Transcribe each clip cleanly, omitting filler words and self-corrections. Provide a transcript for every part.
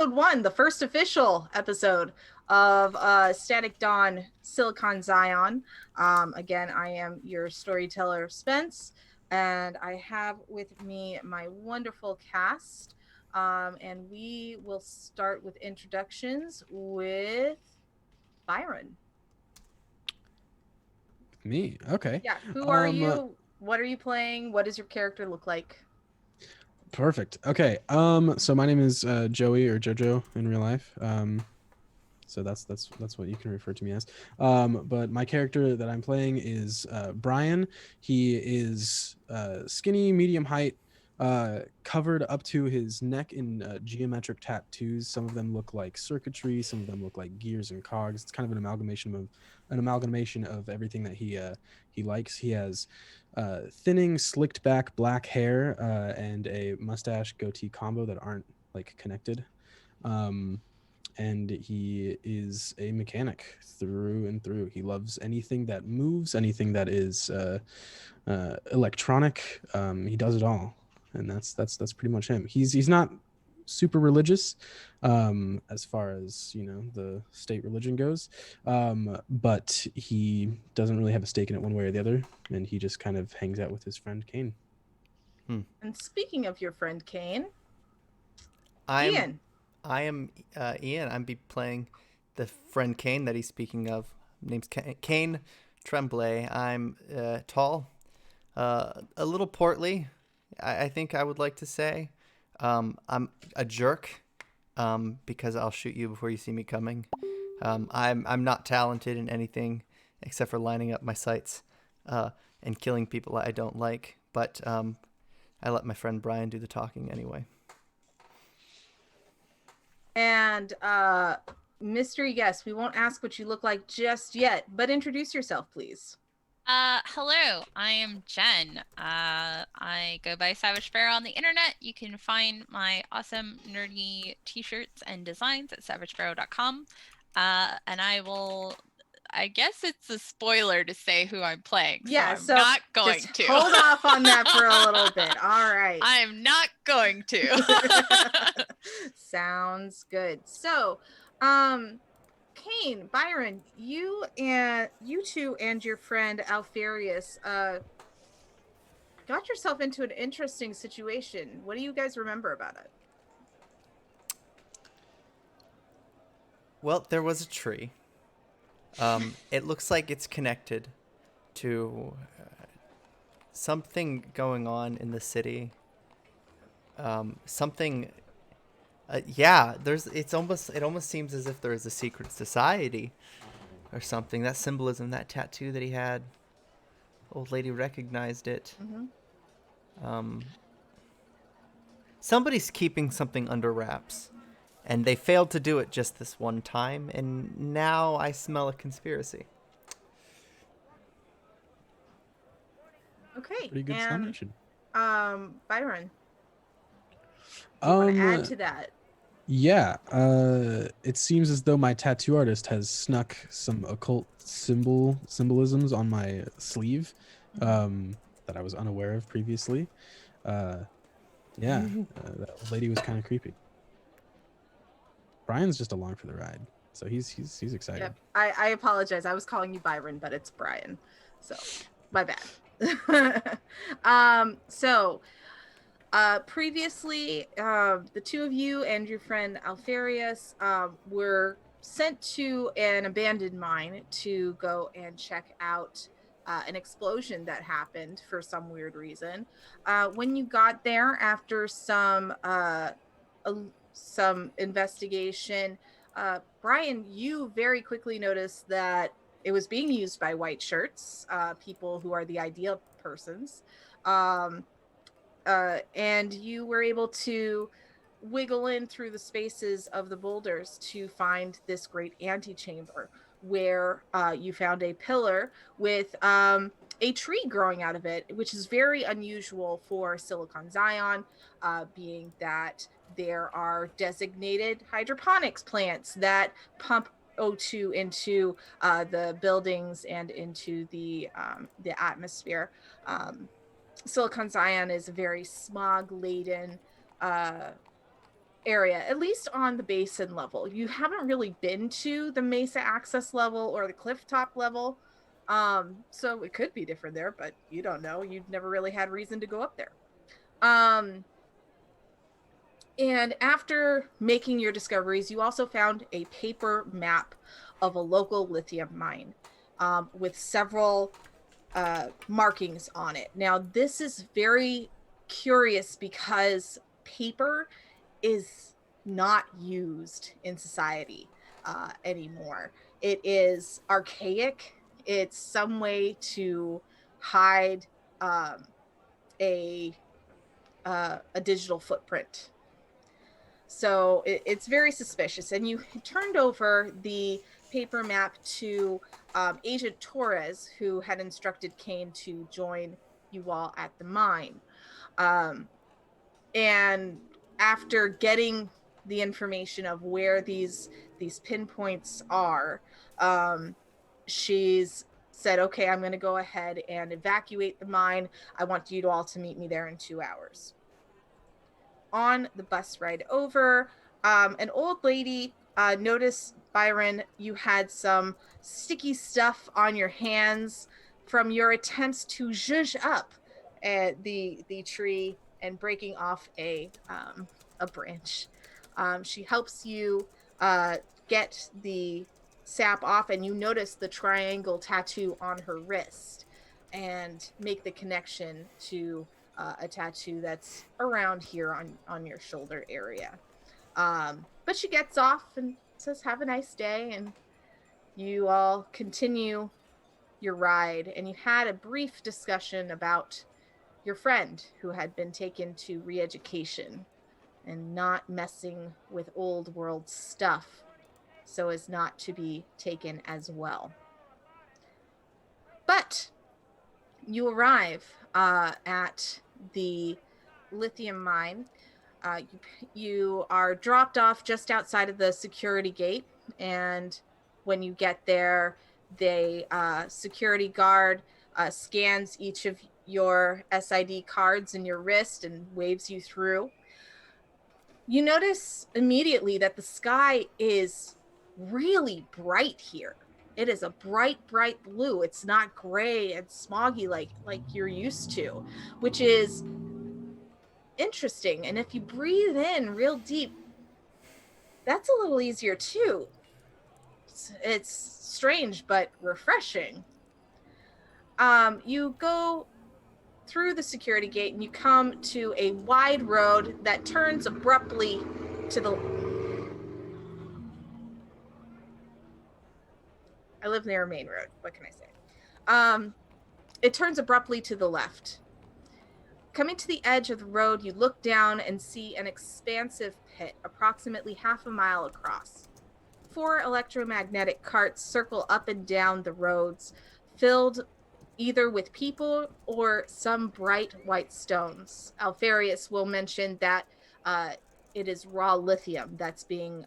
1, the first official episode of Static Dawn Silicon Zion. Again, I am your storyteller, Spence, and I have with me my wonderful cast. And we will start with introductions with Byron. Me. Okay. Yeah, who are Um you? What are you playing? What does your character look like? Perfect. Okay. So my name is Joey or Jojo in real life. So that's what you can refer to me as. But my character that I'm playing is Brian. He is skinny, medium height, covered up to his neck in geometric tattoos. Some of them look like circuitry, some of them look like gears and cogs. It's kind of an amalgamation of everything that he likes. He has thinning, slicked back black hair and a mustache goatee combo that aren't like connected. Um, and he is a mechanic through and through. He loves anything that moves, anything that is electronic. He does it all, and that's pretty much him. He's not super religious, as far as the state religion goes, but he doesn't really have a stake in it one way or the other, and he just kind of hangs out with his friend Cain. Hmm. And speaking of your friend Kane, I'm Ian. I am Ian. I'm be playing the friend Kane that he's speaking of. Name's Kane Tremblay. I'm tall, a little portly. I think I would like to say. I'm a jerk because I'll shoot you before you see me coming. I'm not talented in anything except for lining up my sights and killing people I don't like. But I let my friend Brian do the talking anyway. And mystery guest, we won't ask what you look like just yet, but introduce yourself, please. Hello, I am Jen. I go by Savage Sparrow on the internet. You can find my awesome nerdy t-shirts and designs at savagesparrow.com. And I guess it's a spoiler to say who I'm playing, Yeah, so I'm not going just to. hold off on that for a little bit. All right. I'm not going to. Sounds good. So, Kane, Byron, you two and your friend Alfarius got yourself into an interesting situation. What do you guys remember about it? Well, there was a tree. It looks like it's connected to something going on in the city. Something. Yeah, it almost seems as if there is a secret society or something. That symbolism, that tattoo that he had, old lady recognized it. Mm-hmm. Somebody's keeping something under wraps, and they failed to do it just this one time, and now I smell a conspiracy. Okay. Pretty good And summation. Byron, do you want to add to that? Yeah, it seems as though my tattoo artist has snuck some occult symbolisms on my sleeve, that I was unaware of previously. Uh, yeah, that old lady was kind of creepy. Brian's just along for the ride, so he's excited. Yep. I apologize. I was calling you Byron, but it's Brian. So my bad. So previously, the two of you and your friend Alfarius were sent to an abandoned mine to go and check out an explosion that happened for some weird reason. When you got there, after some investigation, Brian, you very quickly noticed that it was being used by white shirts, people who are the ideal persons. Um, and you were able to wiggle in through the spaces of the boulders to find this great antechamber where you found a pillar with a tree growing out of it, which is very unusual for Silicon Zion, being that there are designated hydroponics plants that pump O2 into the buildings and into the atmosphere. Silicon Zion is a very smog laden uh, area, at least on the basin level. You haven't really been to the mesa access level or the cliff top level. So it could be different there, but you don't know. You've never really had reason to go up there. And after making your discoveries, you also found a paper map of a local lithium mine with several markings on it. Now, this is very curious because paper is not used in society anymore. It is archaic. It's some way to hide um, a a digital footprint. So it's very suspicious. And you turned over the paper map to Agent Torres, who had instructed Cain to join you all at the mine. Um, and after getting the information of where these pinpoints are, she's said, okay, I'm going to go ahead and evacuate the mine. I want you all to meet me there in 2 hours. On the bus ride over, an old lady noticed, Byron, you had some sticky stuff on your hands from your attempts to zhuzh up the tree and breaking off a branch. She helps you uh, get the sap off, and you notice the triangle tattoo on her wrist and make the connection to a tattoo that's around here on your shoulder area. But she gets off and says, "Have a nice day," and you all continue your ride. And you had a brief discussion about your friend who had been taken to re-education and not messing with old world stuff so as not to be taken as well. But you arrive at the lithium mine. You are dropped off just outside of the security gate, and when you get there, the security guard scans each of your SID cards in your wrist and waves you through. You notice immediately that the sky is really bright here. It is a bright, bright blue. It's not gray and smoggy like you're used to, which is interesting. And if you breathe in real deep, that's a little easier too. It's strange but refreshing. You go through the security gate and you come to a wide road that turns abruptly to the. I live near a main road. What can I say? It turns abruptly to the left. Coming to the edge of the road, you look down and see an expansive pit, approximately half a mile across. 4 electromagnetic carts circle up and down the roads, filled either with people or some bright white stones. Alfarius will mention that it is raw lithium that's being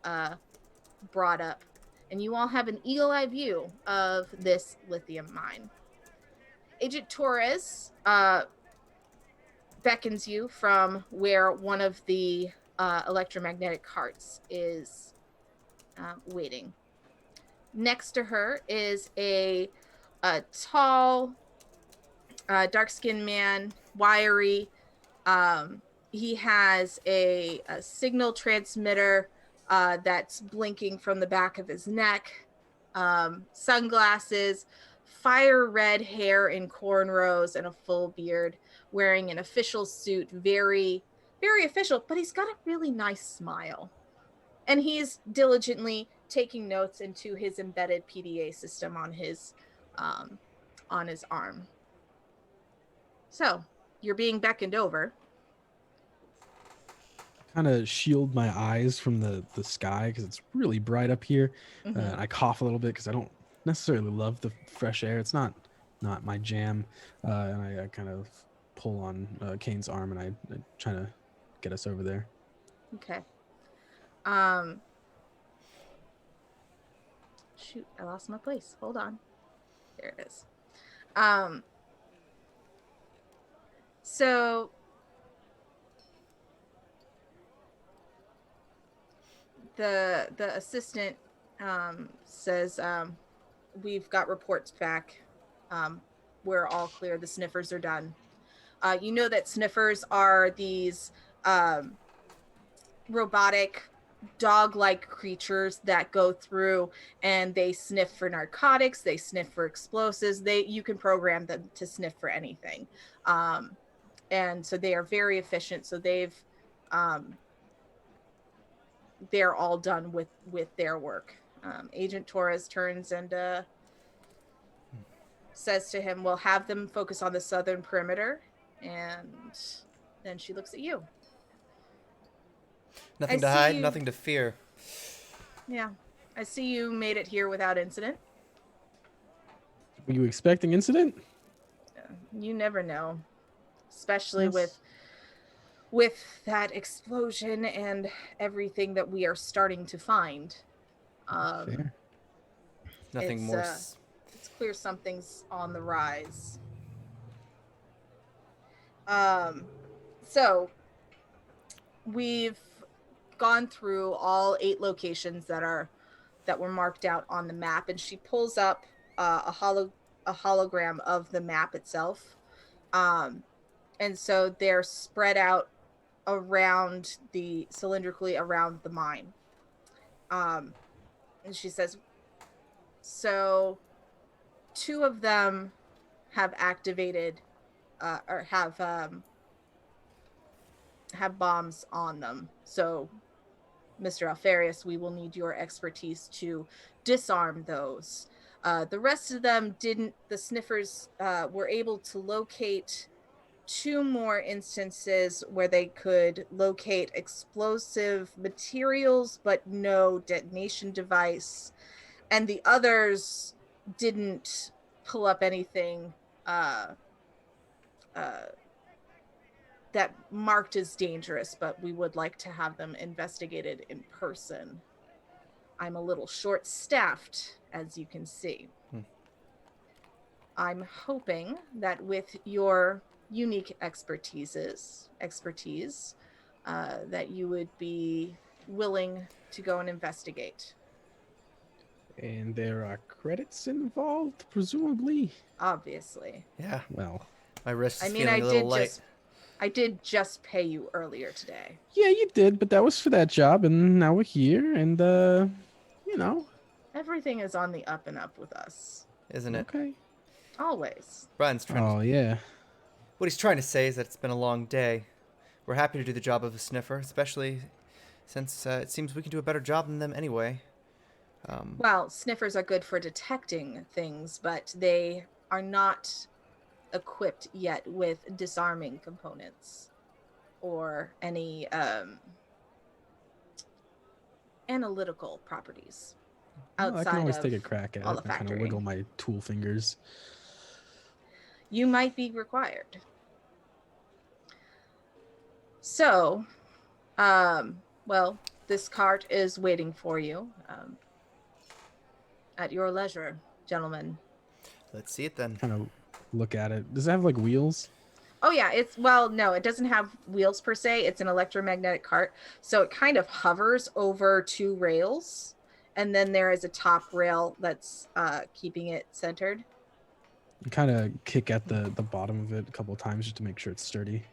brought up. And you all have an eagle eye view of this lithium mine. Agent Torres beckons you from where one of the electromagnetic carts is waiting. Next to her is a tall, dark-skinned man, wiry. He has a signal transmitter that's blinking from the back of his neck, sunglasses, fire red hair in cornrows, and a full beard, wearing an official suit, very, very official, but he's got a really nice smile. And he's diligently taking notes into his embedded PDA system um, on his arm. So you're being beckoned over. Kind of shield my eyes from the sky because it's really bright up here. Mm-hmm. I cough a little bit because I don't necessarily love the fresh air. It's not my jam. And I kind of pull on Kane's arm and I try to get us over there. Okay. Shoot, I lost my place. Hold on. There it is. So The assistant says, we've got reports back. We're all clear. The sniffers are done. You know that sniffers are these robotic dog-like creatures that go through and they sniff for narcotics, they sniff for explosives. You can program them to sniff for anything. And so they are very efficient. So they're all done with their work. Agent Torres turns and says to him, "We'll have them focus on the southern perimeter." And then she looks at you. I Nothing to see hide, you. nothing to fear. Yeah, I see you made it here without incident. Were you expecting incident? You never know, especially Yes. with that explosion and everything that we are starting to find. Fair. Nothing It's more. it's clear something's on the rise. So we've gone through all 8 locations that were marked out on the map, and she pulls up a hologram of the map itself. And so they're spread out around cylindrically around the mine. And she says, so 2 of them have activated or have bombs on them. So Mr. Alfarius, we will need your expertise to disarm those. The rest of them didn't. The sniffers were able to locate 2 more instances where they could locate explosive materials, but no detonation device. And the others didn't pull up anything uh, uh, that marked as dangerous, but we would like to have them investigated in person. I'm a little short-staffed, as you can see. I'm hoping that with your unique expertise, that you would be willing to go and investigate. And there are credits involved, presumably. Obviously. Yeah, Well, my wrist I is mean, feeling a little light. I did just pay you earlier today. yeah, you did, but that was for that job, and now we're here, and you know. Everything is on the up and up with us. Isn't it? Okay. Always. Brian's trying to. Oh yeah. What he's trying to say is that it's been a long day. We're happy to do the job of a sniffer, especially since it seems we can do a better job than them anyway. Well, sniffers are good for detecting things, but they are not equipped yet with disarming components or any analytical properties Well, I can outside always of take a crack at it. I kind of olfactory. wiggle my tool fingers. You might be required. So, well, this cart is waiting for you at your leisure, gentlemen. Let's see it then. Kind of look at it. Does it have like wheels? Oh yeah, no, it doesn't have wheels per se. It's an electromagnetic cart. So it kind of hovers over 2 rails, and then there is a top rail that's keeping it centered. Kind of kick at the bottom of it a couple of times just to make sure it's sturdy.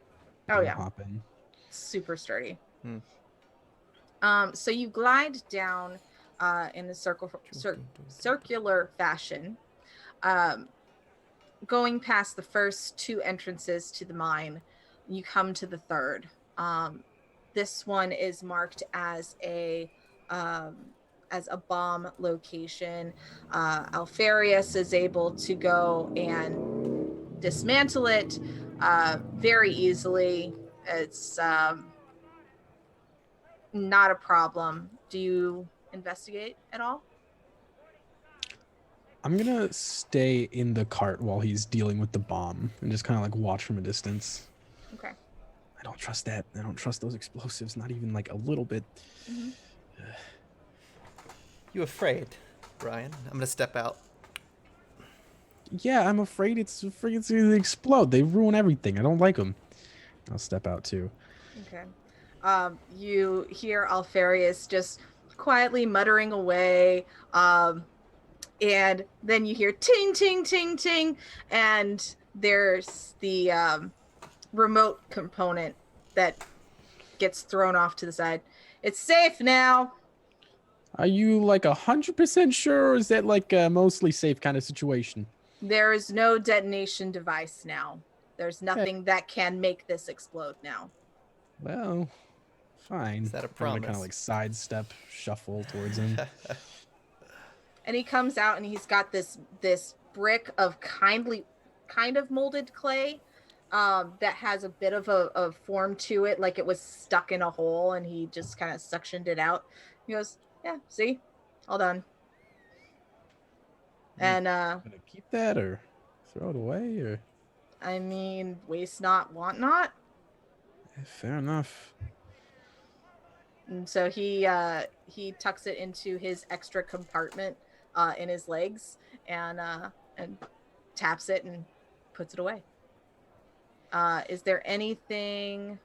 Oh And yeah, hop in. super sturdy. Hmm. So you glide down in a circular fashion, going past the first 2 entrances to the mine. You come to the third. This one is marked as a bomb location. Alfarius is able to go and dismantle it very easily. It's not a problem. Do you investigate at all? I'm gonna stay in the cart while he's dealing with the bomb and just kind of like watch from a distance. Okay. I don't trust that. I don't trust those explosives, not even like a little bit. Mm-hmm. You afraid, Brian? I'm gonna step out. Yeah, I'm afraid it's gonna explode. They ruin everything. I don't like them. I'll step out too. Okay. You hear Alfarius just quietly muttering away. And then you hear ting, ting, ting, ting, and there's the remote component that gets thrown off to the side. It's safe now. Are you like 100% sure, or is that like a mostly safe kind of situation? There is no detonation device now. There's Okay. nothing that can make this explode now. Well, fine. Is that a I'm gonna kind promise? of like sidestep, shuffle towards him. And he comes out and he's got this brick of kind of molded clay that has a bit of a form to it, like it was stuck in a hole, and he just kind of suctioned it out. He goes, yeah, see, all done. And Gonna keep that or throw it away or? I mean, waste not, want not. Fair enough. And so he tucks it into his extra compartment in his legs and taps it and puts it away. Is there anything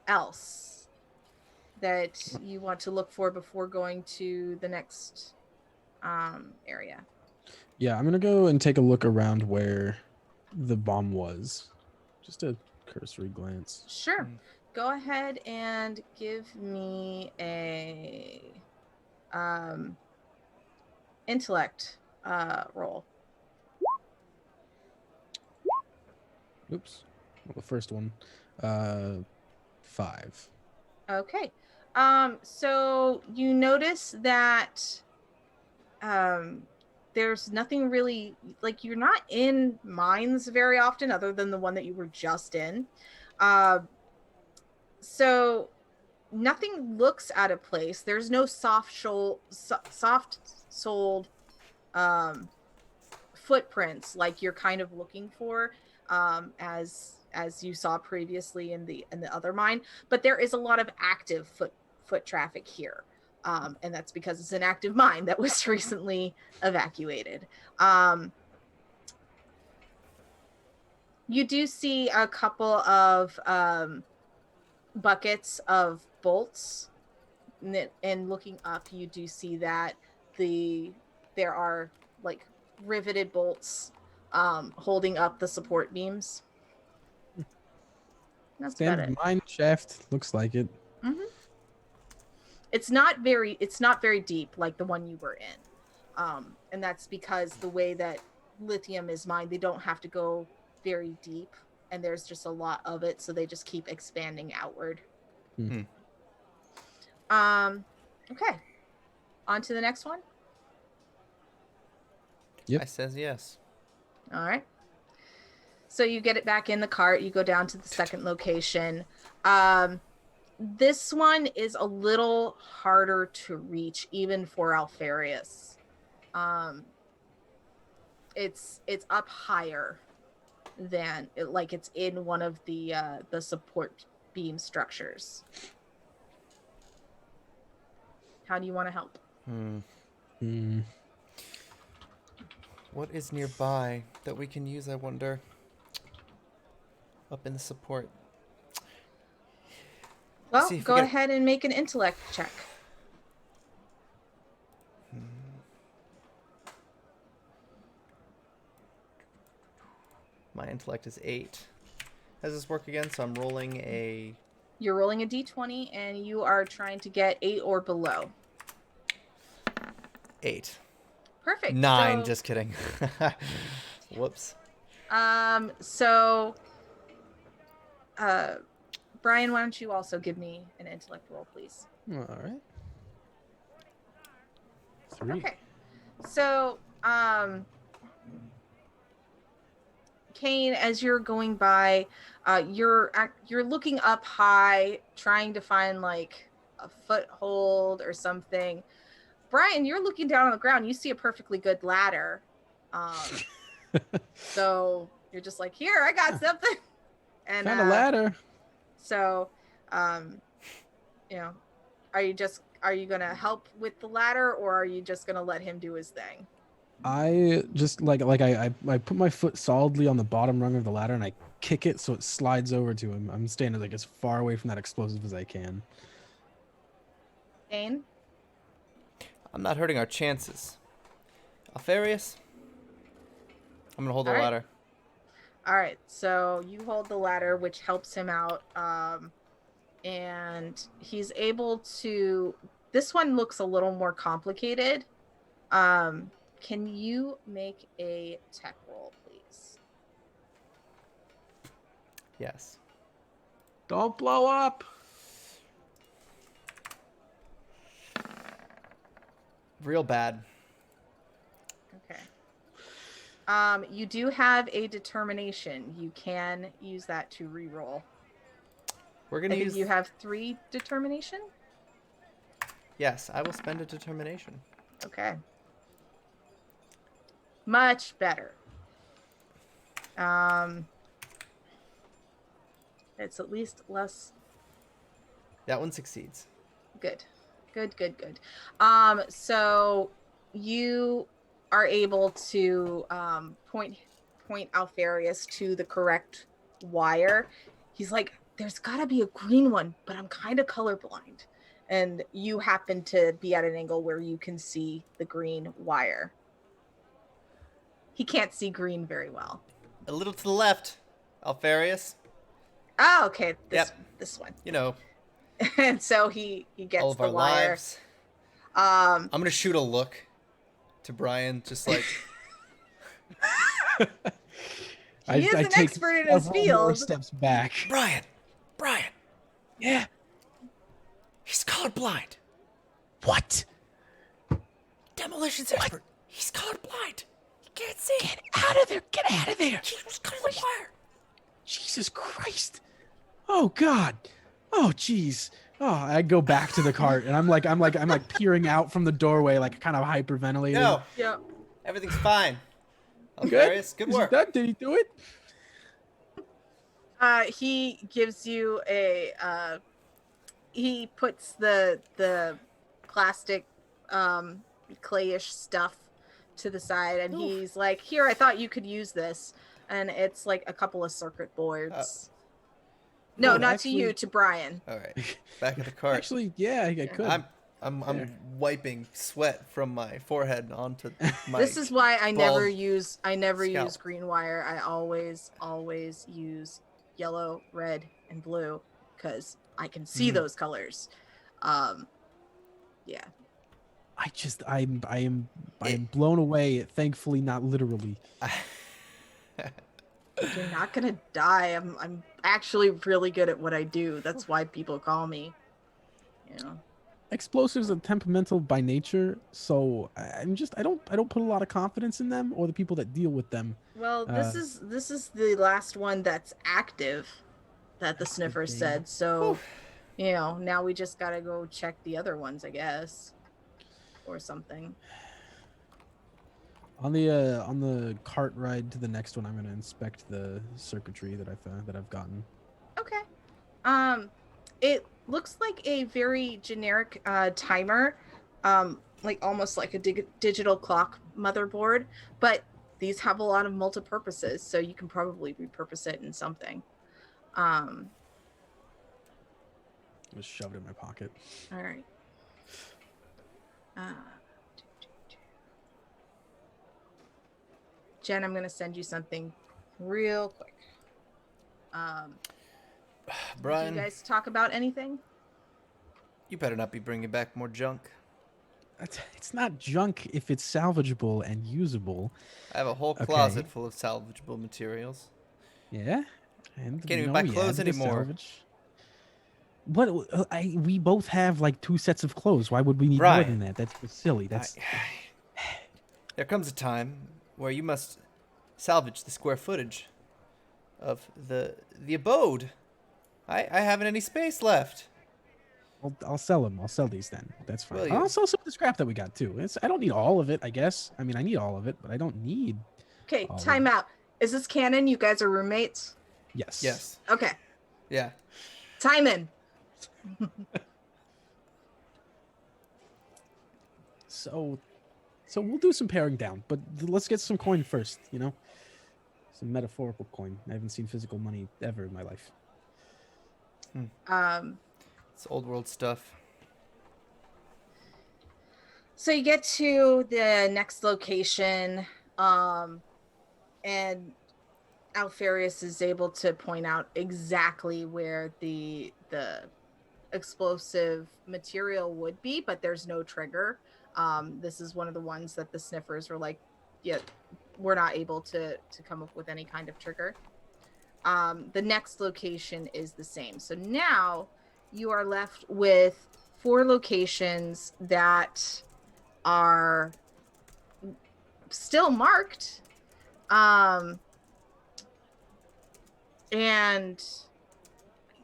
else that you want to look for before going to the next area? Yeah, I'm gonna go and take a look around where the bomb was. Just a cursory glance. Sure. Go ahead and give me a intellect roll. Oops. Well, the first one. 5. Okay. So you notice that there's nothing really, like, you're not in mines very often other than the one that you were just in. So nothing looks out of place. There's no soft soled footprints like you're kind of looking for as you saw previously in the other mine, but there is a lot of active foot traffic here. And that's because it's an active mine that was recently evacuated. You do see a couple of buckets of bolts, and looking up, you do see that there are like riveted bolts holding up the support beams. That's about Standard it. mine shaft. Looks like it. Mm-hmm. It's not very deep like the one you were in, and that's because the way that lithium is mined, they don't have to go very deep, and there's just a lot of it, so they just keep expanding outward. Okay, on to the next one. Yep. I says yes. All right. So you get it back in the cart. You go down to the second location. This one is a little harder to reach, even for Alfarius. It's up higher than like it's in one of the support beam structures. How do you want to help? What is nearby that we can use, I wonder? Up in the support. Well, go ahead and make an intellect check. My intellect is 8. How does this work again? So I'm rolling a... You're rolling a d20, and you are trying to get 8 or below. 8. Perfect. 9, so, just kidding. Whoops. So, Brian, why don't you also give me an intellect roll, please? All right. 3. Okay. So, Cain, as you're going by, you're looking up high, trying to find like a foothold or something. Brian, you're looking down on the ground. You see a perfectly good ladder. So you're just like, here, I got something. And Found a ladder. So, you know, are you gonna help with the ladder, or are you just gonna let him do his thing? I just like I put my foot solidly on the bottom rung of the ladder and I kick it so it slides over to him. I'm standing like as far away from that explosive as I can. Cain? I'm not hurting our chances. Alfarius, I'm gonna hold the All right. ladder. All right, so you hold the ladder, which helps him out, and he's able to. This one looks a little more complicated. Can you make a tech roll, please? Yes. Don't blow up. Real bad. Okay. You do have a determination. You can use that to re-roll. We're I gonna think use. you have 3 determination. Yes, I will spend a determination. Okay. Much better. It's at least less That one succeeds. good. Good. So you are able to point Alfarius to the correct wire. He's like, there's gotta be a green one, but I'm kind of colorblind. And you happen to be at an angle where you can see the green wire. He can't see green very well. A little to the left, Alfarius. Oh, okay, Yep. this one. You know, And so he all gets of the our wire. lives. Um, I'm gonna shoot a look to Brian, just like he is I an take expert in his several more field. steps back. Brian. Yeah. He's colorblind. What? Demolitions expert. He's colorblind. He can't see. Get out of there! Get out of there! He was cutting the wire. Jesus Christ! Oh God! Oh jeez! Oh, I go back to the cart and I'm like peering out from the doorway, like kind of hyperventilating. No, Yeah. everything's fine. Good. Alfarius, good Is he work. done? Did he do it? He gives you a he puts the plastic clayish stuff to the side and he's like, here, I thought you could use this. And it's like a couple of circuit boards. No, Good, not actually- to you, to Brian. All right, back at the cart. Actually, yeah, I could. I'm There. wiping sweat from my forehead onto my. This is why I never bald use scalp. green wire. I always use yellow, red, and blue because I can see those colors. Yeah. I am blown away. Thankfully, not literally. You're not gonna die. I'm actually really good at what I do. That's why people call me. You know. Explosives are temperamental by nature, so I don't put a lot of confidence in them or the people that deal with them. Well, this is the last one that's active that the sniffer thing. said. So, you know, now we just gotta go check the other ones, I guess, or something. On the cart ride to the next one, I'm gonna inspect the circuitry that I've gotten. Okay. It looks like a very generic timer, like almost like a digital clock motherboard, but these have a lot of multi-purposes, so you can probably repurpose it in something. Just shove it in my pocket. All right. Jen, I'm gonna send you something real quick. Brian, Do you guys talk about anything? you better not be bringing back more junk. It's not junk if it's salvageable and usable. I have a whole closet full of salvageable materials. Yeah. And Can't even buy clothes the anymore. salvage. What? We both have like 2 sets of clothes. Why would we need more Right. than that? That's just silly. That's There comes a time where you must salvage the square footage of the abode. I haven't any space left. I'll sell them. I'll sell these then. That's fine. Will you? I'll sell some of the scrap that we got too. I don't need all of it, I guess. I mean, I need all of it, but I don't need. Okay, all of time it. out. Is this canon? You guys are roommates? Yes. Yes. Okay, Yeah. time in. So we'll do some paring down, but let's get some coin first. You know, some metaphorical coin. I haven't seen physical money ever in my life. It's old world stuff. So you get to the next location, and Alfarius is able to point out exactly where the explosive material would be, but there's no trigger. This is one of the ones that the sniffers were like, yeah, we're not able to come up with any kind of trigger. The next location is the same. So now you are left with 4 locations that are still marked. And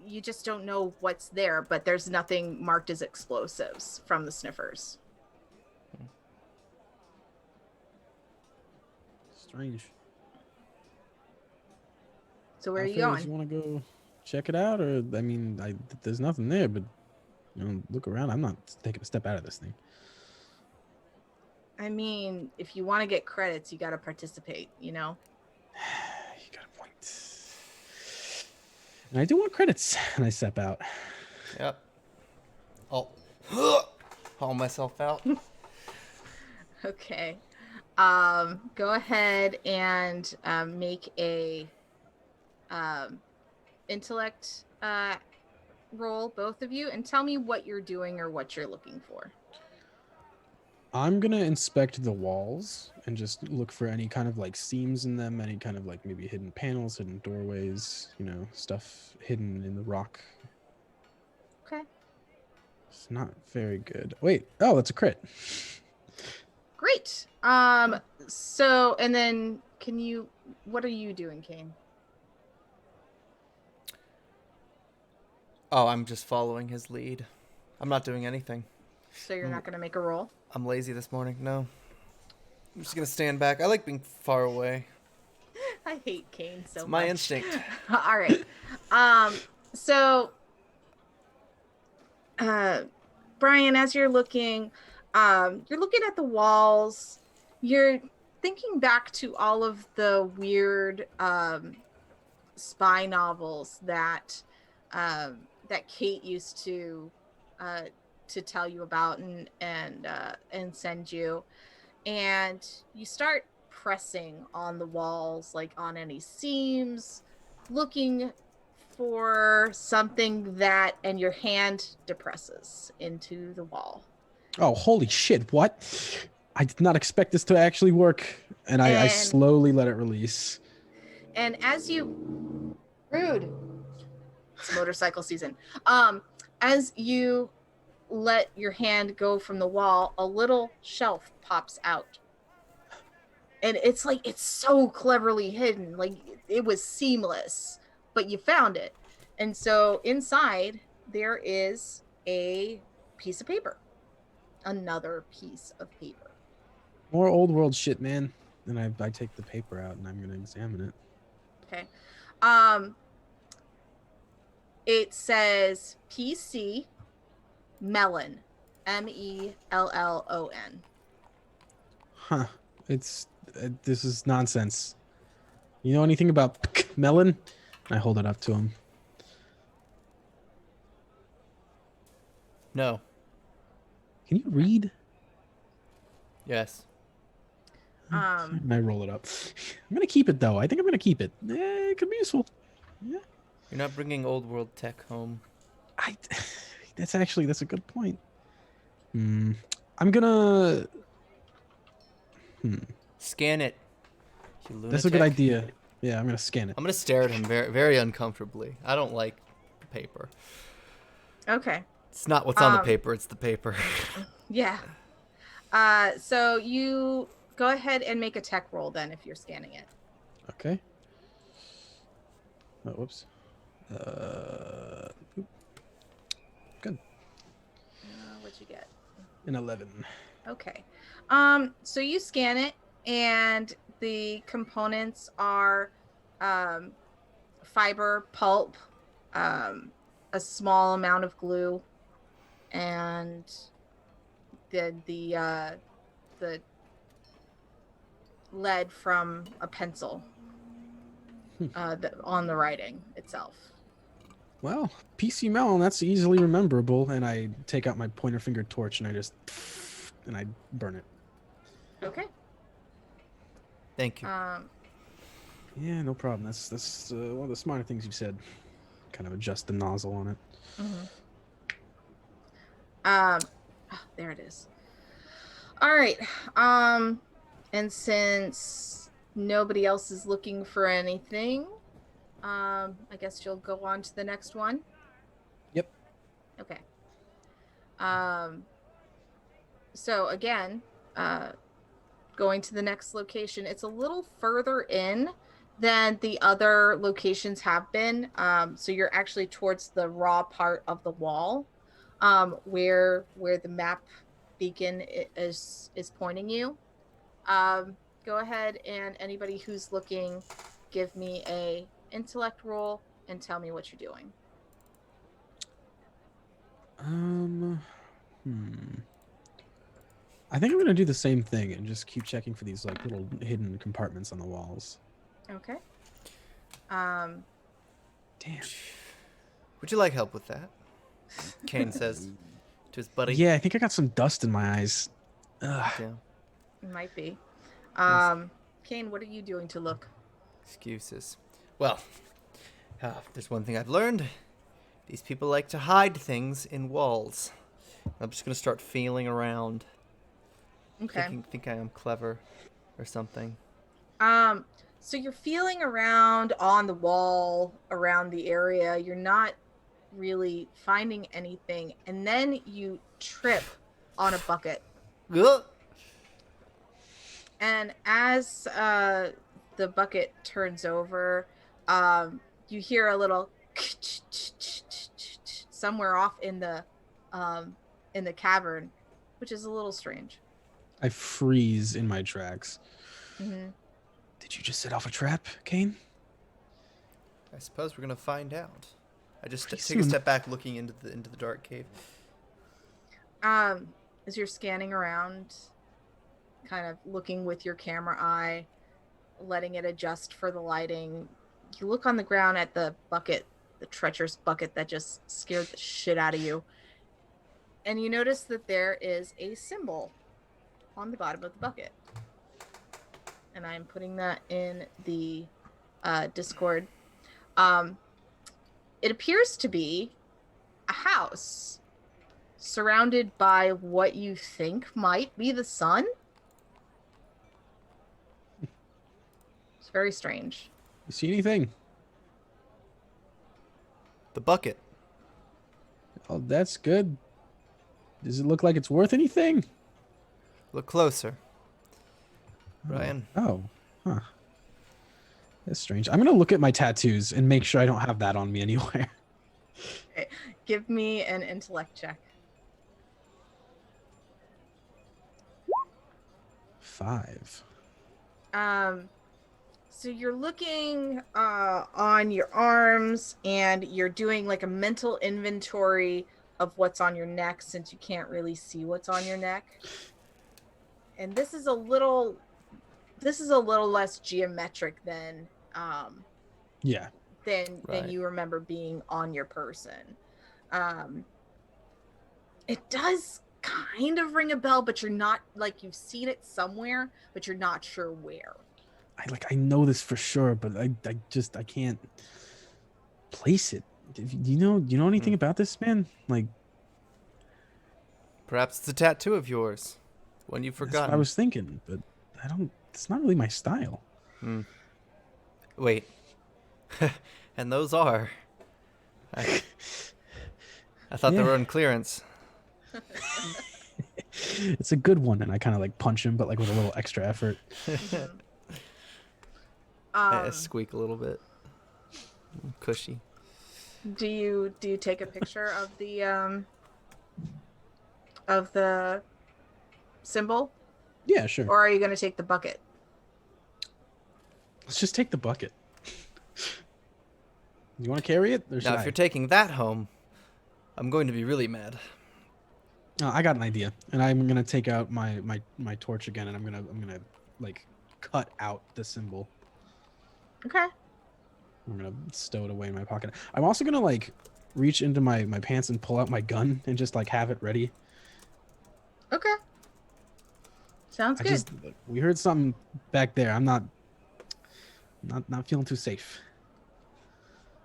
you just don't know what's there, but there's nothing marked as explosives from the sniffers. Strange. So where are you Alfred, going? you want to go check it out, or I mean, there's nothing there, but look around. I'm not taking a step out of this thing. I mean, if you want to get credits, you got to participate, you know? You got a point. And I do want credits, and I step out. Yep. I'll haul myself out. Okay. Go ahead and make a intellect roll, both of you, and tell me what you're doing or what you're looking for. I'm gonna inspect the walls and just look for any kind of like seams in them, any kind of like maybe hidden panels, hidden doorways, stuff hidden in the rock. Okay. It's not very good. Wait, oh, that's a crit. Great. So, and then what are you doing, Cain? Oh, I'm just following his lead. I'm not doing anything. So you're not going to make a roll? I'm lazy this morning. No. I'm just gonna stand back. I like being far away. I hate Cain so It's my much. instinct. All right. So, Brian, as you're looking at the walls. You're thinking back to all of the weird spy novels that Kate used to tell you about and send you, and you start pressing on the walls, like on any seams, looking for something and your hand depresses into the wall. Oh, holy shit, what? I did not expect this to actually work. And I slowly let it release. And as you... Rude. It's motorcycle season. As you let your hand go from the wall, a little shelf pops out. And it's like, it's so cleverly hidden. Like, it was seamless, but you found it. And so inside, there is a piece of paper. Another piece of paper. More old world shit, man. And I take the paper out and I'm going to examine it. Okay. It says PC Melon. MELLON. Huh. This is nonsense. You know anything about melon? I hold it up to him. No. Can you read? Yes. And I roll it up. I'm gonna keep it though. I think I'm gonna keep it. It could be useful. Yeah. You're not bringing old world tech home. That's a good point. I'm gonna. Scan it. You lunatic. That's a good idea. Yeah, I'm gonna scan it. I'm gonna stare at him very, very uncomfortably. I don't like the paper. Okay. It's not what's on the paper, it's the paper. Yeah. So you go ahead and make a tech roll then if you're scanning it. Okay. Oh, whoops. Good. What'd you get? An 11. Okay. So you scan it, and the components are fiber, pulp, a small amount of glue, and the lead from a pencil on the writing itself. Well, PC Melon, that's easily rememberable. And I take out my pointer finger torch and I just and I burn it. Okay. Thank you. Yeah, no problem. That's one of the smarter things you've said. Kind of adjust the nozzle on it. Mhm. There it is. All right. And since nobody else is looking for anything, I guess you'll go on to the next one. Yep. Okay. Um, so again, going to the next location, it's a little further in than the other locations have been. So you're actually towards the raw part of the wall, where the map beacon is pointing you. Go ahead, and anybody who's looking, give me a intellect roll and tell me what you're doing. Hmm. I think I'm gonna do the same thing and just keep checking for these like little hidden compartments on the walls. Okay. Um, Damn. Would you like help with that? Cain says to his buddy. Yeah, I think I got some dust in my eyes. Ugh. Yeah. might be. Yes. Kane, what are you doing to look? Excuses. Well, there's one thing I've learned. These people like to hide things in walls. I'm just gonna start feeling around. Okay. Think I am clever or something. So you're feeling around on the wall around the area. You're not really finding anything, and then you trip on a bucket. Ugh. And as the bucket turns over, you hear a little somewhere off in the cavern, which is a little strange. I freeze in my tracks. Mm-hmm. Did you just set off a trap, Cain? I suppose we're gonna find out. I just Pretty take a soon. step back, looking into the dark cave. As you're scanning around, kind of looking with your camera eye, letting it adjust for the lighting, you look on the ground at the bucket, the treacherous bucket that just scared the shit out of you. And you notice that there is a symbol on the bottom of the bucket. And I'm putting that in the Discord. It appears to be a house surrounded by what you think might be the sun. It's very strange. You see anything? The bucket. Oh, that's good. Does it look like it's worth anything? Look closer. Brian. Oh. Huh. That's strange. I'm gonna look at my tattoos and make sure I don't have that on me anywhere. Okay. Give me an intellect check. 5. So you're looking on your arms, and you're doing like a mental inventory of what's on your neck, since you can't really see what's on your neck. And this is a little less geometric than Yeah. than Right. you remember being on your person. It does kind of ring a bell, but you're not, like, you've seen it somewhere, but you're not sure where. I know this for sure, but I can't place it. Do you know anything about this, man? Like, Perhaps it's a tattoo of yours. One you've that's what forgotten. I was thinking, but it's not really my style. Wait. And those are. I thought they Yeah. were on clearance. It's a good one, and I kind of like punch him, but like with a little extra effort. I squeak a little bit. Cushy. Do you take a picture of the symbol, Yeah, sure. or are you going to take the bucket? Let's just take the bucket. You want to carry it? Or should Now, if I? you're taking that home, I'm going to be really mad. Oh, I got an idea, and I'm gonna take out my torch again, and I'm gonna like cut out the symbol. Okay. I'm gonna stow it away in my pocket. I'm also gonna like reach into my pants and pull out my gun and just like have it ready. Okay. Sounds I good. just we heard something back there. I'm not feeling too safe.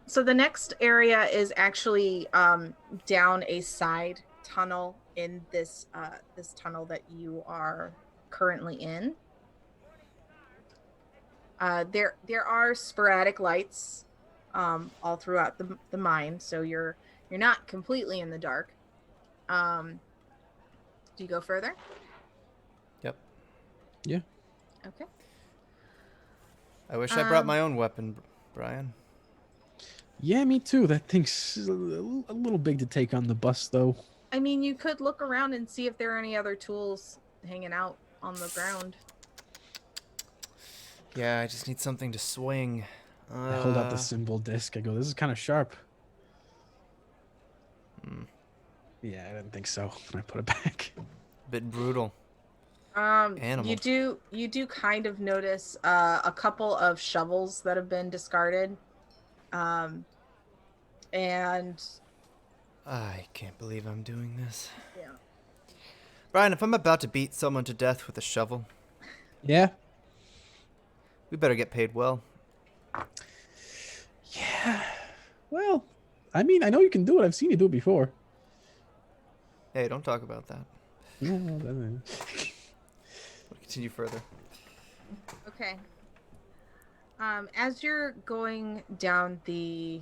So the next area is actually down a side tunnel in this tunnel that you are currently in. There are sporadic lights all throughout the mine, so you're not completely in the dark. Do you go further? Yep. Yeah. Okay. I wish I brought Um, my own weapon, Brian. Yeah, me too. That thing's a little big to take on the bus, though. I mean, you could look around and see if there are any other tools hanging out on the ground. Yeah, I just need something to swing. I hold out the symbol disc. I go, this is kind of sharp. Hmm, Yeah, I didn't think so. And I put it back. bit brutal. You Animals. do kind of notice a couple of shovels that have been discarded. Um, and I can't believe I'm doing this. yeah. Brian, if I'm about to beat someone to death with a shovel, Yeah. we better get paid well. Yeah. Well, I mean, I know you can do it. I've seen you do it before. Hey, don't talk about that. Yeah, well, then, We'll continue further. Okay. As you're going down the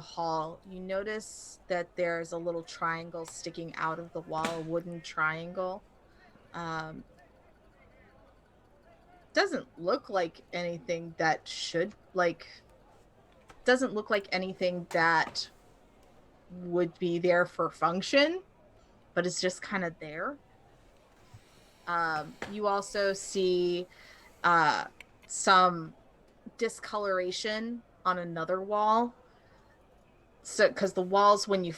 hall, you notice that there's a little triangle sticking out of the wall, a wooden triangle. Um, doesn't look like anything that should like doesn't look like anything that would be there for function, but it's just kind of there. You also see some discoloration on another wall. So, because the walls, when you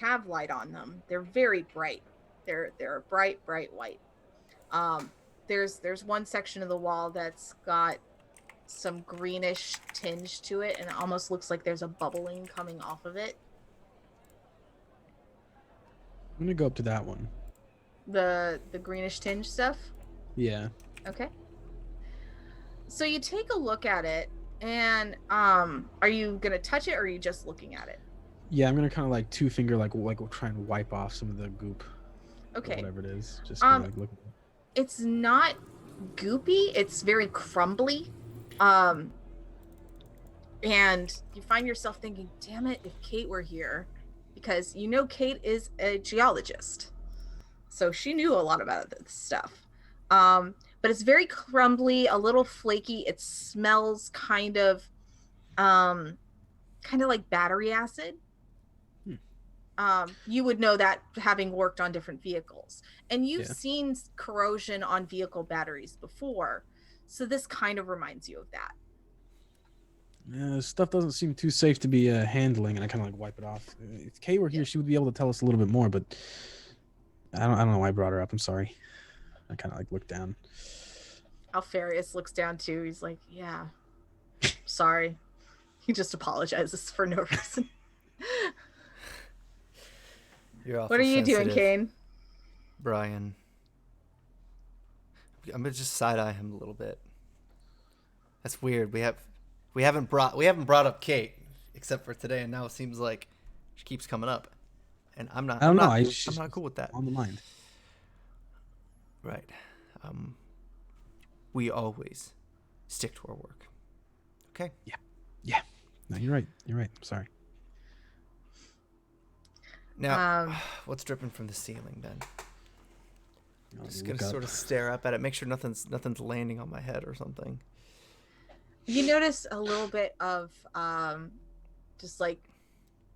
have light on them, they're very bright. They're a bright white. Um, there's one section of the wall that's got some greenish tinge to it, and it almost looks like there's a bubbling coming off of it. I'm gonna go up to that one. The greenish tinge stuff. Yeah. Okay. So you take a look at it, and are you gonna touch it, or are you just looking at it? Yeah, I'm gonna kind of like two finger like try and wipe off some of the goop. Okay. Or whatever it is. Just kinda, like look. It's not goopy. It's very crumbly. Um, and you find yourself thinking, "Damn it! If Kate were here," because you know Kate is a geologist, so she knew a lot about this stuff. But it's very crumbly, a little flaky. It smells kind of like battery acid. You would know that having worked on different vehicles, and you've seen corrosion on vehicle batteries before, so this kind of reminds you of that. Stuff doesn't seem too safe to be handling, and I kind of like wipe it off. If Kay were here, she would be able to tell us a little bit more, but I don't know why I brought her up. I'm sorry. I kind of like look down. Alfarius looks down too. He's like, "Yeah, sorry." He just apologizes for no reason. You're What are you doing, Cain? Brian. I'm gonna just side eye him a little bit. That's weird. We haven't brought up Kate except for today, and now it seems like she keeps coming up, and I'm not. I don't know. I'm She's not cool with that. on the mind. Right. We always stick to our work. Okay. Yeah. No, you're right. I'm sorry. Now, what's dripping from the ceiling then? I'm just gonna sort of stare up at it, make sure nothing's landing on my head or something. You notice a little bit of just like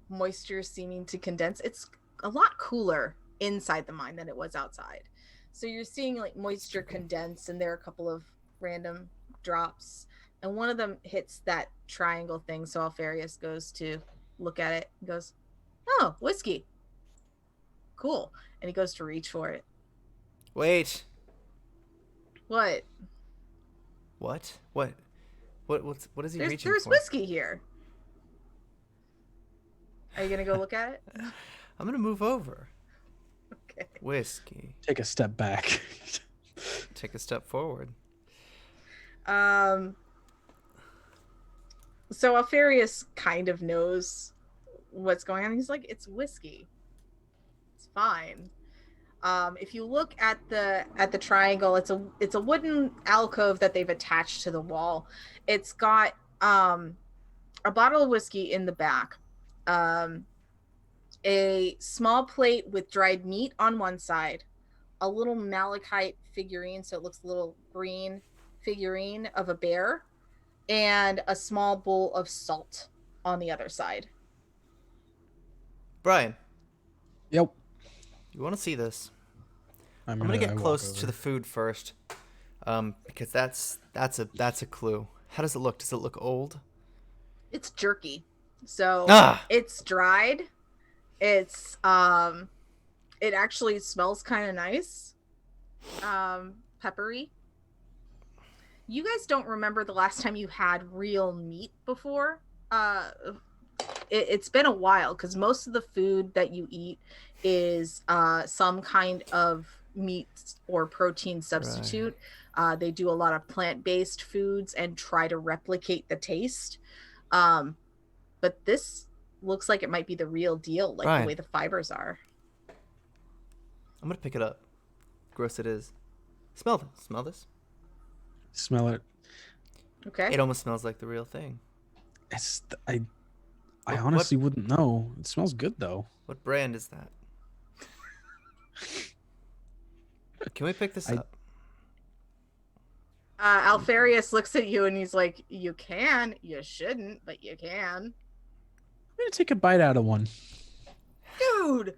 moisture seeming to condense. It's a lot cooler inside the mine than it was outside. So you're seeing like moisture condense, and there are a couple of random drops, and one of them hits that triangle thing. So Alfarius goes to look at it and goes, "Oh, whiskey. Cool." And he goes to reach for it. Wait. What? What? What is he reaching There's for? whiskey here. Are you gonna go look at it? I'm gonna move over. Okay. Whiskey. Take a step back. take a step forward. Um, so Alfarius kind of knows what's going on. He's like, it's whiskey. It's fine. If you look at the triangle, it's a wooden alcove that they've attached to the wall. It's got a bottle of whiskey in the back, a small plate with dried meat on one side, a little malachite figurine, so it looks a little green figurine of a bear, and a small bowl of salt on the other side. Brian, Yep. you want to see this? I'm gonna get I walk close to over. the food first, because that's a clue. How does it look? Does it look old? It's jerky, so Ah, it's dried. It's it actually smells kind of nice, peppery. You guys don't remember the last time you had real meat before? It's been a while because most of the food that you eat is some kind of meat or protein substitute. They do a lot of plant-based foods and try to replicate the taste. But this looks like it might be the real deal, like the Brian, way the fibers are. I'm gonna pick it up. Gross it is. Smell this. Smell this. Smell it. Okay. It almost smells like the real thing. It's I What- honestly wouldn't know. It smells good though. What brand is that? Can we pick this I- up? Alfarius looks at you and he's like, "You can, you shouldn't, but you can." I'm gonna take a bite out of one. Dude,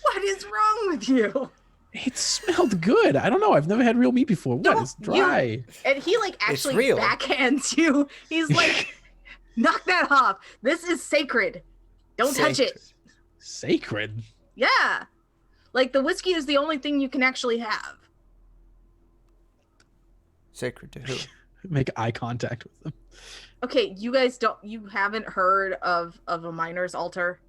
what is wrong with you? It smelled good. I don't know. I've never had real meat before. What? Don't It's dry. And he like actually real. backhands you. He's like, "Knock that off. This is sacred. Don't touch it." Sacred. Yeah. Like the whiskey is the only thing you can actually have. Sacred to who? Make eye contact with them. Okay, you haven't heard of a miner's altar?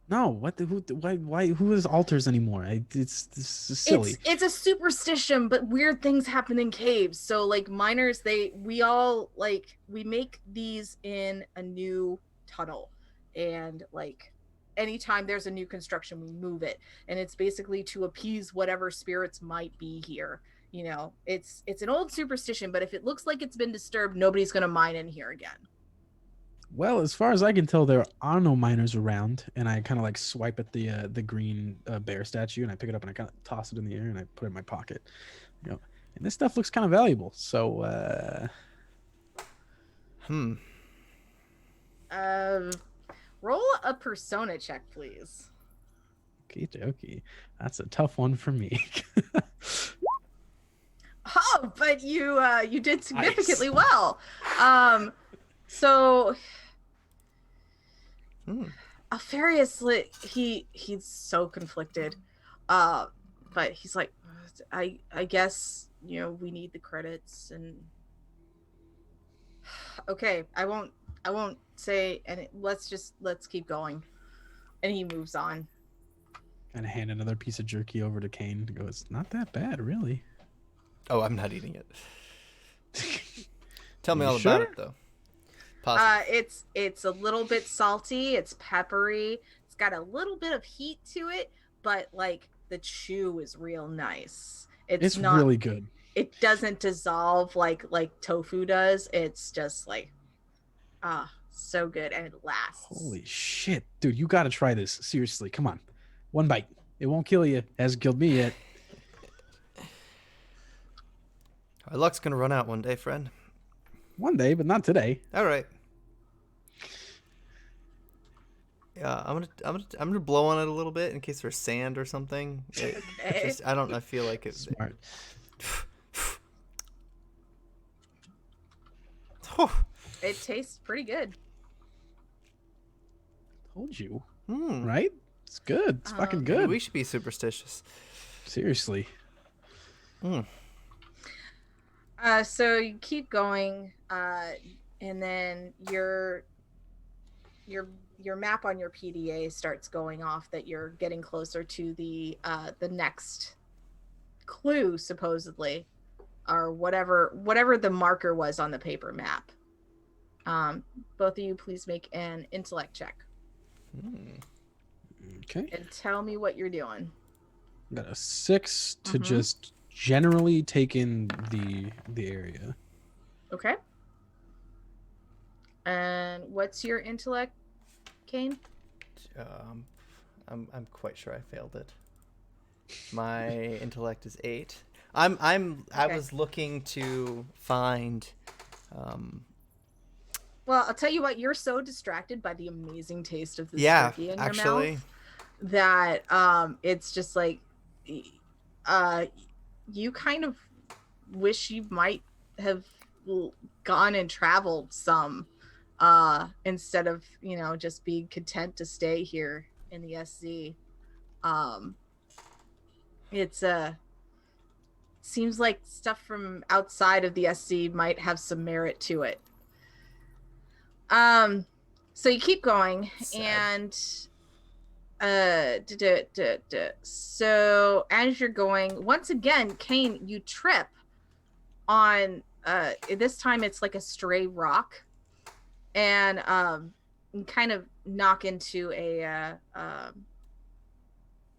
No. What? Why? Who is altars anymore? This is silly. It's a superstition, but weird things happen in caves. So like miners, we make these in a new tunnel, and like anytime there's a new construction, we move it, and it's basically to appease whatever spirits might be here. You know, it's an old superstition, but if it looks like it's been disturbed, nobody's gonna mine in here again. Well, as far as I can tell, there are no miners around, and I kind of like swipe at the green bear statue, and I pick it up and I kind of toss it in the air and I put it in my pocket. You know, and this stuff looks kind of valuable. So, Roll a persona check, please. okie, that's a tough one for me. Oh, but you did significantly well. So Alfarius, he's so conflicted. But he's like, I guess, you know, we need the credits and okay, I won't say and let's keep going. And he moves on. And hand another piece of jerky over to Cain to go, it's not that bad, really. Oh, I'm not eating it. Tell me You all about sure? it, though. Positive. It's a little bit salty, it's peppery, it's got a little bit of heat to it, but like the chew is real nice. It's not really good. It doesn't dissolve like tofu does. It's just like so good, and it lasts. Holy shit, dude, you got to try this. Seriously, come on. One bite. It won't kill you. Hasn't killed me yet. Our luck's gonna run out one day, friend. One day, but not today. All right. Yeah, I'm gonna blow on it a little bit in case there's sand or something. I feel like it. Smart. It tastes pretty good. Told you. Hmm. Right? It's good. It's fucking Maybe good. we should be superstitious. Seriously. So you keep going, and then your map on your PDA starts going off that you're getting closer to the next clue, supposedly, or whatever the marker was on the paper map. Both of you, please make an intellect check Okay. and tell me what you're doing. Got a 6 to Mhm. just generally take in the area. Okay. And what's your intellect, Cain? I'm quite sure I failed it. My intellect is 8. I Okay. was looking to find Well, I'll tell you what, you're so distracted by the amazing taste of this yeah, turkey in your actually. mouth that it's just like uh you kind of wish you might have gone and traveled some instead of, just being content to stay here in the SC. Um it's seems like stuff from outside of the SC might have some merit to it. Um, so you keep going, Sad. and so as you're going, once again, Cain, you trip on this time it's like a stray rock, and you kind of knock into a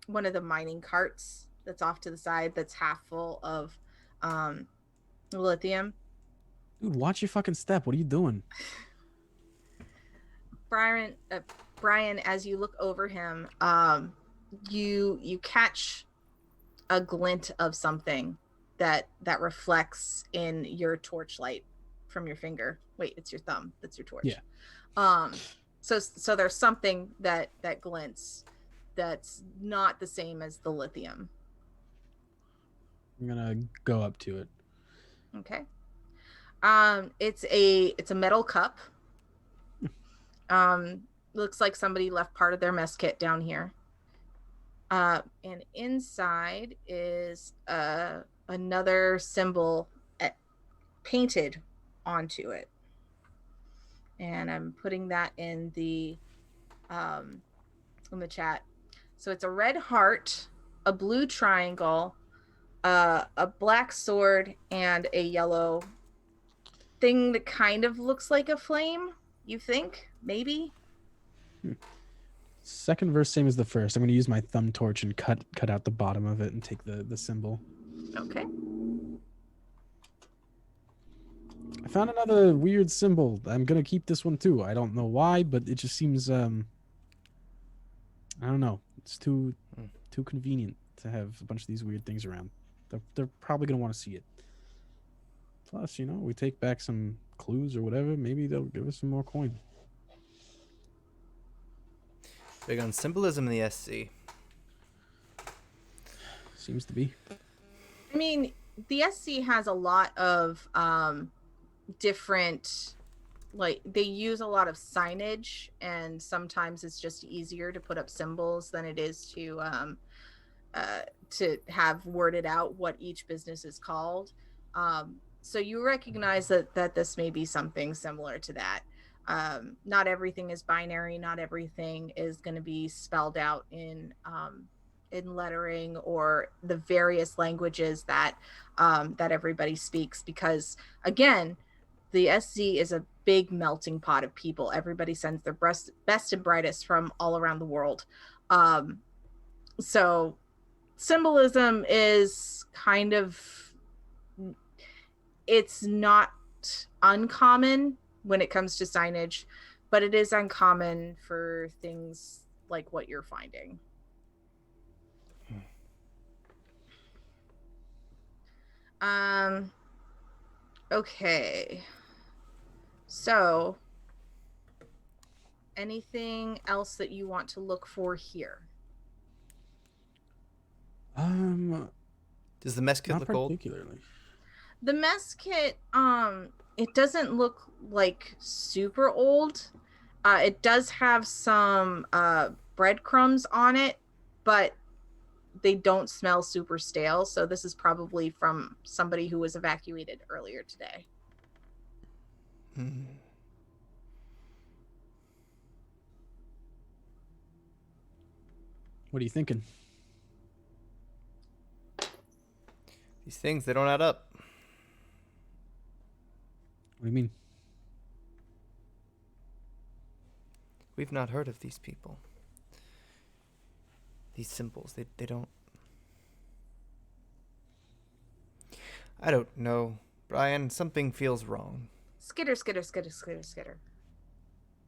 one of the mining carts that's off to the side that's half full of um lithium. Dude, watch your fucking step. What are you doing? Brian, Brian, as you look over him, you catch a glint of something that reflects in your torchlight from your finger. Wait, it's your thumb. That's your torch. Yeah. So there's something that glints that's not the same as the lithium. I'm gonna go up to it. Okay. It's a metal cup. Looks like somebody left part of their mess kit down here. And inside is another symbol painted onto it. And I'm putting that in the chat. So it's a red heart, a blue triangle, a black sword, and a yellow thing that kind of looks like a flame. You think? Maybe? Second verse, same as the first. I'm gonna use my thumb torch and cut out the bottom of it and take the symbol. Okay. I found another weird symbol. I'm gonna keep this one too. I don't know why, but it just seems I don't know. It's too convenient to have a bunch of these weird things around. They're probably gonna want to see it. Plus, we take back some clues or whatever. Maybe they'll give us some more coin. Big on symbolism in the SC. Seems to be. I mean, the SC has a lot of different, like, they use a lot of signage, and sometimes it's just easier to put up symbols than it is to have worded out what each business is called. So you recognize that this may be something similar to that. Not everything is binary. Not everything is going to be spelled out in lettering or the various languages that everybody speaks. Because again, the SC is a big melting pot of people. Everybody sends their best and brightest from all around the world. So symbolism is kind of, it's not uncommon when it comes to signage, but it is uncommon for things like what you're finding. Okay. So, anything else that you want to look for here? Does the mess kit Not look old? particularly. The mess kit, it doesn't look like super old. It does have some breadcrumbs on it, but they don't smell super stale. So this is probably from somebody who was evacuated earlier today. What are you thinking? These things, they don't add up. What do you mean? We've not heard of these people. These symbols, they don't... I don't know. Brian, something feels wrong. Skitter, skitter, skitter, skitter, skitter.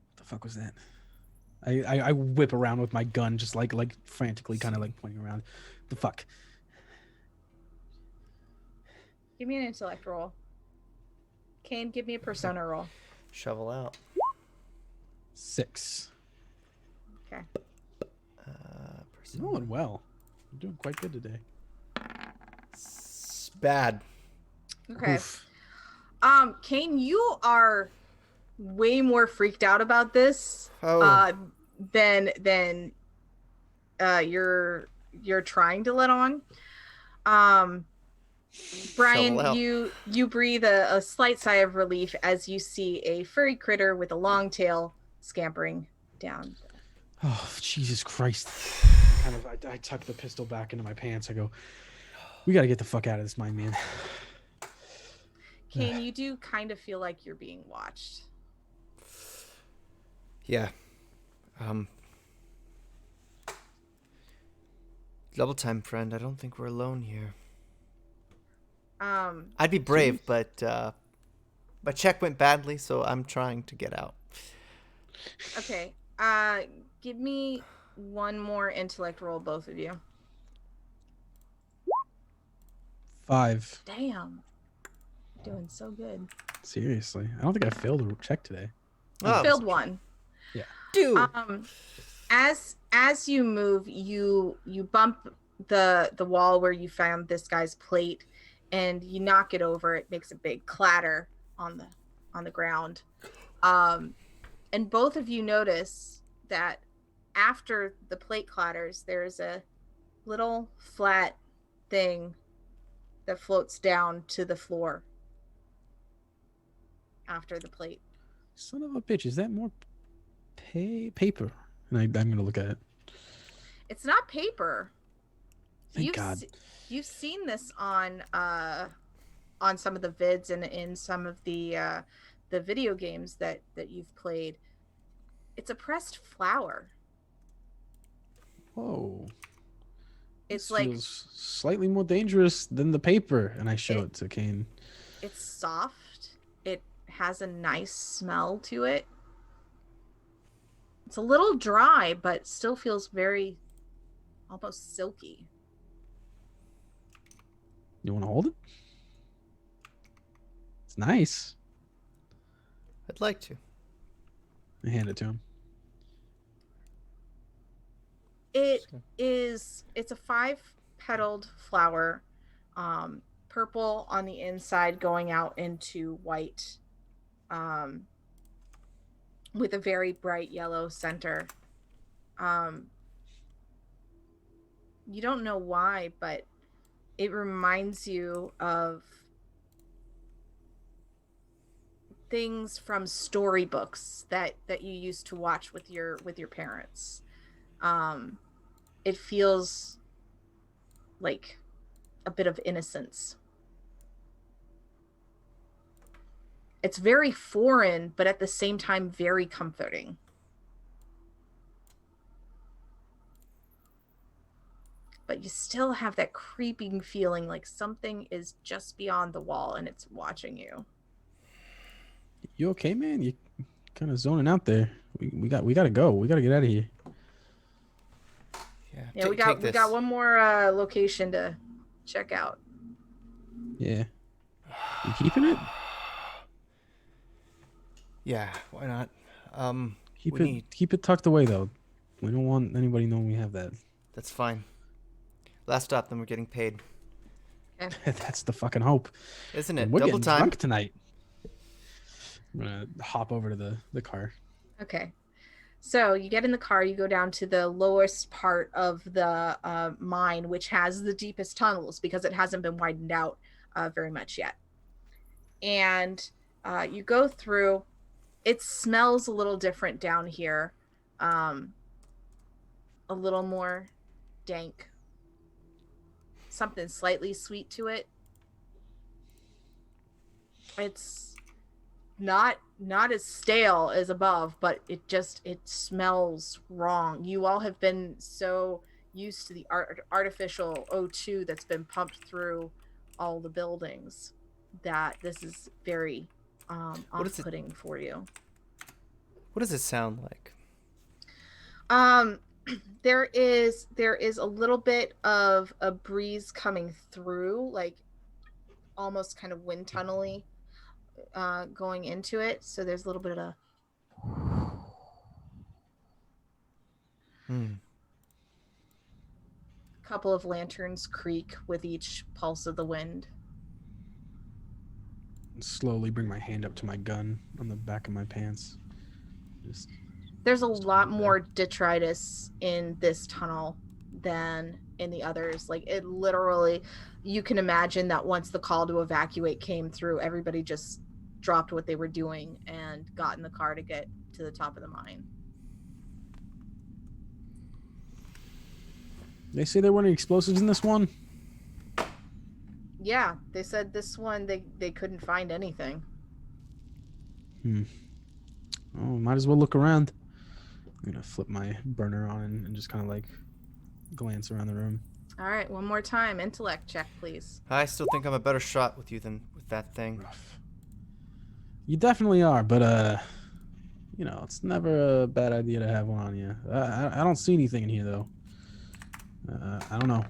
What the fuck was that? I whip around with my gun, just like frantically, kind of like pointing around. The fuck? Give me an intellect roll. Cain, give me a persona roll. Shovel out. 6. Okay. Rolling well. I'm doing quite good today. Bad. Okay. Oof. Cain, you are way more freaked out about this than you're trying to let on. Brian, you breathe a slight sigh of relief as you see a furry critter with a long tail scampering down. Oh, Jesus Christ. I tuck the pistol back into my pants. I go, we got to get the fuck out of this mine, man. Cain, you do kind of feel like you're being watched. Yeah. Double time, friend. I don't think we're alone here. I'd be brave, but my check went badly, so I'm trying to get out. Okay. Give me one more intellect roll, both of you. 5. Damn. Doing so good. Seriously. I don't think I failed a check today. You failed one. Yeah. Dude. As you move, you bump the wall where you found this guy's plate, and you knock it over. It makes a big clatter on the ground. And both of you notice that after the plate clatters, there's a little flat thing that floats down to the floor after the plate. Son of a bitch. Is that more paper? And I'm going to look at it. It's not paper. Thank God. You've seen this on some of the vids and in some of the video games that you've played. It's a pressed flower. Whoa. It's this like feels slightly more dangerous than the paper, and I show it to Cain. It's soft. It has a nice smell to it. It's a little dry, but still feels very almost silky. You want to hold it? It's nice. I'd like to. I hand it to him. It's a 5-petaled flower, purple on the inside going out into white, with a very bright yellow center. You don't know why, but it reminds you of things from storybooks that you used to watch with your parents. It feels like a bit of innocence. It's very foreign, but at the same time very comforting. But you still have that creeping feeling like something is just beyond the wall and it's watching you. You okay, man? You kind of zoning out there. We got to go. We got to get out of here. Yeah, we got one more location to check out. Yeah. You keeping it? Yeah, why not? Keep it tucked away though. We don't want anybody knowing we have that. That's fine. Last stop, then we're getting paid. Okay. That's the fucking hope. Isn't it? And we're Double getting time. drunk tonight. I'm gonna hop over to the car. Okay. So you get in the car, you go down to the lowest part of the mine, which has the deepest tunnels because it hasn't been widened out very much yet. And you go through. It smells a little different down here. A little more dank. Something slightly sweet to it. It's not as stale as above, but it smells wrong. You all have been so used to the artificial O2 that's been pumped through all the buildings that this is very What is it? off-putting for you. What does it sound like? Um, there is a little bit of a breeze coming through, like almost kind of wind tunnely, going into it. So there's a little bit of a Hmm. couple of lanterns creak with each pulse of the wind. Slowly bring my hand up to my gun on the back of my pants. Just There's a lot more detritus in this tunnel than in the others. Like, it literally, you can imagine that once the call to evacuate came through, everybody just dropped what they were doing and got in the car to get to the top of the mine. They say there weren't any explosives in this one. Yeah, they said this one they couldn't find anything. Oh, might as well look around. I'm gonna flip my burner on and just kind of like glance around the room. All right, one more time. Intellect check, please. I still think I'm a better shot with you than with that thing. Rough. You definitely are, but it's never a bad idea to have one on you. I don't see anything in here though. I don't know.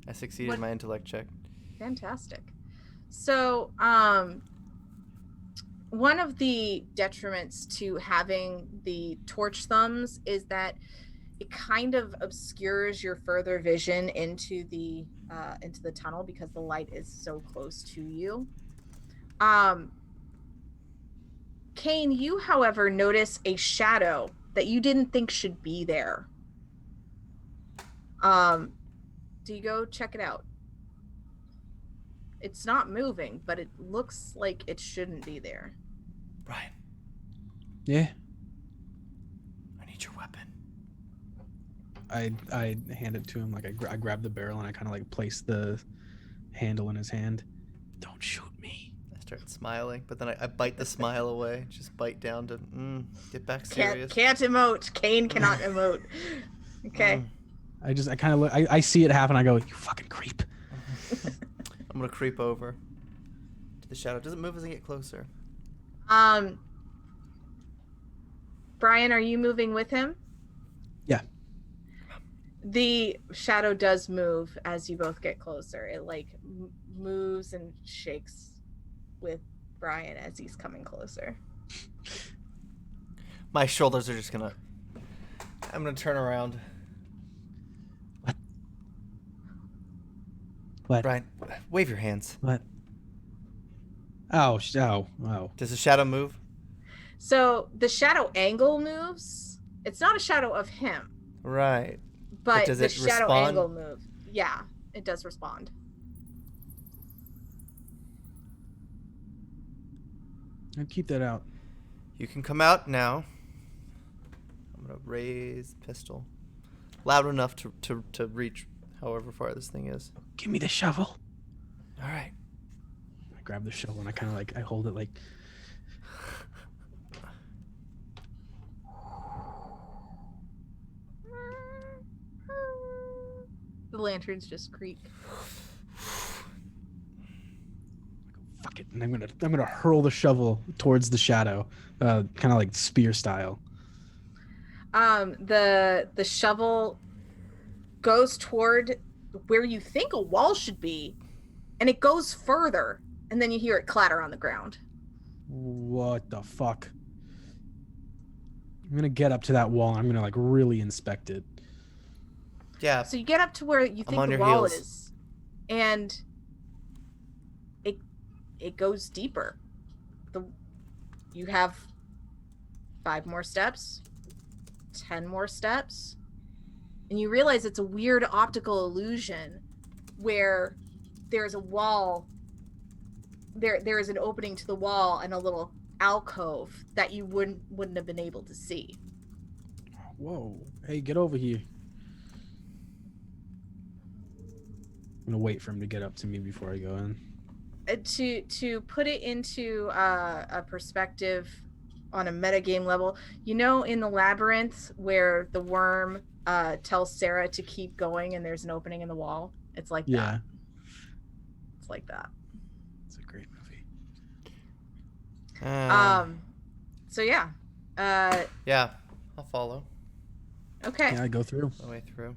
I succeeded my intellect check. Fantastic. So, one of the detriments to having the torch thumbs is that it kind of obscures your further vision into the tunnel because the light is so close to you. Cain, you, however, notice a shadow that you didn't think should be there. Do you go check it out? It's not moving, but it looks like it shouldn't be there. Brian, Yeah. I need your weapon. I hand it to him. Like I grab the barrel and I kind of like place the handle in his hand. Don't shoot me. I start smiling, but then I bite the smile away. Just bite down to get back serious. Can't emote. Cain cannot emote. Okay. I kind of look. I see it happen. I go, you fucking creep. I'm gonna creep over to the shadow. Does it move as I get closer? Brian, are you moving with him? Yeah. The shadow does move as you both get closer. It like moves and shakes with Brian as he's coming closer. My shoulders are just gonna. I'm gonna turn around. What? Brian, wave your hands. What? Oh. Does the shadow move? So the shadow angle moves. It's not a shadow of him, Right. but does the it shadow respond? angle move. Yeah, it does respond. I'll keep that out. You can come out now. I'm gonna raise pistol, loud enough to reach however far this thing is. Give me the shovel. All right. I grab the shovel and I kind of like I hold it like. The lanterns just creak. Fuck it, and I'm gonna hurl the shovel towards the shadow, kind of like spear style. The shovel goes toward where you think a wall should be, and it goes further, and then you hear it clatter on the ground. What the fuck? I'm gonna get up to that wall and I'm gonna like really inspect it. Yeah. So you get up to where you I'm think on the your wall heels. is, and it goes deeper. You have 5 more steps, 10 more steps, and you realize it's a weird optical illusion where there's a wall. There is an opening to the wall and a little alcove that you wouldn't have been able to see. Whoa! Hey, get over here. gonna wait for him to get up to me before I go in. To put it into a perspective on a metagame level, you know, in the labyrinth where the worm tells Sarah to keep going and there's an opening in the wall, it's like that. It's like that. It's a great movie. So yeah. Yeah, I'll follow. Okay. Yeah, I go through. The way through.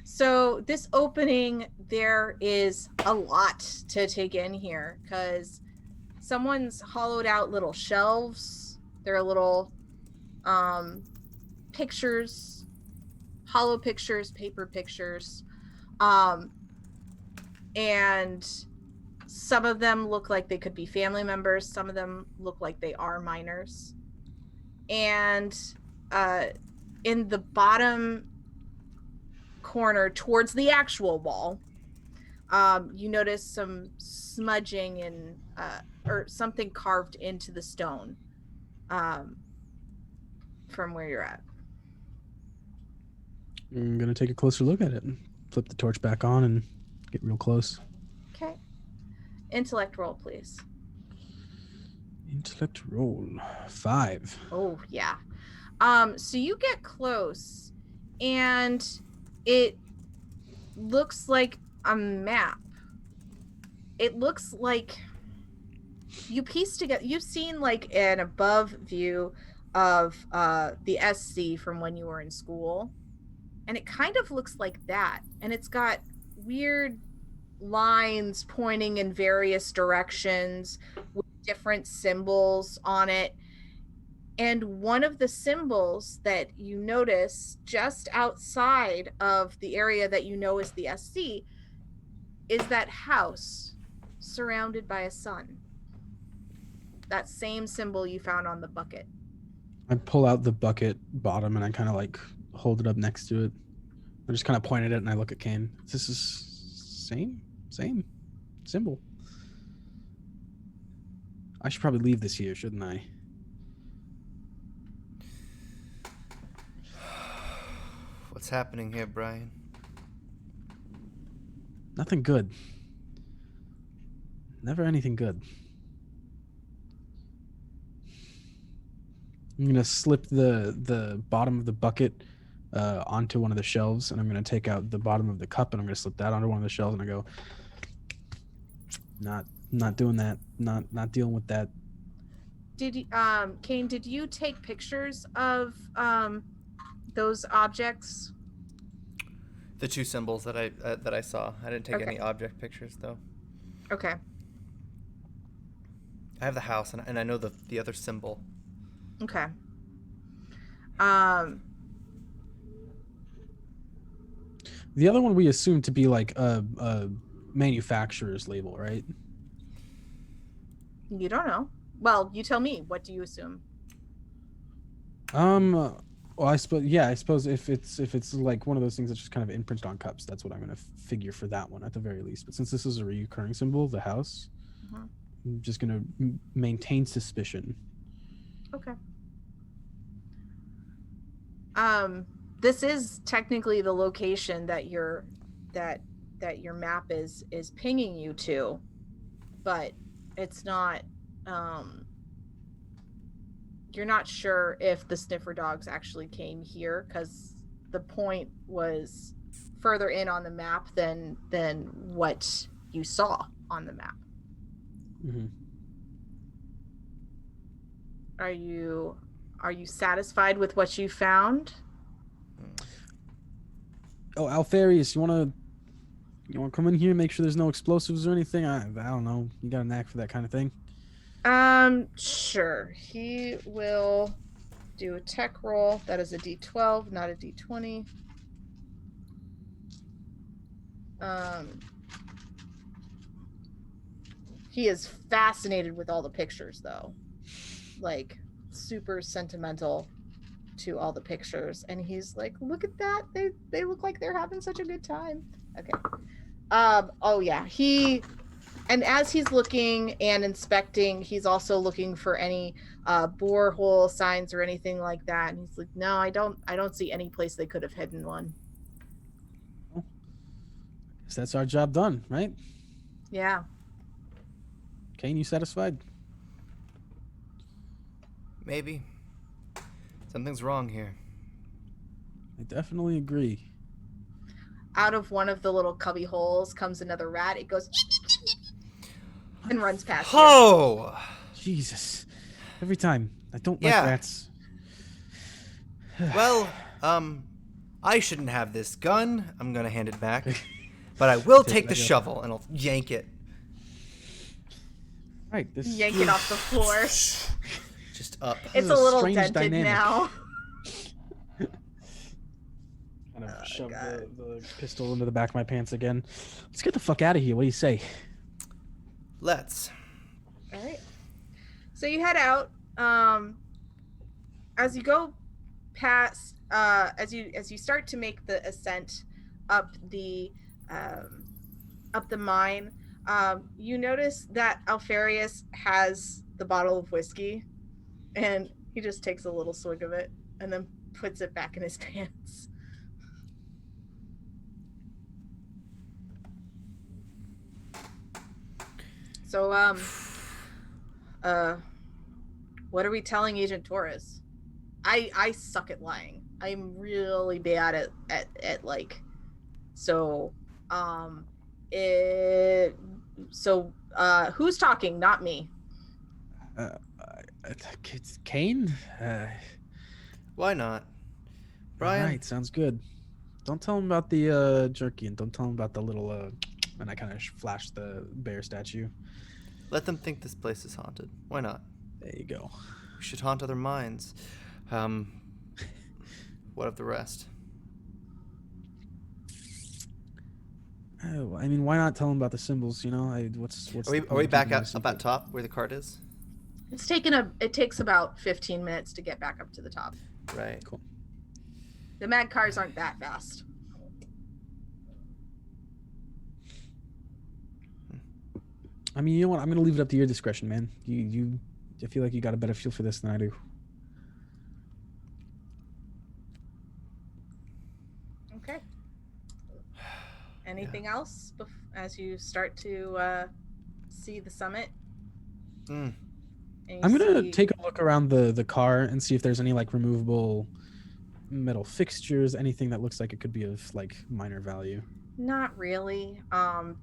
So this opening, there is a lot to take in here because someone's hollowed out little shelves. There are little pictures, hollow pictures, paper pictures. And some of them look like they could be family members. Some of them look like they are minors. And in the bottom corner towards the actual wall, you notice some smudging and or something carved into the stone from where you're at. I'm gonna take a closer look at it and flip the torch back on and get real close. Okay. Intellect roll, please. Intellect roll 5. Oh yeah. So you get close and it looks like a map. It looks like you piece together, you've seen like an above view of the SC from when you were in school, and it kind of looks like that, and it's got weird lines pointing in various directions with different symbols on it. And one of the symbols that you notice just outside of the area that you know is the SC is that house surrounded by a sun. That same symbol you found on the bucket. I pull out the bucket bottom and I kind of like hold it up next to it. I just kind of point at it and I look at Cain. This is same symbol. I should probably leave this here, shouldn't I? What's happening here, Brian? Nothing good. Never anything good. I'm gonna slip the bottom of the bucket onto one of the shelves, and I'm gonna take out the bottom of the cup, and I'm gonna slip that onto one of the shelves, and I go, not doing that. Not dealing with that. Did Cain, did you take pictures of those objects? The two symbols that I saw. I didn't take Okay. any object pictures though. Okay. I have the house and I know the other symbol. Okay. The other one we assume to be like a manufacturer's label, right? You don't know. Well, you tell me. What do you assume? Well, I suppose if it's like one of those things that's just kind of imprinted on cups, that's what I'm gonna figure for that one at the very least. But since this is a recurring symbol, the house, I'm just gonna maintain suspicion. Okay. This is technically the location that your map is pinging you to, but it's not. You're not sure if the sniffer dogs actually came here because the point was further in on the map than what you saw on the map. Mm-hmm. Are you satisfied with what you found? Oh, Alfarius, you wanna come in here and make sure there's no explosives or anything? I don't know. You got a knack for that kind of thing. Sure. He will do a tech roll. That is a D12, not a D20. He is fascinated with all the pictures, though. Like, super sentimental to all the pictures. And he's like, look at that. They look like they're having such a good time. Okay. Oh, yeah. And as he's looking and inspecting, he's also looking for any borehole signs or anything like that. And he's like, "No, I don't see any place they could have hidden one." I So that's our job done, right? Yeah. Cain, you satisfied? Maybe. Something's wrong here. I definitely agree. Out of one of the little cubby holes comes another rat. It goes and runs past you. Oh! Jesus. Every time. I don't like Yeah. rats. Well, I shouldn't have this gun. I'm gonna hand it back. But I will Take take it, the I go. shovel and I'll yank it. Right, this Yank it off the floor. Just up. It's is a a little strange dented dynamic. now. kind of shove God. the pistol into the back of my pants again. Let's get the fuck out of here. What do you say? Let's. All right. So you head out. As you go past, as you start to make the ascent up the mine, you notice that Alfarius has the bottle of whiskey, and he just takes a little swig of it and then puts it back in his pants. So, what are we telling Agent Torres? I suck at lying. I'm really bad at like, so, it, so, who's talking? Not me. It's Cain? Why not? Brian? All right, sounds good. Don't tell him about the jerky, and don't tell him about the little and I kind of flash the bear statue. Let them think this place is haunted. Why not? There you go. We should haunt other minds. What of the rest? Oh, I mean, why not tell him about the symbols? You know, what's Are the we point of back keeping it a up at secret? top where the cart is? It takes about 15 minutes to get back up to the top. Right. Cool. The mad cars aren't that fast. I mean, you know what? I'm gonna leave it up to your discretion, man. I feel like you got a better feel for this than I do. Okay. Anything else as you start to see the summit? Mm. I'm gonna take a look around the car and see if there's any like removable metal fixtures, anything that looks like it could be of like minor value. Not really.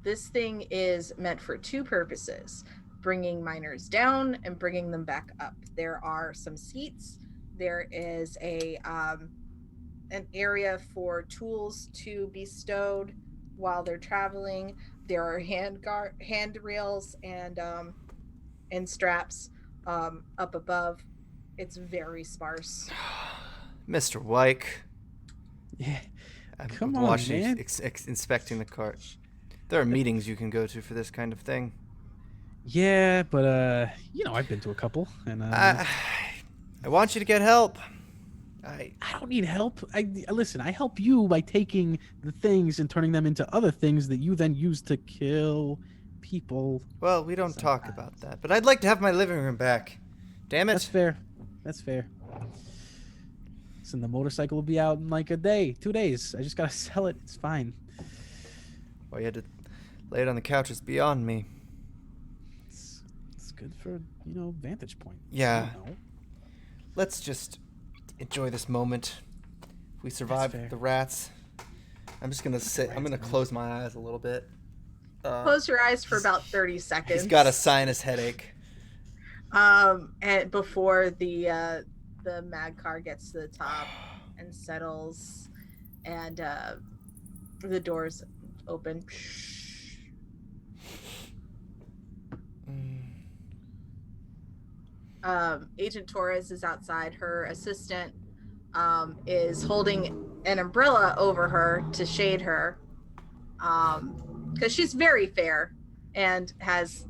This thing is meant for two purposes: bringing miners down and bringing them back up. There are some seats. There is an area for tools to be stowed while they're traveling. There are handrails and straps up above. It's very sparse. Mr. Wyke. Yeah. I'm Come on, watching man. inspecting the cart. There are meetings you can go to for this kind of thing. Yeah, but you know, I've been to a couple, and I want you to get help. I don't need help. Listen. I help you by taking the things and turning them into other things that you then use to kill people. Well, we don't talk about that, but I'd like to have my living room back. Damn it. That's fair. That's fair. Listen, the motorcycle will be out in like a day, 2 days. I just gotta sell it. It's fine. Why you had to lay it on the couch is beyond me. It's good for, vantage point. Yeah. I don't know. Let's just enjoy this moment. If we survive fair. the rats, I'm just gonna sit. I'm gonna close my eyes a little bit. Close your eyes for about 30 seconds. He's got a sinus headache. And before the mad car gets to the top and settles, and the doors open. Agent Torres is outside. Her assistant is holding an umbrella over her to shade her, because she's very fair and has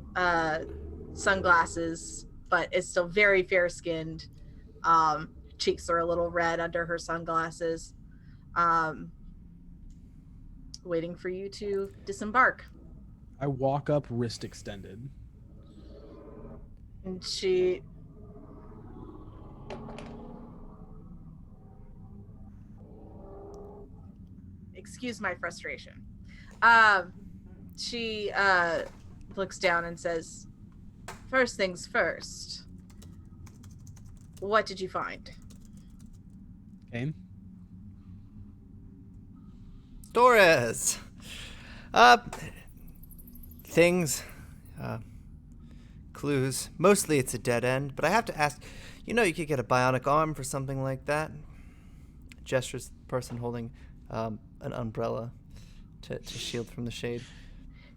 sunglasses, but is still very fair skinned. Cheeks are a little red under her sunglasses. Waiting for you to disembark. I walk up, wrist extended. And she excuse my frustration. Um, she looks down and says, "First things first. What did you find?" Cain? Torres. Uh, things, uh, clues. Mostly it's a dead end, but I have to ask. You could get a bionic arm for something like that. Gestures the person holding an umbrella to shield from the shade.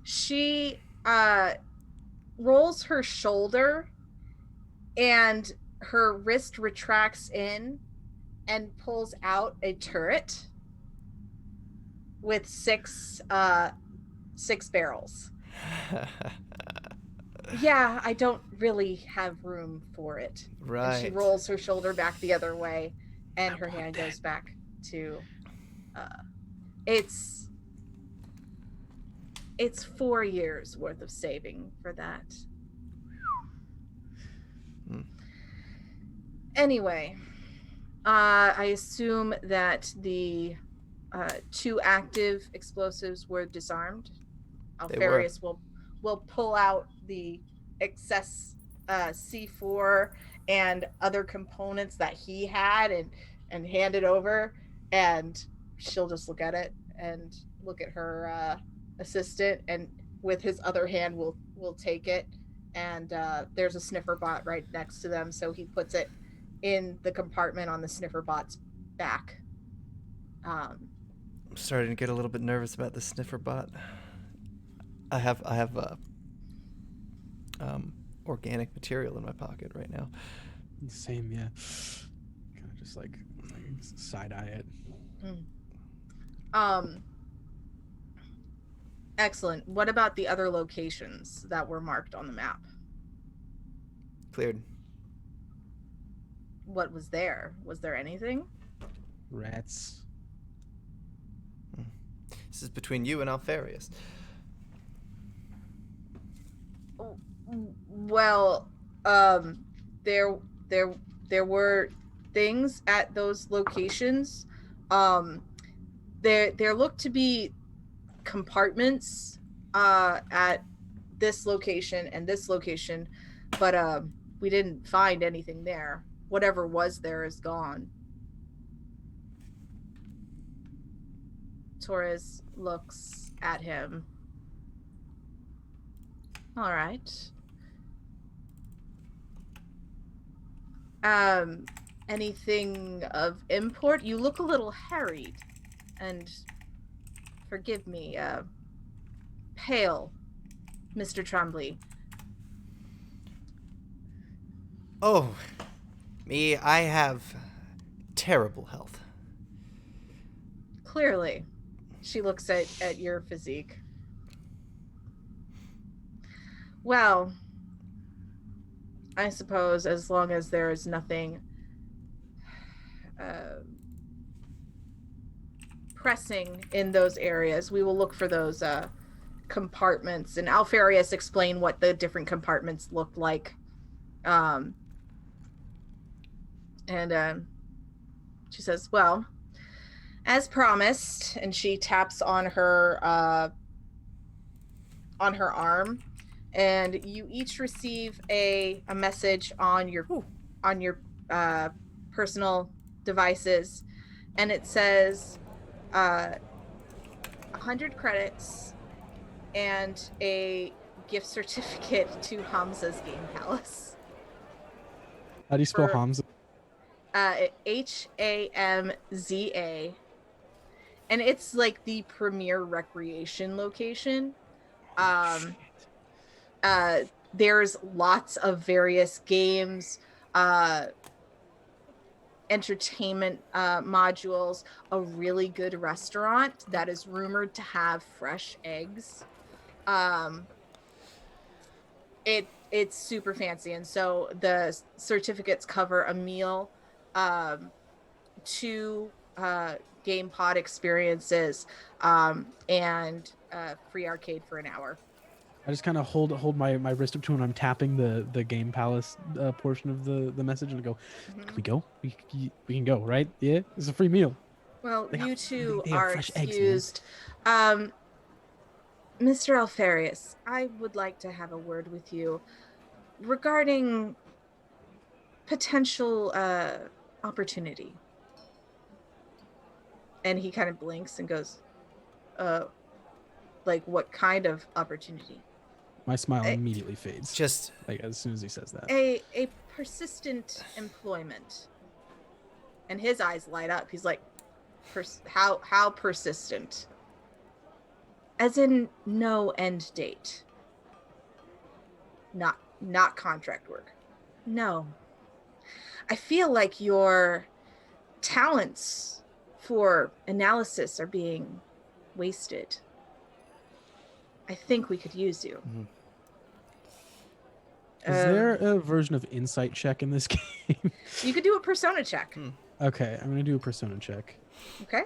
She rolls her shoulder and her wrist retracts in and pulls out a turret with six barrels. Yeah, I don't really have room for it. Right. And she rolls her shoulder back the other way, and her hand that. goes back to it's 4 years worth of saving for that. Anyway, I assume that the 2 active explosives were disarmed. Alfarius will pull out the excess C4 and other components that he had and hand it over, and she'll just look at it and look at her assistant, and with his other hand will take it, and there's a sniffer bot right next to them, so he puts it in the compartment on the sniffer bot's back. I'm starting to get a little bit nervous about the sniffer bot. I have organic material in my pocket right now. Same, yeah. Kind of just like side eye it. Excellent. What about the other locations that were marked on the map? Cleared. What was there? Was there anything? Rats. This is between you and Alfarius. Well, there were things at those locations. There looked to be compartments at this location and this location, but we didn't find anything there. Whatever was there is gone. Torres looks at him. All right. Anything of import? You look a little harried, and forgive me, pale, Mr. Trombley. Oh, me, I have terrible health. Clearly. She looks at your physique. Well, I suppose as long as there is nothing pressing in those areas, we will look for those compartments. And Alfarius explained what the different compartments looked like. And she says, well, as promised, and she taps on her arm, and you each receive a message on your personal devices, and it says 100 credits and a gift certificate to Hamza's Game Palace. How do you spell Hamza? Hamza, and it's like the premier recreation location. There's lots of various games, entertainment modules, a really good restaurant that is rumored to have fresh eggs. It's super fancy, and so the certificates cover a meal, 2 game pod experiences, and free arcade for an hour. I just kind of hold my wrist up to when I'm tapping the Game Palace portion of the message and go, can we go? We can go, right? Yeah? It's a free meal. Well, you two they have are fresh excused. Eggs, Mr. Alfarius, I would like to have a word with you regarding potential opportunity. And he kind of blinks and goes, like what kind of opportunity? My smile A, immediately fades. Just Like as soon as he says that. a persistent employment. And his eyes light up. He's like, how persistent? As in no end date. Not contract work. No. I feel like your talents for analysis are being wasted. I think we could use you. Is there a version of insight check in this game? You could do a persona check. Okay, I'm gonna do a persona check. Okay.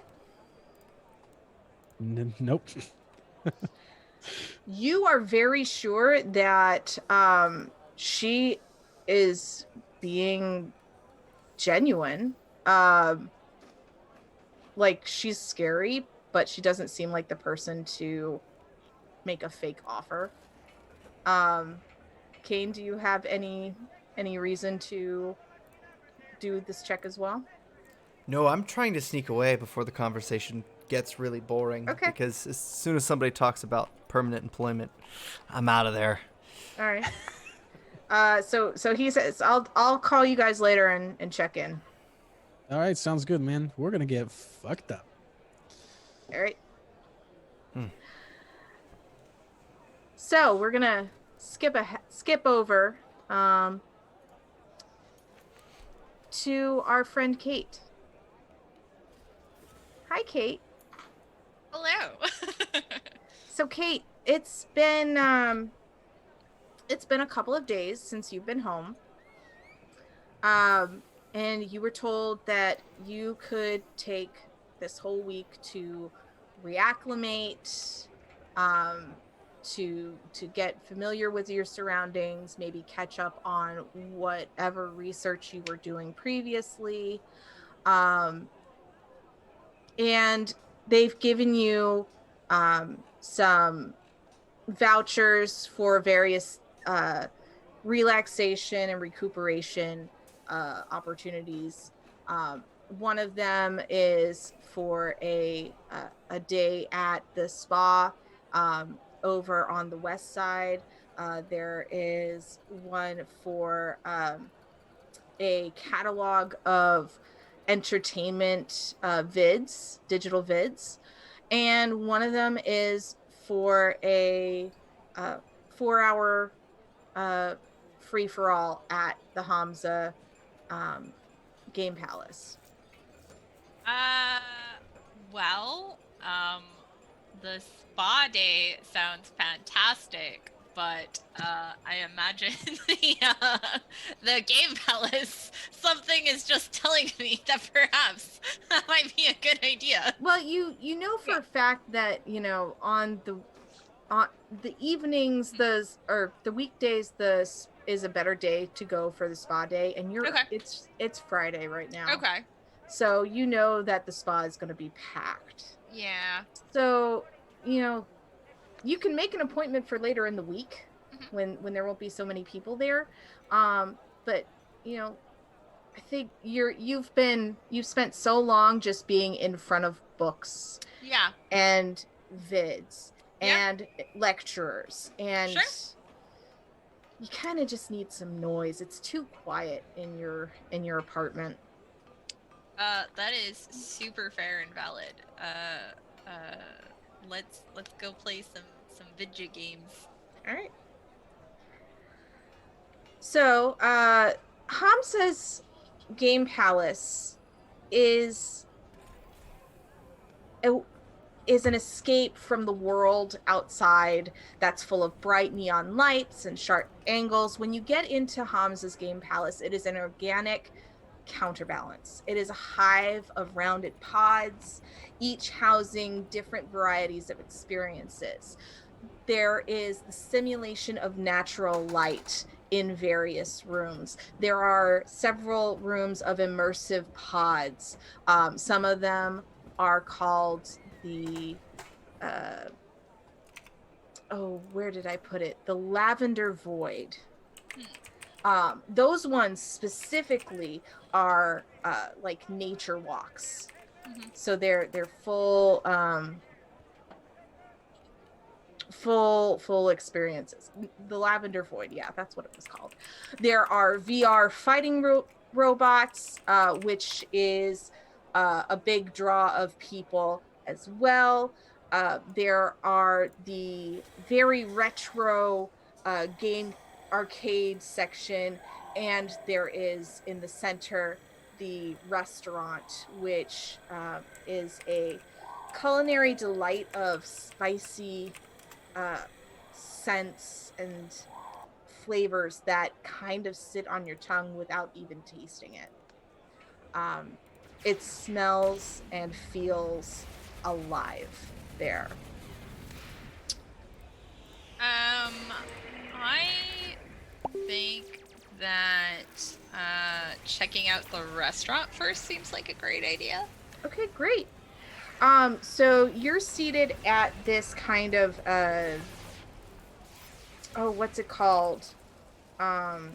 Nope. You are very sure that she is being genuine. Like she's scary, but she doesn't seem like the person to make a fake offer. Cain, do you have any reason to do this check as well? no, I'm trying to sneak away before the conversation gets really boring. Okay. Because as soon as somebody talks about permanent employment, I'm out of there. All right. So he says, I'll call you guys later and check in. All right, sounds good, man. We're gonna get fucked up. All right. So we're gonna skip over to our friend Kate. Hi, Kate. Hello. So Kate, it's been a couple of days since you've been home. And you were told that you could take this whole week to reacclimate, to get familiar with your surroundings, maybe catch up on whatever research you were doing previously. And they've given you some vouchers for various relaxation and recuperation opportunities. One of them is for a day at the spa over on the west side. There is one for a catalog of entertainment vids, digital vids, and one of them is for a 4-hour free for all at the Hamza Game Palace. Well, the spa day sounds fantastic, but I imagine the game palace, something is just telling me that perhaps that might be a good idea. Well, you know for a fact that on the evenings, or the weekdays, is a better day to go for the spa day, and Okay. it's Friday right now. Okay. So you know that the spa is going to be packed. Yeah. So you can make an appointment for later in the week when there won't be so many people there. But I think you've spent so long just being in front of books. Yeah. And vids and lecturers, and Sure. you kind of just need some noise. It's too quiet in your apartment. That is super fair and valid. Let's go play some video games. All right. So, Hamza's Game Palace is an escape from the world outside that's full of bright neon lights and sharp angles. When you get into Hamza's Game Palace, it is an organic counterbalance. It is a hive of rounded pods, each housing different varieties of experiences. There is the simulation of natural light in various rooms. There are several rooms of immersive pods. Some of them are called the oh, where did I put it? The Lavender Void. Hmm. Those ones specifically are like nature walks. Mhm. So they're full experiences. The Lavender Void, yeah, that's what it was called. There are VR fighting robots, which is a big draw of people as well. There are the very retro game arcade section, and there is in the center the restaurant, which is a culinary delight of spicy scents and flavors that kind of sit on your tongue without even tasting it. Um, it smells and feels alive there. I think that checking out the restaurant first seems like a great idea. Okay, great. So you're seated at this kind of oh, what's it called? Um,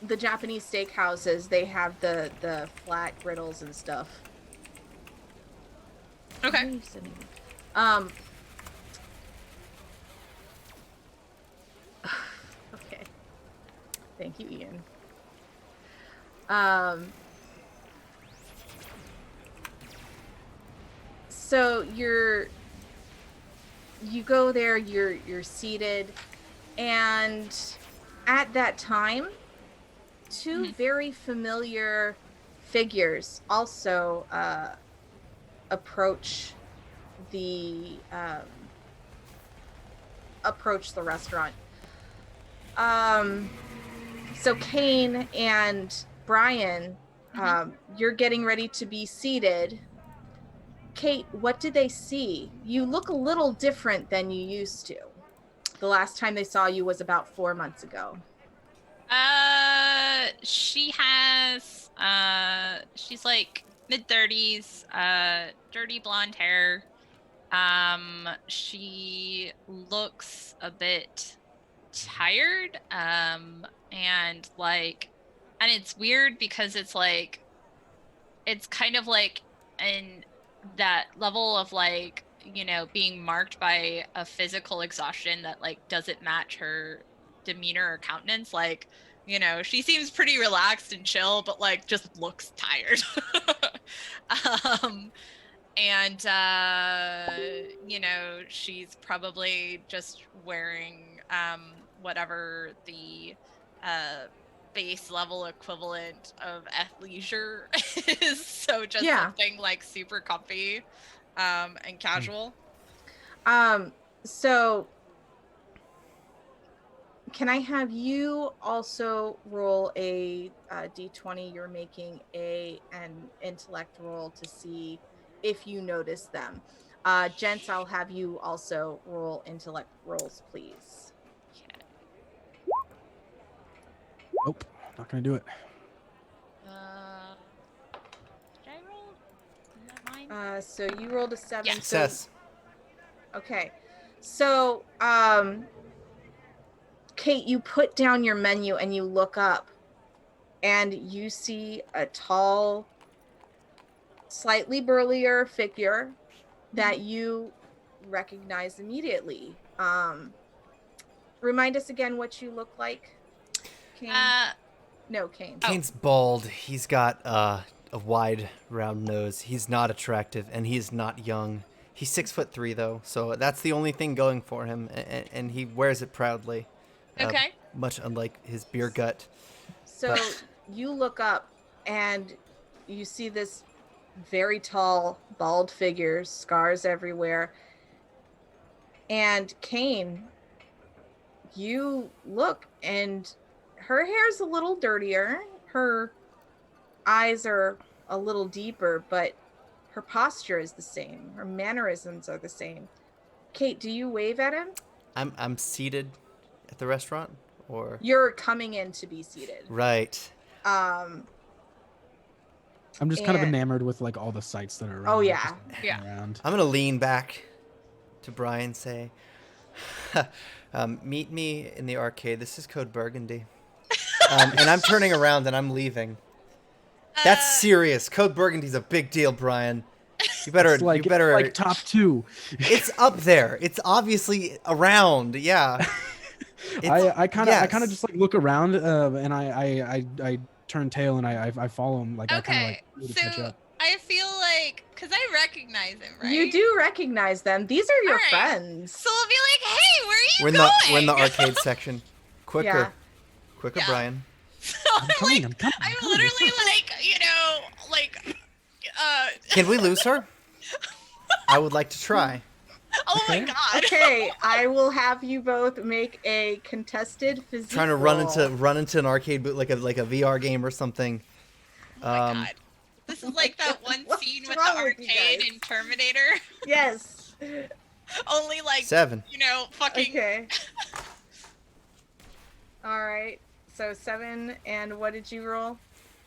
the Japanese steakhouses, they have the flat griddles and stuff. Why Okay. are you sitting there? Um, okay. Thank you, Ian. Um, so you go there, you're seated, and at that time, two Mhm. very familiar figures also approach the approach the restaurant. Um, so Cain and Brian, Mhm. you're getting ready to be seated. Kate, what did they see? You look a little different than you used to. The last time they saw you was about 4 months ago. She has she's like mid-30s, dirty blonde hair. She looks a bit tired, and like, and it's weird because it's like it's kind of like in that level of like, being marked by a physical exhaustion that like doesn't match her demeanor or countenance. Like, she seems pretty relaxed and chill, but like just looks tired. um and she's probably just wearing whatever the uh base level equivalent of athleisure is, so just Yeah. something like super comfy and Hmm. casual. Um, so can I have you also roll a d20? You're making an intellect roll to see if you notice them. Gents, I'll have you also roll intellect rolls, please. Nope, not gonna do it. uh did I roll? Is that mine? So you rolled a 7, Yes. so Success. okay. So Kate, you put down your menu and you look up and you see a tall, slightly burlier figure that you recognize immediately. Remind us again what you look like, Kane. uh No, Kane. oh Kane's bald. He's got a wide, round nose. He's not attractive, and he's not young. He's 6'3" though, so that's the only thing going for him, and he wears it proudly, uh, okay. much unlike his beer gut. So But you look up and you see this very tall, bald figure, scars everywhere. And Kane, you look and her hair's a little dirtier. Her eyes are a little deeper, but her posture is the same. Her mannerisms are the same. Kate, do you wave at him? I'm seated at the restaurant, or You're coming in to be seated. right. Um, I'm just kind of and enamored with like all the sights that are oh around. Like, just yeah. Yeah. around. I'm gonna lean back to Brian, and say, Meet me in the arcade. This is code Burgundy. And I'm turning around and I'm leaving. That's serious. Code Burgundy's a big deal, Brian. You better. It's like top 2. It's up there. It's obviously around. Yeah. I kind of yes. just like look around, and I turn tail and I follow him. Like I kind of Okay, like to catch so up. I feel like, because I recognize him, right? You do recognize them. These are your All right. friends. So I'll be like, hey, where are you We're in going? we're in the arcade section. Quicker. Yeah. Quicker, Yeah. Brian. So I'm coming. like, I'm coming. I'm literally like, Can we lose her? I would like to try. oh Okay. my god. Okay, I will have you both make a contested physique Trying to roll. run into an arcade booth like a VR game or something. Oh my god. This is like that one What's scene with wrong the with you arcade guys? in Terminator. Yes. Only like 7. fucking Okay. All right. So 7, and what did you roll?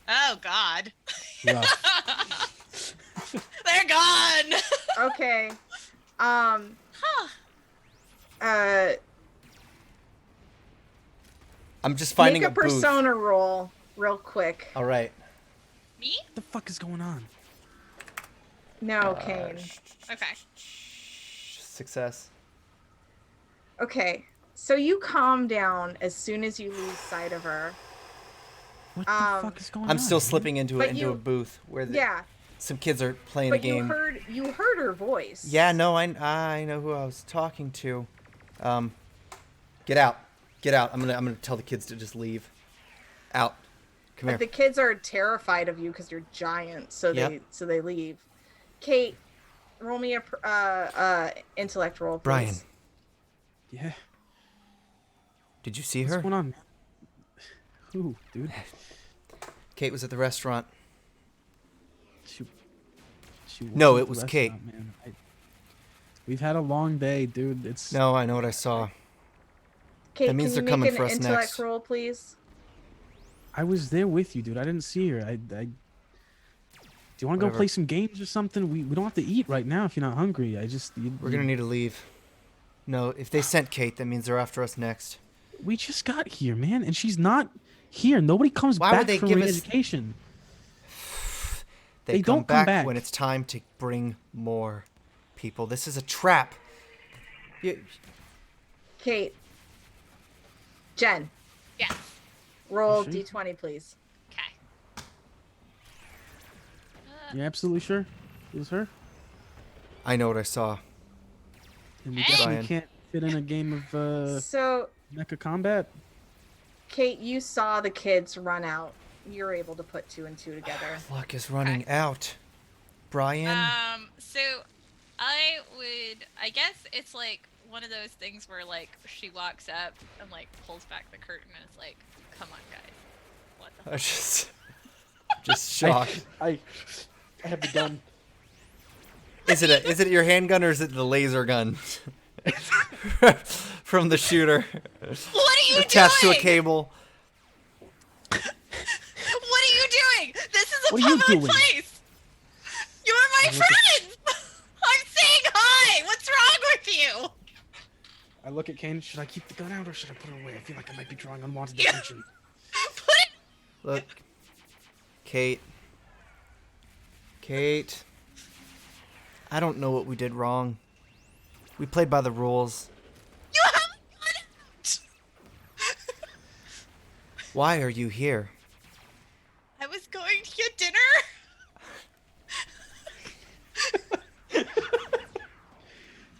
oh god. Rough. They're gone. Okay. Huh. I'm just finding Make a booth. persona roll real quick. All right. Me? What the fuck is going on? No, Cain. Okay. Success. Okay. So you calm down as soon as you lose sight of her. What the fuck is going on? I'm still man? slipping into But a booth where Yeah, some kids are playing a but game. you heard her voice. Yeah, no, I know who I was talking to. Get out. Get out. I'm gonna tell the kids to just leave. Out. Come But here. the kids are terrified of you because you're giant, so Yep. they leave. Kate, roll me a intellect roll, please. Brian, Yeah. did you see What's her? going on? Who, dude? Kate was at the restaurant. She No, wasn't it at the was Kate. restaurant, man. We've had a long day, dude. It's No, I know what I saw. Kate, That means can they're you coming make for an us intellect next. roll, please? I was there with you, dude. I didn't see her. Do you want to go Whatever. play some games or something? We don't have to eat right now if you're not hungry. We're gonna need to leave. No, if they sent Kate, that means they're after us next. We just got here, man, and she's not here. Nobody comes Why would back they from give us- re-education. They don't come back. when it's time to bring more people. This is a trap. Kate. Jen, Yeah. roll sure? d20, please. Okay. You're absolutely sure it was her? I know what I saw. And we Hey. definitely Brian. can't fit in a game of So, mecha combat. Kate, you saw the kids run out. You're able to put 2 and 2 together. Luck is running out. Brian. So I guess it's like one of those things where like she walks up and like pulls back the curtain and is like, come on guys. What the I was just shocked. I have the gun. Is it your handgun or is it the laser gun? From the shooter. What are you Attached doing? to a cable. What are you doing? This is a What are you public doing? place. You are my friends. I'm saying hi. What's wrong with you? I look at Cain. Should I keep the gun out or should I put it away? I feel like I might be drawing unwanted attention. Put it. Look. Kate. Kate. I don't know what we did wrong. We played by the rules. You haven't got it. Why are you here? I was going to get dinner.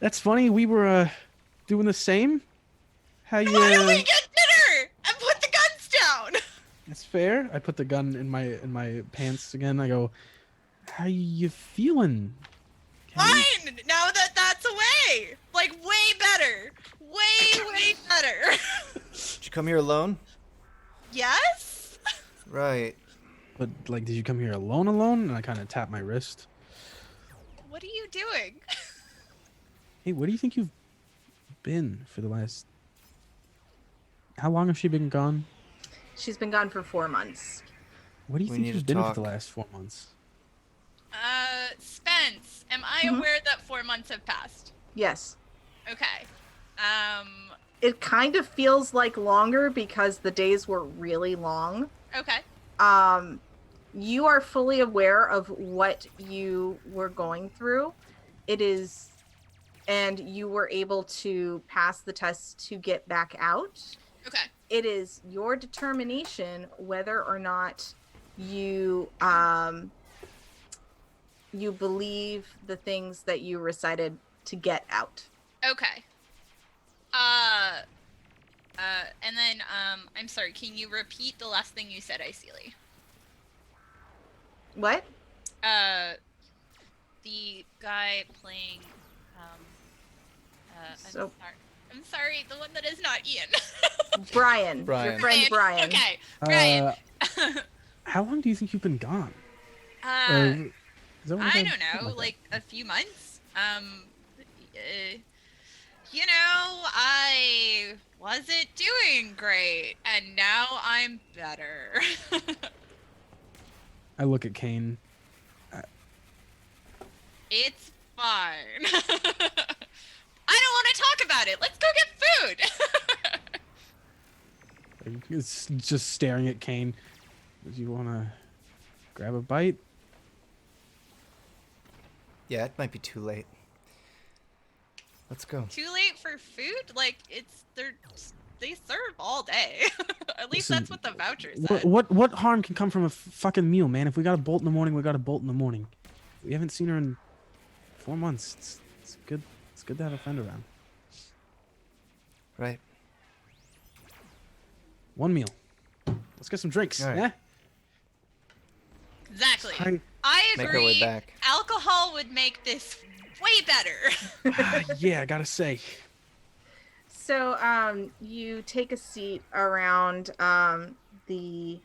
That's funny. We were doing the same. How you? Why don't we get dinner and put the guns down? That's fair. I put the gun in my pants again. I go, how you feeling? Cain?" Fine. Now that that's away, like way better, way better. Did you come here alone? Yes. Right. But like, did you come here alone? And I kind of tap my wrist. What are you doing? Hey, where do you think you've been for the last? How long has she been gone? She's been gone for 4 months. What do you We think need you've to been for talk. the last 4 months? Spence, am I aware that 4 months have passed? Yes. Okay. it kind of feels like longer because the days were really long. Okay. You are fully aware of what you were going through. It is, and you were able to pass the test to get back out. Okay. It is your determination whether or not you you believe the things that you recited to get out. Okay. And then I'm sorry. Can you repeat the last thing you said, Iceely? What? The guy playing. So I'm sorry. The one that is not Ian. Brian, your Brian. friend Brian. Okay, Brian. How long do you think you've been gone? I Is that what don't know, like like a few months. I wasn't doing great, and now I'm better. I look at Cain. It's fine. I don't want to talk about it. Let's go get food. It's just staring at Cain. Do you want to grab a bite? Yeah, it might be too late. Let's go. Too late for food? Like they serve all day. At least Listen, that's what the voucher said. What harm can come from a fucking meal, man? If we got a bolt in the morning, we got a bolt in the morning. We haven't seen her in 4 months. It's good. It's good to have a friend around. Right. One meal. Let's get some drinks. All right. Yeah. Exactly. Sorry. I Make our way agree. back. Alcohol would make this way better. Yeah, I gotta say. So you take a seat around the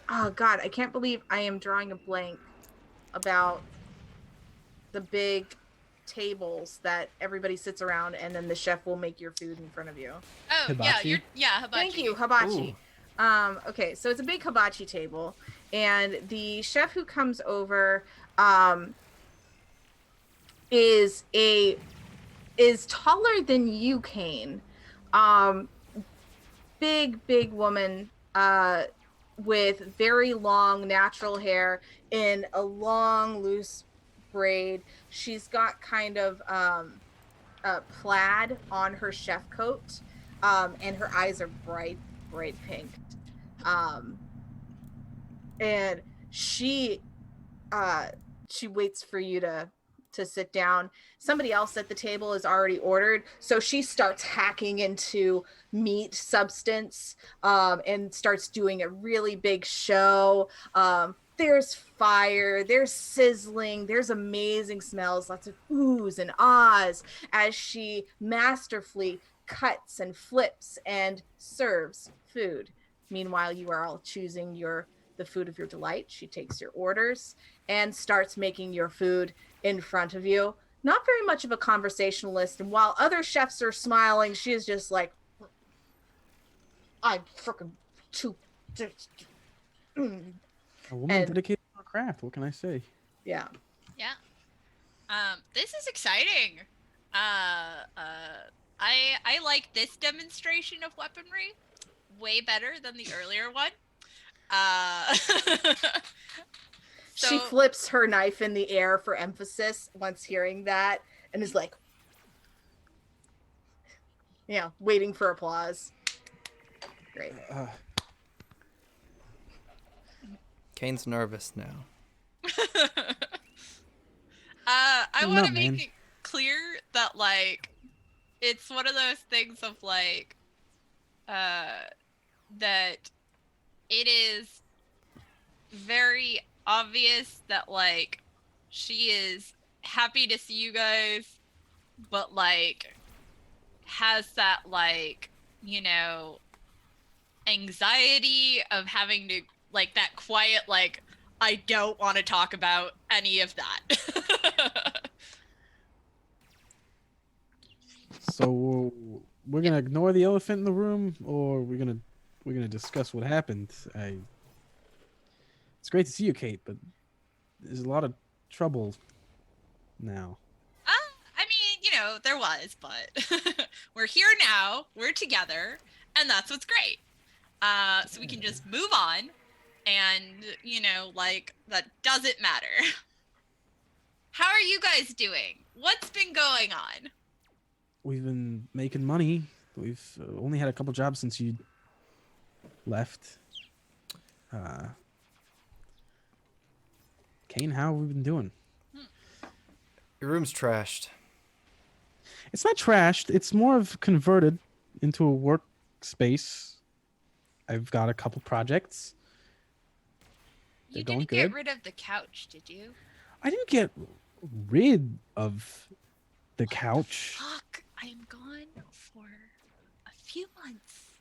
oh god, I can't believe I am drawing a blank about the big tables that everybody sits around, and then the chef will make your food in front of you. Oh Hibachi? hibachi. Thank you, hibachi. Okay, so it's a big hibachi table, and the chef who comes over is taller than you, Cain. Big woman with very long natural hair in a long loose braid. She's got kind of plaid on her chef coat, and her eyes are bright pink. And she waits for you to sit down. Somebody else at the table is already ordered, so she starts hacking into meat substance and starts doing a really big show. There's fire, there's sizzling, there's amazing smells, lots of oohs and ahs as she masterfully cuts and flips and serves food. Meanwhile, you are all choosing the food of your delight. She takes your orders and starts making your food in front of you. Not very much of a conversationalist, and while other chefs are smiling, she is just like, I'm freaking too. A woman And- dedicated to her craft. What can I say? Yeah. Yeah. This is exciting. I like this demonstration of weaponry way better than the earlier one. She flips her knife in the air for emphasis once hearing that, and is like, waiting for applause. Great. Kane's nervous now. I No, want to man. make it clear that, like, it's one of those things of, like, that it is very obvious that, like, she is happy to see you guys, but, like, has that, like, anxiety of having to, like, that quiet, like, I don't want to talk about any of that. So we're gonna ignore the elephant in the room, or we're gonna discuss what happened. It's great to see you, Kate, but there's a lot of trouble now. I mean, know, there was, but we're here now. We're together, and that's what's great. So we can just move on, and you know, like that doesn't matter. How are you guys doing? What's been going on? We've been making money. We've only had a couple jobs since you left. Cain, how have we been doing? Your room's trashed. It's not trashed. It's more of converted into a workspace. I've got a couple projects. You going didn't get good. rid of the couch, did you? I didn't get rid of the couch. Fuck, I am gone for a few months,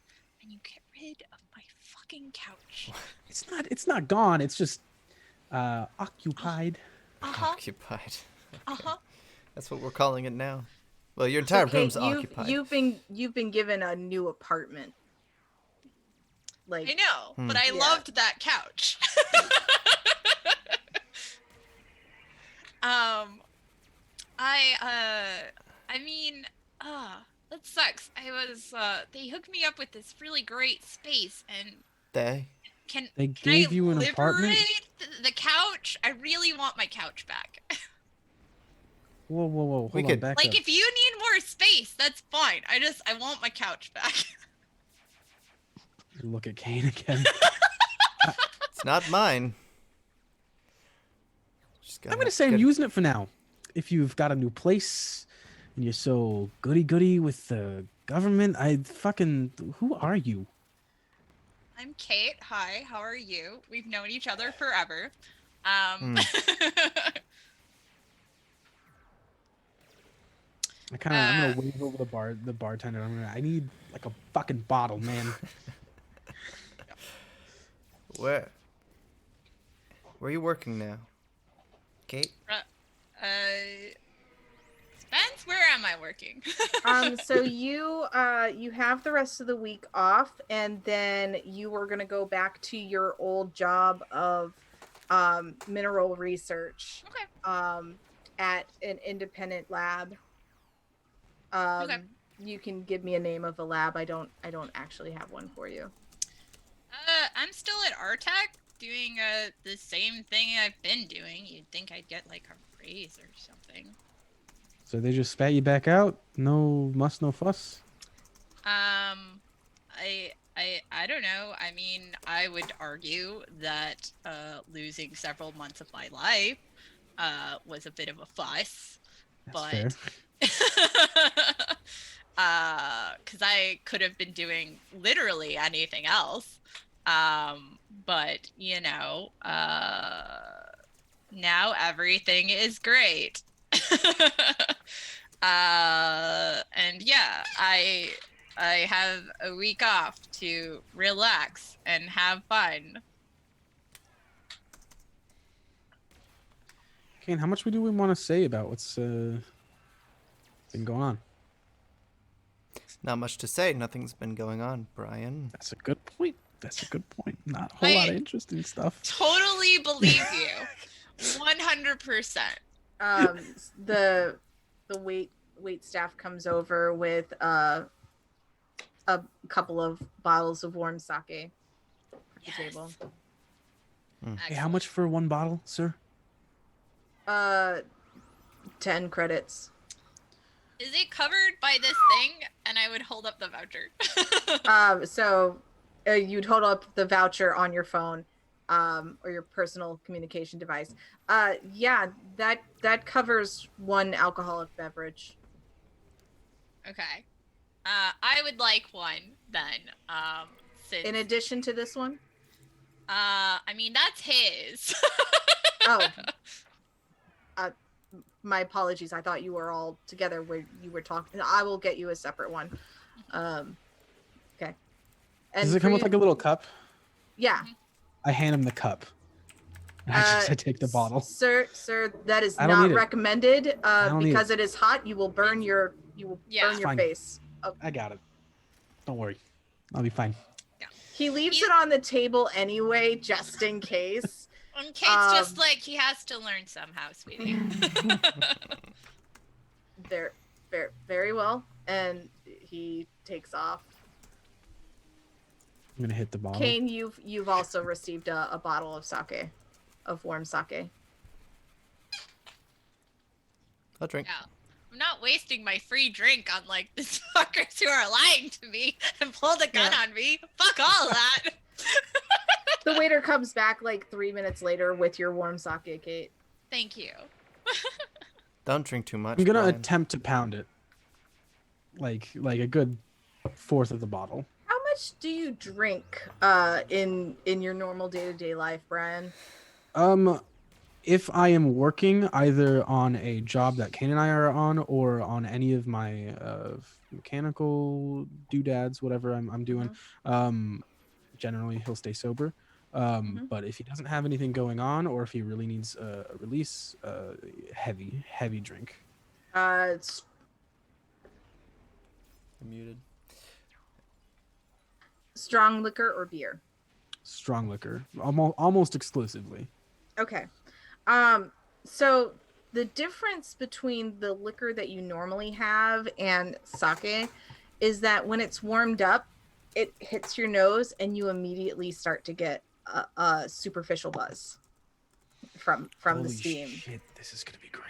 and you get rid of my fucking couch. It's not gone. It's just occupied. Uh-huh, Occupied. uh-huh. That's what we're calling it now. Well, your entire Okay, room's occupied. you've been given a new apartment. Like I know, but I Yeah. loved that couch. I mean, that sucks. They hooked me up with this really great space, and They? They can gave I you an liberate apartment? the couch? I really want my couch back. Whoa. Hold We on, could- back Like, up. if you need more space, that's fine. I want my couch back. Look at Cain again. It's not mine. Just I'm gonna say I'm using it for now. If you've got a new place and you're so goody with the government, who are you? I'm Kate. Hi, how are you? We've known each other forever. Hmm. I'm gonna wave over the bartender. I need like a fucking bottle, man. Where are you working now? Kate? Spence, where am I working? So you have the rest of the week off, and then you were gonna go back to your old job of mineral research. Okay. At an independent lab. Okay. You can give me a name of a lab. I don't actually have one for you. I'm still at RTech doing the same thing I've been doing. You'd think I'd get like a raise or something. So they just spat you back out? No muss, no fuss? I don't know. I mean, I would argue that losing several months of my life was a bit of a fuss. That's But fair. because I could have been doing literally anything else. But you know, now everything is great. And yeah, I have a week off to relax and have fun. Cain, how much do we want to say about what's been going on? Not much to say. Nothing's been going on, Brian. That's a good point. Not a whole lot of I- interesting stuff. Totally believe you. 100%. The wait staff comes over with a couple of bottles of warm sake at the table. Hey, how much for one bottle, sir? 10 credits. Is it covered by this thing? And I would hold up the voucher. So you'd hold up the voucher on your phone, or your personal communication device. Yeah, that covers one alcoholic beverage. Okay. I would like one then. Since In addition to this one? I mean that's his. Oh. My apologies. I thought you were all together where you were talking. I will get you a separate one. Okay. And Does it come with like a little cup? Yeah. I hand him the cup. I take the bottle. Sir, that is I don't not need it. recommended don't need because it is hot. You will burn your Yeah. burn your Fine. face. Oh. I got it. Don't worry. I'll be fine. He leaves it on the table anyway, just in case. And Kate's just like he has to learn somehow, sweetie. Very, very well. And he takes off. I'm gonna hit the bottle. Cain, you've also received a bottle of sake, of warm sake. I'll drink. Yeah. I'm not wasting my free drink on like the fuckers who are lying to me and pulled a gun on me. Fuck all of that. The waiter comes back like 3 minutes later with your warm sake, Kate. Thank you. Don't drink too much. I'm gonna Brian. attempt to pound it, like a good fourth of the bottle. How much do you drink in your normal day-to-day life, Brian? If I am working either on a job that Kane and I are on, or on any of my mechanical doodads, whatever I'm doing, generally he'll stay sober. But if he doesn't have anything going on, or if he really needs a release, heavy drink. It's I'm muted. strong liquor or beer? Strong liquor, almost exclusively. Okay. So the difference between the liquor that you normally have and sake is that when it's warmed up, it hits your nose and you immediately start to get a superficial buzz from Holy the steam. Shit, this is gonna be great.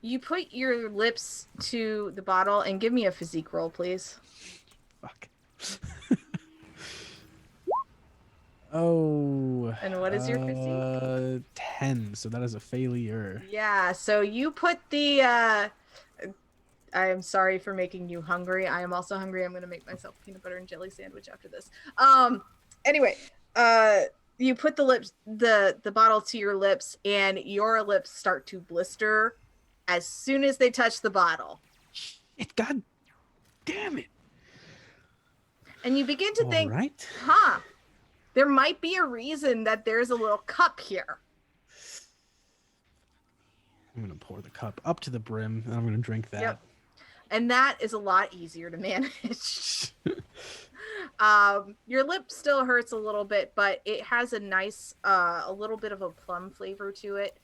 You put your lips to the bottle and give me a physique roll, please. Fuck. Oh. And what is your physique? 10. So that is a failure. Yeah, so you put the I am sorry for making you hungry. I am also hungry. I'm going to make myself a peanut butter and jelly sandwich after this. Anyway, you put the bottle to your lips and your lips start to blister as soon as they touch the bottle. God damn it. And you begin to think, right. There might be a reason that there's a little cup here. I'm going to pour the cup up to the brim and I'm going to drink that. Yep. And that is a lot easier to manage. Your lip still hurts a little bit, but it has a nice, a little bit of a plum flavor to it.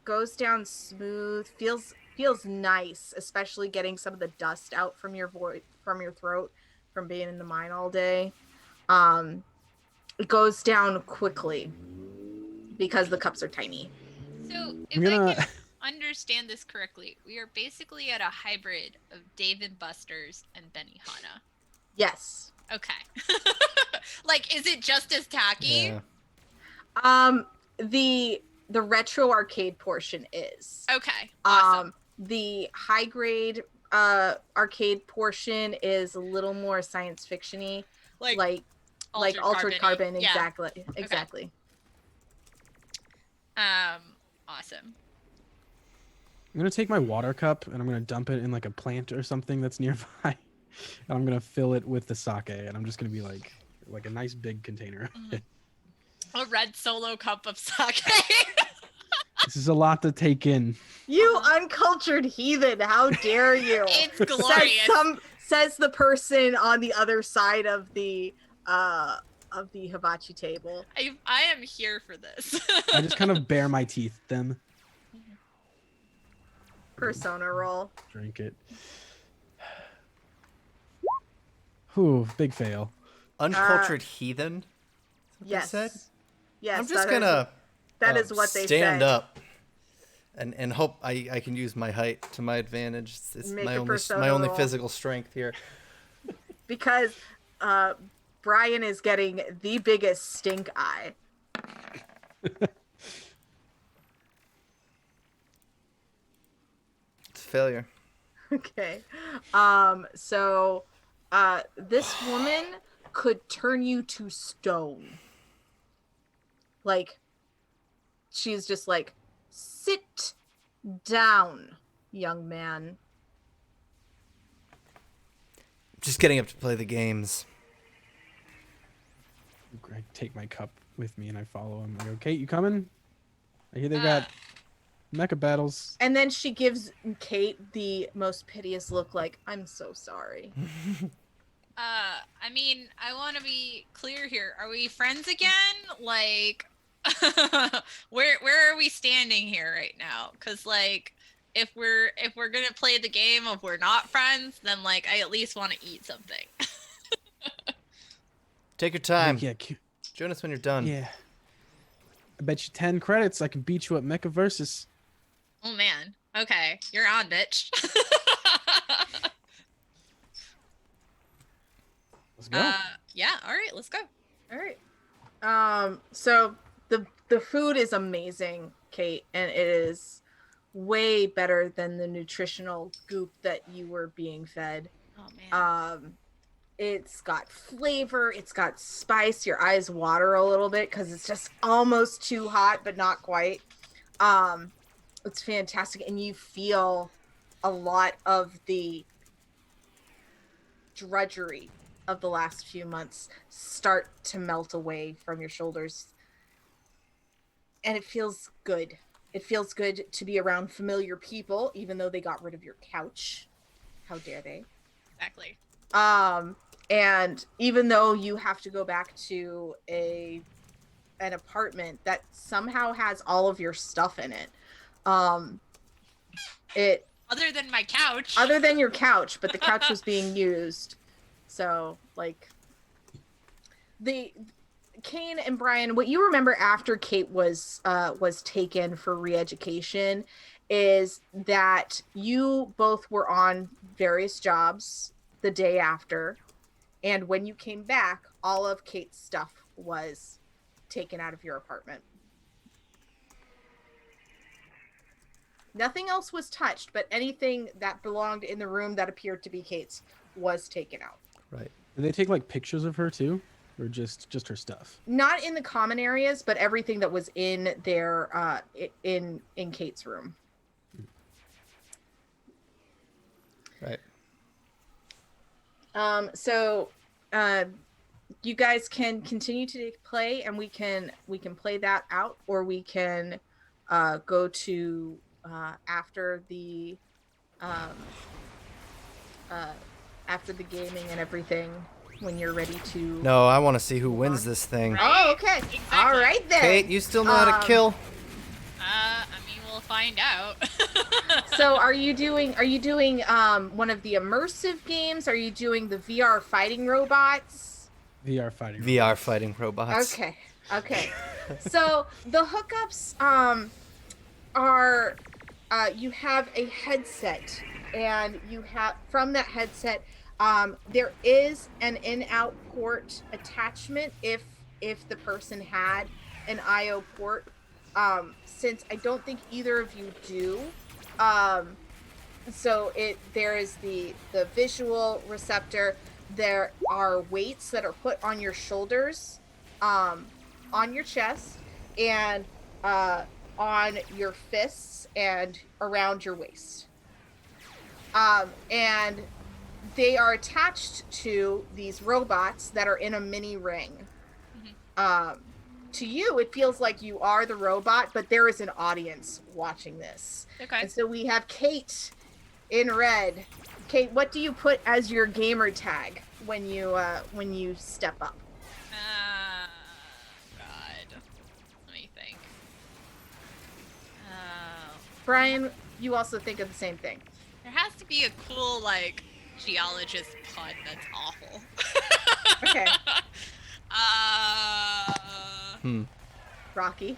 Goes down smooth, feels nice, especially getting some of the dust out from your from your throat from being in the mine all day. It goes down quickly because the cups are tiny. So if I can understand this correctly, we are basically at a hybrid of Dave and Buster's and Benihana. Yes. Okay. Like, is it just as tacky? Yeah. The retro arcade portion is. Okay. Awesome. The high grade arcade portion is a little more science fiction-y. Like altered carbon. Yeah. Exactly. Awesome. I'm going to take my water cup and I'm going to dump it in like a plant or something that's nearby. And I'm going to fill it with the sake and I'm just going to be like a nice big container of it. A red Solo cup of sake. This is a lot to take in. You uncultured heathen, how dare you? It's glorious. Says the person on the other side of the hibachi table. I am here for this. I just kind of bare my teeth then. Persona roll. Drink it. Whew, big fail. Uncultured heathen? Yes. Said? Yes. I'm just gonna that is what they stand say. up and hope I can use my height to my advantage. It's Make my a only persona roll. physical strength here. Because Brian is getting the biggest stink eye. It's a failure. Okay. So this woman could turn you to stone. Like, she's just like, sit down, young man. Just getting up to play the games. I take my cup with me and I follow him. I go, Kate, you coming? I hear they got mecha battles. And then she gives Kate the most piteous look, like, I'm so sorry. I mean, I want to be clear here. Are we friends again? Like, where are we standing here right now? Because, like, if we're gonna play the game of we're not friends, then like I at least want to eat something. Take your time. Yeah, Join us when you're done. yeah. I bet you 10 credits I can beat you at Mecha Versus. Oh man. Okay, you're on, bitch. Let's go. Yeah. All right, let's go. All right. So the food is amazing, Kate, and it is way better than the nutritional goop that you were being fed. Oh man. It's got flavor, it's got spice. Your eyes water a little bit because it's just almost too hot, but not quite. It's fantastic, and you feel a lot of the drudgery of the last few months start to melt away from your shoulders. And it feels good. It feels good to be around familiar people, even though they got rid of your couch. How dare they? Exactly. And even though you have to go back to an apartment that somehow has all of your stuff in it, it Other than my couch. other than your couch, but the couch was being used. So, like, the Cain and Brian, what you remember after Kate was taken for re-education is that you both were on various jobs the day after, and when you came back, all of Kate's stuff was taken out of your apartment. Nothing else was touched, but anything that belonged in the room that appeared to be Kate's was taken out. Right. Did they take like pictures of her too, or just her stuff? Not in the common areas, but everything that was in their in Kate's room. Right. So you guys can continue to play, and we can play that out, or we can go to after the gaming and everything when you're ready to. No, I want to see who wins this thing. Right. Oh, okay. Exactly. All right then. Kate, you still know how to kill? I mean, we'll find out. So are you doing one of the immersive games? Are you doing the VR fighting robots? VR fighting. VR fighting robots. Okay. So the hookups are you have a headset, and you have from that headset there is an in-out port attachment if the person had an IO port. Since I don't think either of you do, so there is the visual receptor. There are weights that are put on your shoulders, on your chest, and on your fists and around your waist. And they are attached to these robots that are in a mini ring. Mm-hmm. To you, it feels like you are the robot, but there is an audience watching this. Okay. And so we have Kate in red. Kate, what do you put as your gamer tag when you step up? God. Let me think. Brian, you also think of the same thing. There has to be a cool, like, geologist pun that's awful. Okay. Rocky.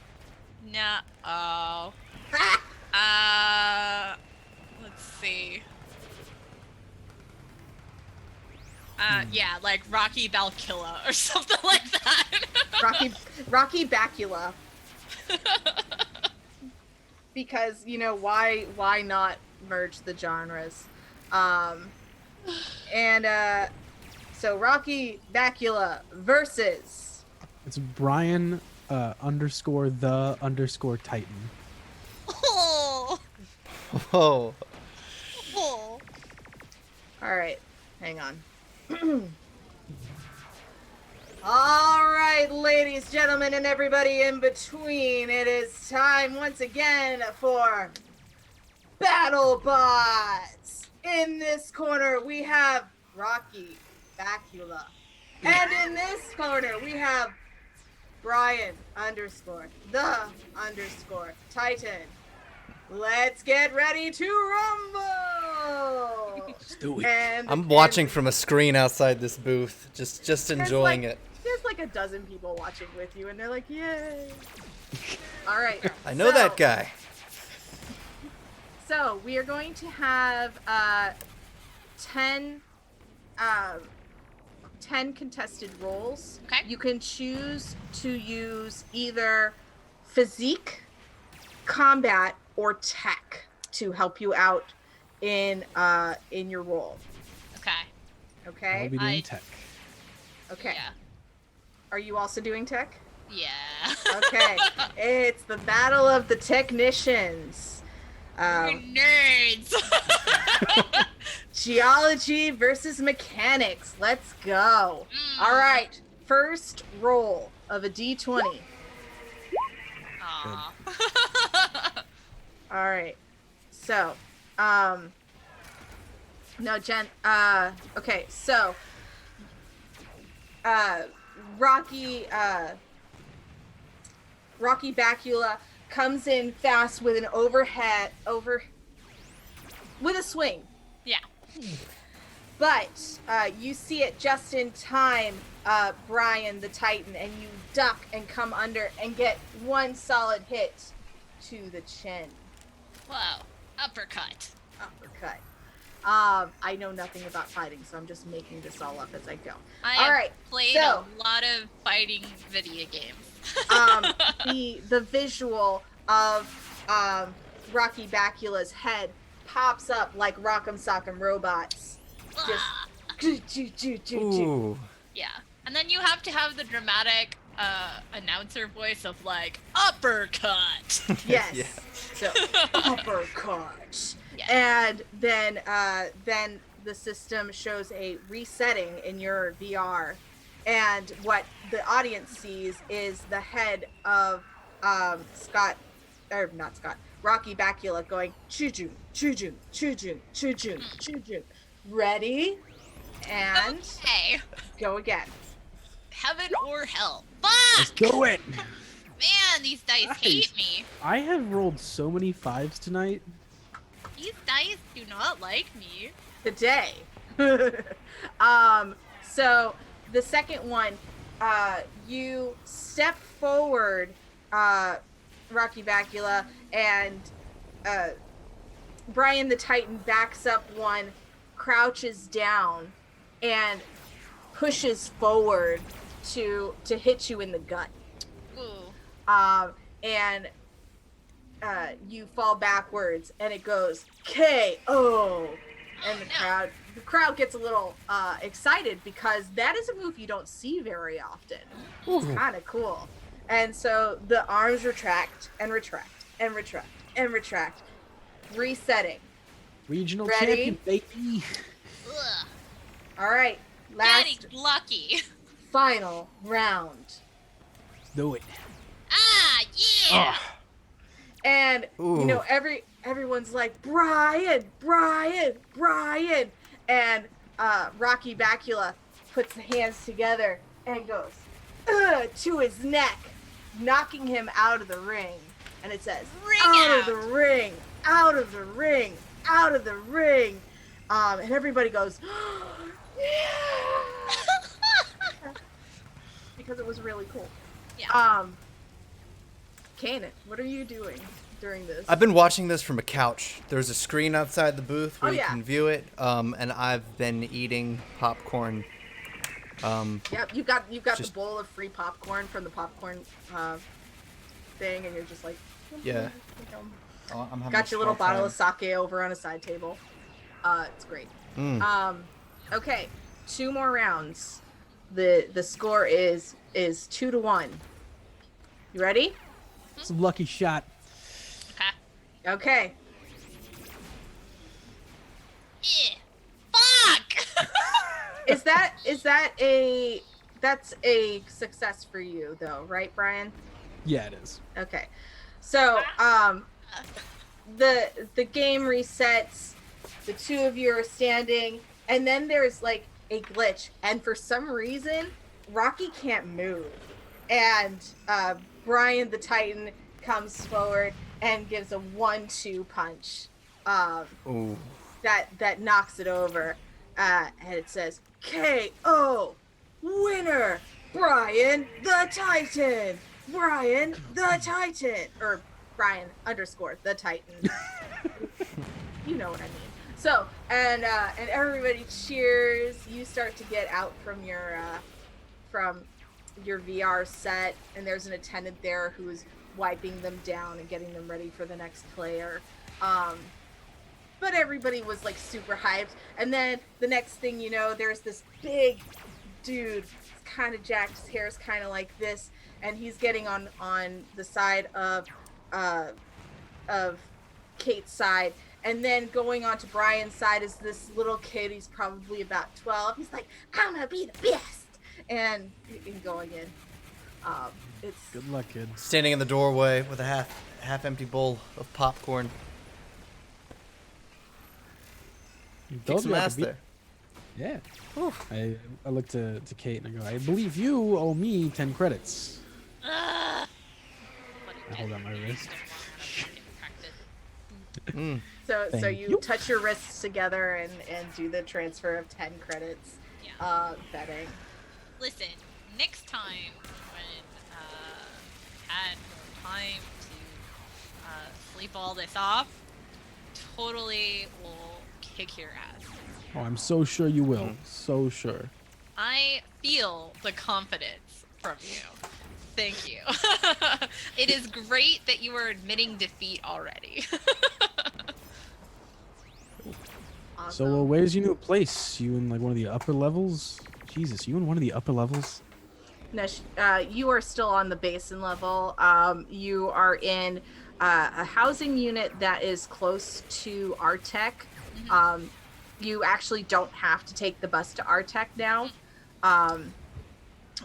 No. Oh. Let's see. Yeah, like Rocky Balkilla or something like that. Rocky Bacula. Because, why not merge the genres? So Rocky Bacula versus. It's Brian _the Titan. Oh. Oh. Oh. All right, hang on. All right, ladies, gentlemen, and everybody in between, it is time once again for Battle Bots. In this corner, we have Rocky Bacula. And in this corner, we have Brian _the_Titan. let's get ready to rumble. Let's do it. I'm watching from a screen outside this booth, just enjoying it. There's like a dozen people watching with you, and they're like, "Yay!" All right. I know that guy. So we are going to have 10 contested roles. Okay. You can choose to use either physique, combat, or tech to help you out in your role. Okay. I'll Okay. be doing tech. Okay. Yeah. Are you also doing tech? Yeah. Okay. It's the battle of the technicians. We're nerds. Geology versus mechanics. Let's go. All right. First roll of a d20. Aw. All right. So, no, Jen. Okay. So, Rocky Bacula comes in fast with an with a swing. Yeah. But you see it just in time, Brian the Titan, and you duck and come under and get one solid hit to the chin. Whoa. Uppercut. Uppercut. I know nothing about fighting, so I'm just making this all up as I go. I All have right, played so- a lot of fighting video games. The visual of Rocky Bacula's head pops up like Rock'em Sock'em Robots. Just Ooh. Yeah. And then you have to have the dramatic announcer voice of like uppercut. yes. Yeah. So uppercut. Yeah. And then the system shows a resetting in your VR, and what the audience sees is the head of Rocky Bacula going choo-choo, choo-choo, choo-choo, choo-choo, choo-choo. Ready? And Hey, go again. heaven or hell. Let's Fuck! do it. Man, these dice hate me. I have rolled so many 5s tonight. These dice do not like me. Today. So the second one, you step forward, Rocky Bacula, and Brian the Titan backs up one, crouches down, and pushes forward to hit you in the gut. Ooh. And you fall backwards, and it goes KO, and the crowd gets a little excited because that is a move you don't see very often. It's kind of cool. And so the arms retract and retract and retract and retract, resetting. Regional Ready? champion, baby. Ugh. All right, last Getting lucky. final round. Do it. Ah, yeah. And Ooh. you know, everyone's like, Brian, and Rocky Bacula puts the hands together and goes to his neck, knocking him out of the ring. And it says, Ring out out. of the ring, out of the ring, out of the ring. And everybody goes, yeah, because it was really cool. Yeah. Cain, what are you doing during this? I've been watching this from a couch. There's a screen outside the booth where Oh, you yeah. can view it, and I've been eating popcorn. Yep, you've got the Just- bowl of free popcorn from the popcorn thing, and you're just like, Yeah. I'm having got your little a hard bottle of time. sake over on a side table. It's great. Mm. Okay, 2 more rounds. The score is 2-1. You ready? It's a lucky shot. Okay. Okay. Yeah. Fuck. That's a success for you though, right, Brian? Yeah, it is. Okay. So, the game resets, the two of you are standing, and then there's like a glitch, and for some reason, Rocky can't move. And Brian the Titan comes forward and gives a 1-2 punch. Um, Ooh. that knocks it over, and it says KO winner Brian the Titan. Brian the Titan, or Brian underscore the Titan. You know what I mean. So and everybody cheers. You start to get out from your VR set, and there's an attendant there who's wiping them down and getting them ready for the next player. But everybody was like super hyped. And then the next thing you know, there's this big dude, kind of jacked, his hair's kind of like this, and he's getting on the side uh of Kate's side. And then going on to Brian's side is this little kid. He's probably about 12. He's like, I'm gonna be the best, and going in. It's Good luck, kid. Standing in the doorway with a half empty bowl of popcorn. Kick Told some you I ass could beat- there. Yeah. I look to Kate and I go, I believe you owe me 10 credits. I hold out my wrist. so Thank you you. touch your wrists together and do the transfer of 10 credits. Yeah. Betting. Listen, next time when had more time to sleep all this off, totally will kick your ass. Oh, I'm so sure you will. So sure. I feel the confidence from you. Thank you. It is great that you are admitting defeat already. Awesome. So where's your new place? You in like one of the upper levels? Jesus, you in one of the upper levels? Nesh, you are still on the basin level. You are in a housing unit that is close to Artec. You actually don't have to take the bus to Artec now.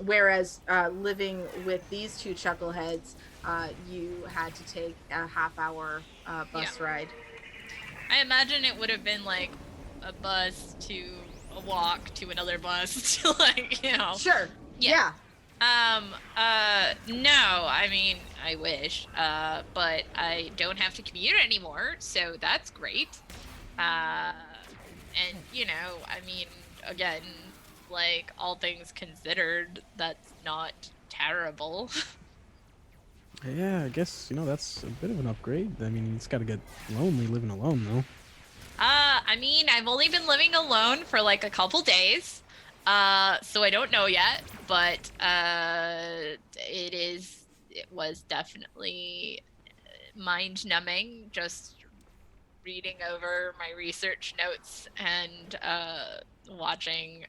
Whereas living with these two chuckleheads, you had to take a half-hour bus ride. I imagine it would have been like a bus to a walk to another bus to like, you know. Sure. Yeah. No, I mean, I wish, but I don't have to commute anymore, so that's great. And, you know, I mean, again, like, all things considered, that's not terrible. Yeah, I guess, that's a bit of an upgrade. I mean, it's got to get lonely living alone, though. I mean, I've only been living alone for like a couple days, so I don't know yet, but it was definitely mind-numbing just reading over my research notes and watching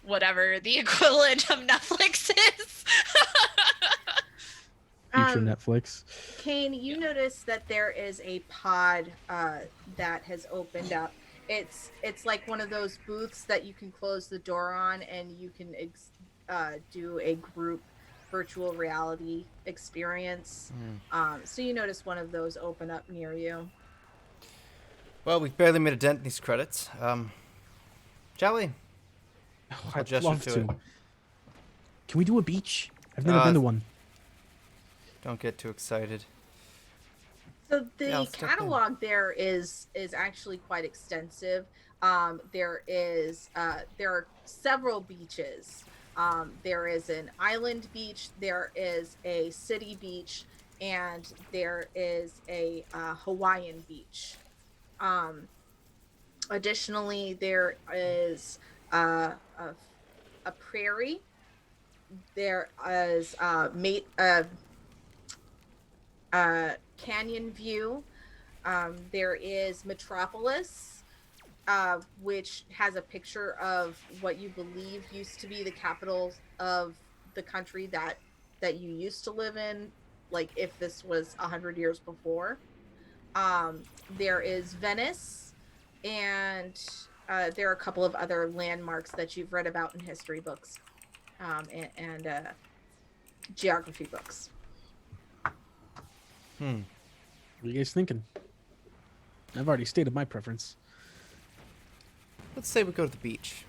whatever the equivalent of Netflix is. Future Netflix. Cain, you notice that there is a pod that has opened up. It's like one of those booths that you can close the door on, and you can do a group virtual reality experience. So you notice one of those open up near you. Well, we've barely made a dent in these credits. Shall we? Oh, I'll I'd gesture love to to. it. Can we do a beach? I've never been to one. Don't get too excited. So the Yeah, I'll step in. catalog there is actually quite extensive. There are several beaches. There is an island beach, there is a city beach, and there is a Hawaiian beach. Additionally, there is a prairie. There is Canyon View. There is Metropolis, which has a picture of what you believe used to be the capital of the country that you used to live in, like if this was 100 years before. There is Venice, and there are a couple of other landmarks that you've read about in history books and geography books. What are you guys thinking? I've already stated my preference. Let's say we go to the beach.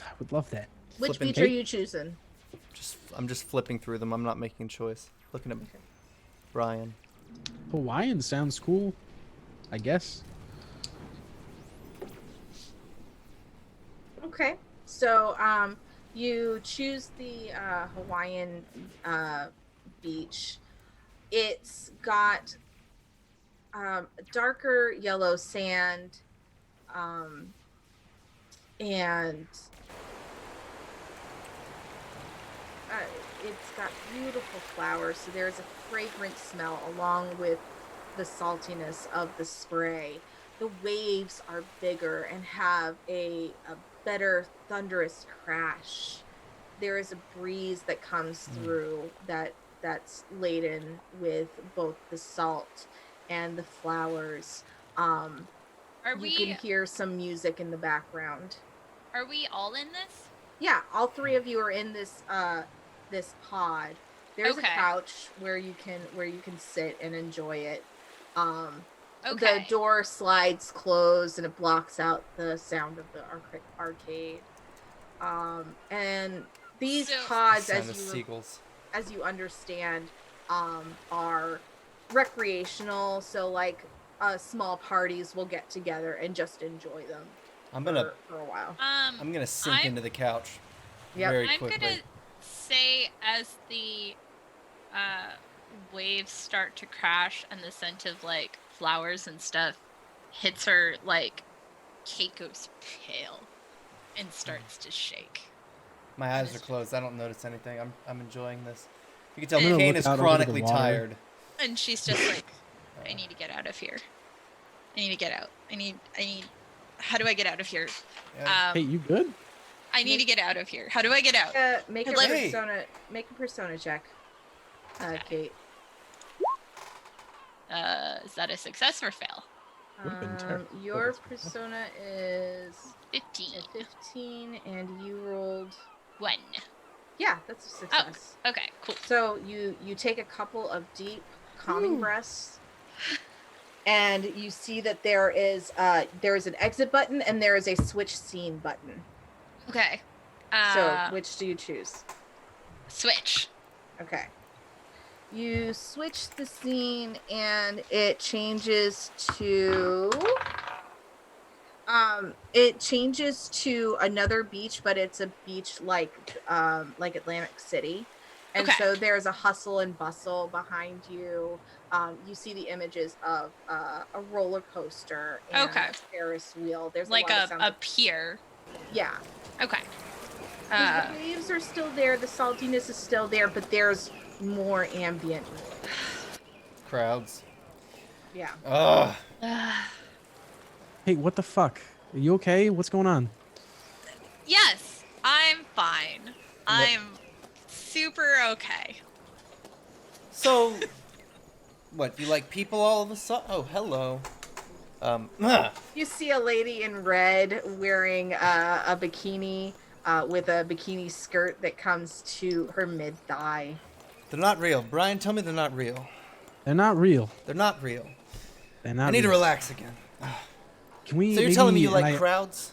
I would love that. Which Flippin' beach are Kate? you choosing? I'm just flipping through them. I'm not making a choice. Looking at Brian. Hawaiian sounds cool, I guess. Okay. So you choose the Hawaiian beach. It's got darker yellow sand, um, and uh, it's got beautiful flowers. So there's a fragrant smell along with the saltiness of the spray. The waves are bigger and have a better thunderous crash. There is a breeze that comes through that's laden with both the salt and the flowers. Um, Are you can we hear some music in the background. are we all in this? Yeah, all three of you are in this pod. There's a Okay. couch where you can sit and enjoy it. The Okay. door slides closed and it blocks out the sound of the arcade. And these So- pods, Sound of seagulls. as you understand, are recreational. So like small parties will get together and just enjoy them I'm gonna for a while. I'm gonna sink I'm- into the couch Yep. very I'm quickly. gonna say as the waves start to crash and the scent of like flowers and stuff hits her, like Kate goes pale and starts to shake. My And eyes it's are just- closed. I don't notice anything. I'm enjoying this. You can tell I'm gonna Cain look is out over the chronically water. tired. And she's just like, I need to get out of here. I need to get out. I need how do I get out of here? Yeah. Hey, you good? I need to get out of here. How do I get out? Make a Hey. persona check. Kate. Is that a success or fail? Would've been terrible. Your But persona is 15. a 15 and you rolled 1. yeah, that's a success. Okay, cool. So you take a couple of deep calming breaths and you see that there is an exit button and there is a switch scene button. Okay. So which do you choose? Switch. Okay. You switch the scene and it changes to another beach, but it's a beach like Atlantic City. And Okay. so there's a hustle and bustle behind you. You see the images of a roller coaster and Okay. a Ferris wheel. There's Like a lot of sounds a of- pier. yeah. Okay. 'Cause the waves are still there, the saltiness is still there, but there's more ambient noise. Crowds. Yeah. Ugh. Hey, what the fuck? Are you okay? What's going on? Yes, I'm fine. I'm super okay. So, what? You like people all of a sudden? Oh, hello. You see a lady in red wearing a bikini with a bikini skirt that comes to her mid-thigh. They're not real. Brian, tell me they're not real. They're not real. They're not real. They're not I need to real. relax again. Can we? So you're telling me you maybe- like and crowds?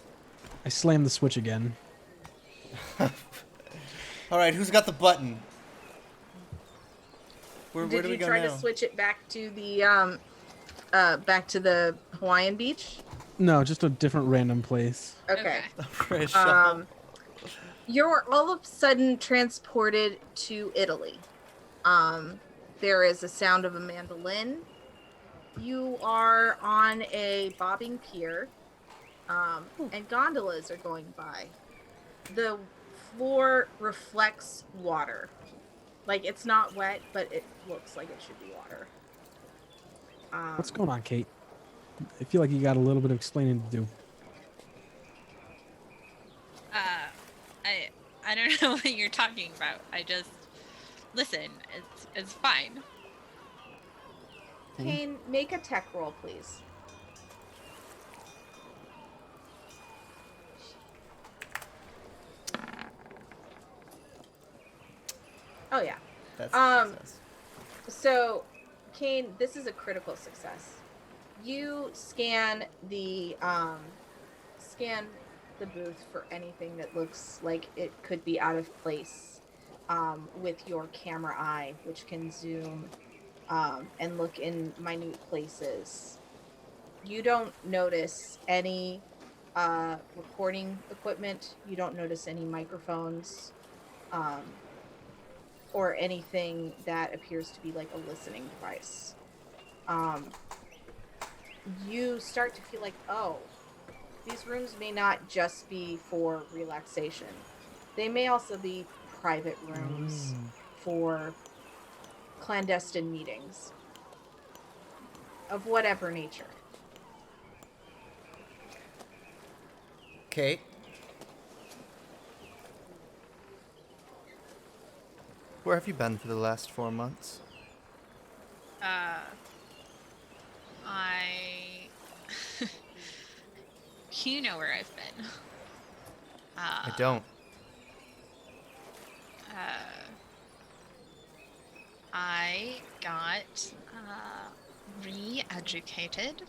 I slammed the switch again. All right, who's got the button? Where Did do we you go try now? to switch it back to the Hawaiian beach? No, just a different random place. Okay. Fresh shuffle. You're all of a sudden transported to Italy. There is a sound of a mandolin. You are on a bobbing pier, and gondolas are going by. The floor reflects water. Like, it's not wet, but it looks like it should be water. What's going on, Kate? I feel like you got a little bit of explaining to do. I don't know what you're talking about. I just listen. It's fine. Cain, make a tech roll, please. Oh, yeah. That's a success. So, Cain, this is a critical success. You scan the booth for anything that looks like it could be out of place with your camera eye, which can zoom and look in minute places, you don't notice any recording equipment. You don't notice any microphones, um, or anything that appears to be like a listening device. Um, you start to feel like, oh, these rooms may not just be for relaxation. They may also be private rooms for clandestine meetings of whatever nature. Kate, where have you been for the last 4 months? Uh, I. You know where I've been. I don't. Uh, I got re-educated,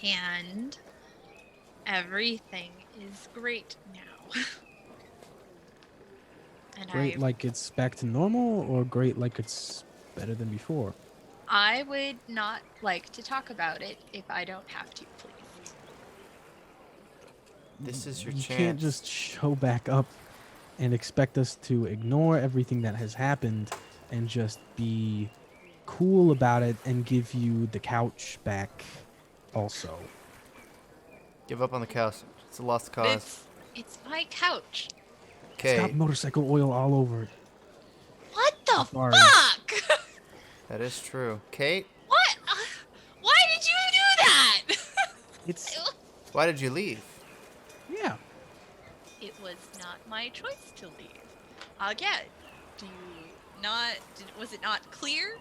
and everything is great now. And Great, like it's back to normal, or great, like it's better than before? I would not like to talk about it if I don't have to, please. This is your You chance. can't just show back up and expect us to ignore everything that has happened and just be cool about it and give you the couch back also. Give up on the couch. It's a lost cause. It's my couch. It's got Kate, motorcycle oil all over it. What the Sorry. fuck? that is true. Kate, What? Why did you do that? It's why did you leave? yeah. It was not my choice to leave. Again, do you not? Was it not clear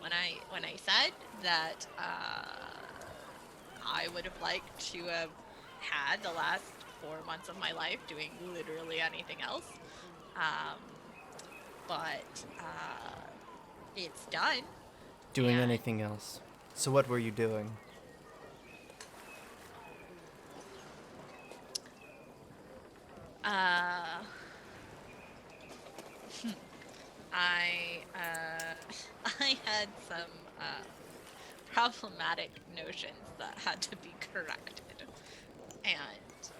when I said that I would have liked to have had the last 4 months of my life doing literally anything else? But it's done. Doing And anything else. So what were you doing? I I had some problematic notions that had to be corrected, and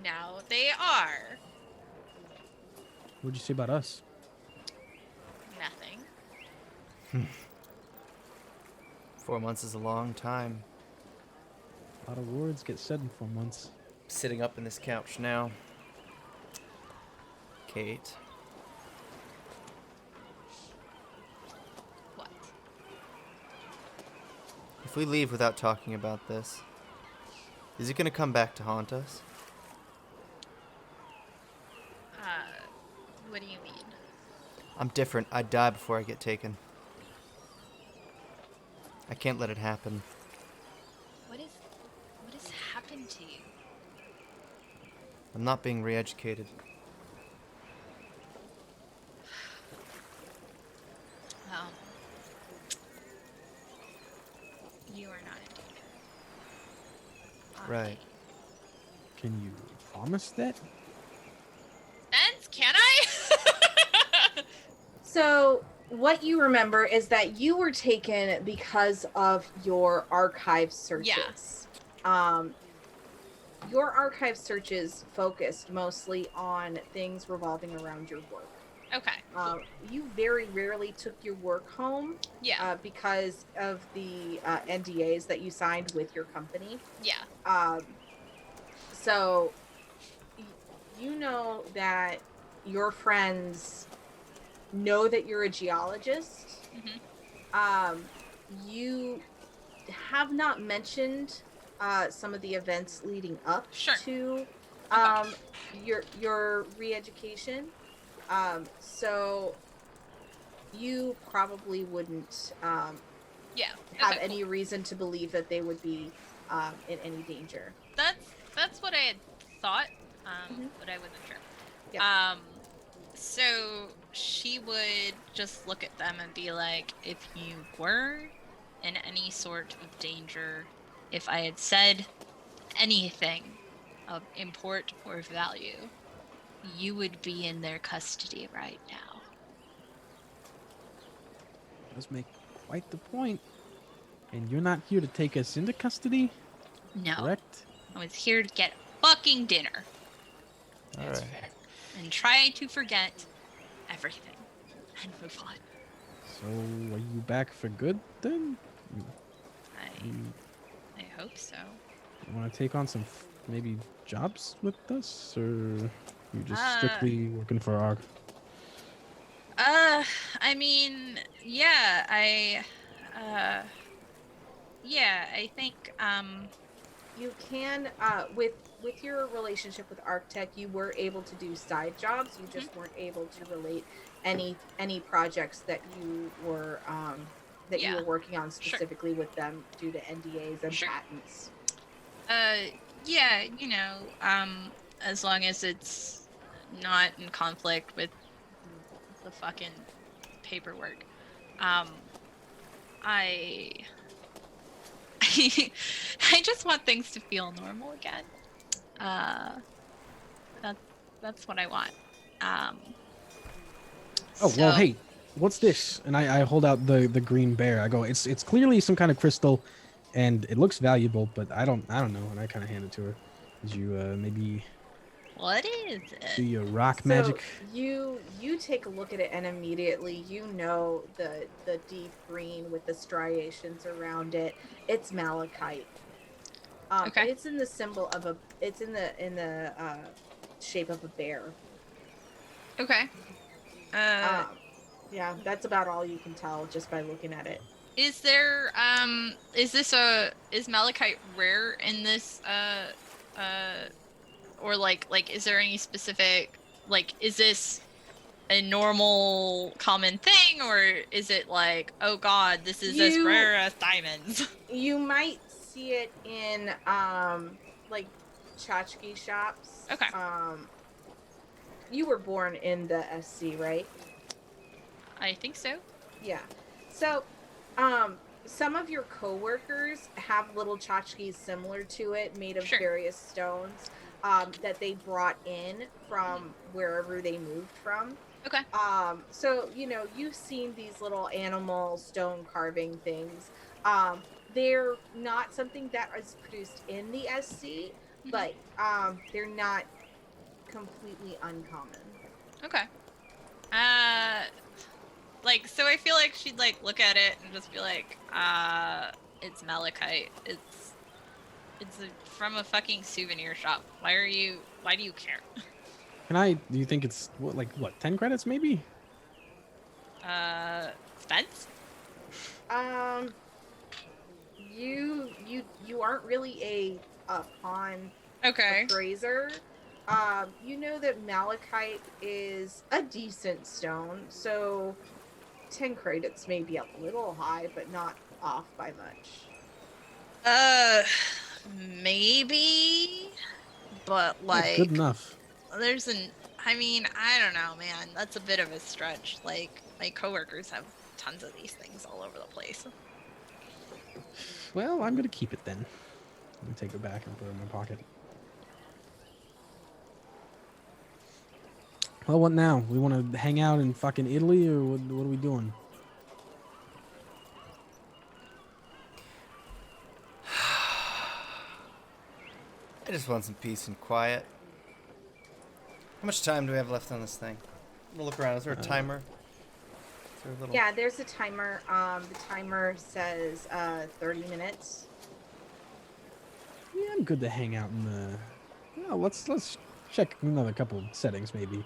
now they are What'd you say about us? nothing. 4 months is a long time. A lot of words get said in 4 months. Sitting up in this couch now. Kate, What? if we leave without talking about this, is it going to come back to haunt us? What do you mean? I'm different. I'd die before I get taken. I can't let it happen. What has happened to you? I'm not being re-educated. You are not indeed. Right. Can you promise that? Spence, can I? So what you remember is that you were taken because of your archive searches. Your archive searches focused mostly on things revolving around your work. Okay. You very rarely took your work home. Yeah. Because of the NDAs that you signed with your company. Yeah. So you know that your friends know that you're a geologist. Mm-hmm. You have not mentioned some of the events leading up to your re-education. So you probably wouldn't have any reason to believe that they would be in any danger. That's what I had thought, but I wasn't sure. Yeah. So she would just look at them and be like, if you were in any sort of danger, if I had said anything of import or value, you would be in their custody right now. does make quite the point. And you're not here to take us into custody, No, correct? I was here to get fucking dinner All That's right. fair. and try to forget everything and move on. So, are you back for good then? You, I hope so. want to take on some maybe jobs with us, or you just Uh, strictly working for our? I mean, yeah, I think, You can with your relationship with Arctech, you were able to do side jobs. You just weren't able to relate any projects that you Yeah. were working on Sure. specifically with them due to NDAs and Sure. patents. Yeah, as long as it's not in conflict with the fucking paperwork. I I just want things to feel normal again. That's that's what I want. Oh well, So hey, what's this? And I hold out the green bear. I go, it's clearly some kind of crystal, and it looks valuable, but I don't know. And I kind of hand it to her. Did you maybe what is do it? your rock So magic? you take a look at it and immediately you know the deep green with the striations around it. It's malachite. Okay. It's in the symbol of a. It's in the shape of a bear. Okay. Yeah, that's about all you can tell just by looking at it. Is there is malachite rare in this or like is there any specific, like, is this a normal common thing, or is it like, oh god, this is as You rare as diamonds? you might see it in like tchotchke shops. Okay. You were born in the SC, right? I think so. Yeah. So, some of your coworkers have little tchotchkes similar to it, made of Sure. various stones, that they brought in from wherever they moved from. Okay. So you've seen these little animal stone carving things. They're not something that is produced in the SC, but they're not completely uncommon. Okay. Like, so I feel like she'd like look at it and just be like, it's malachite. From a fucking souvenir shop. Why do you care? Do you think it's what 10 credits maybe? Spence? Um, you aren't really a pawn Okay. appraiser. You know that malachite is a decent stone, so 10 credits may be a little high, but not off by much. Maybe, but That's good enough. I mean, I don't know, man. That's a bit of a stretch. Like, my coworkers have tons of these things all over the place. Well, I'm gonna keep it then. I'm gonna take it back and put it in my pocket. Well, what now? We want to hang out in fucking Italy, or what are we doing? I just want some peace and quiet. How much time do we have left on this thing? I'm gonna look around. Is there a timer? Is there a little... Yeah, there's a timer. The timer says 30 minutes. Yeah, I'm good to hang out in the. Well, let's check another couple settings maybe.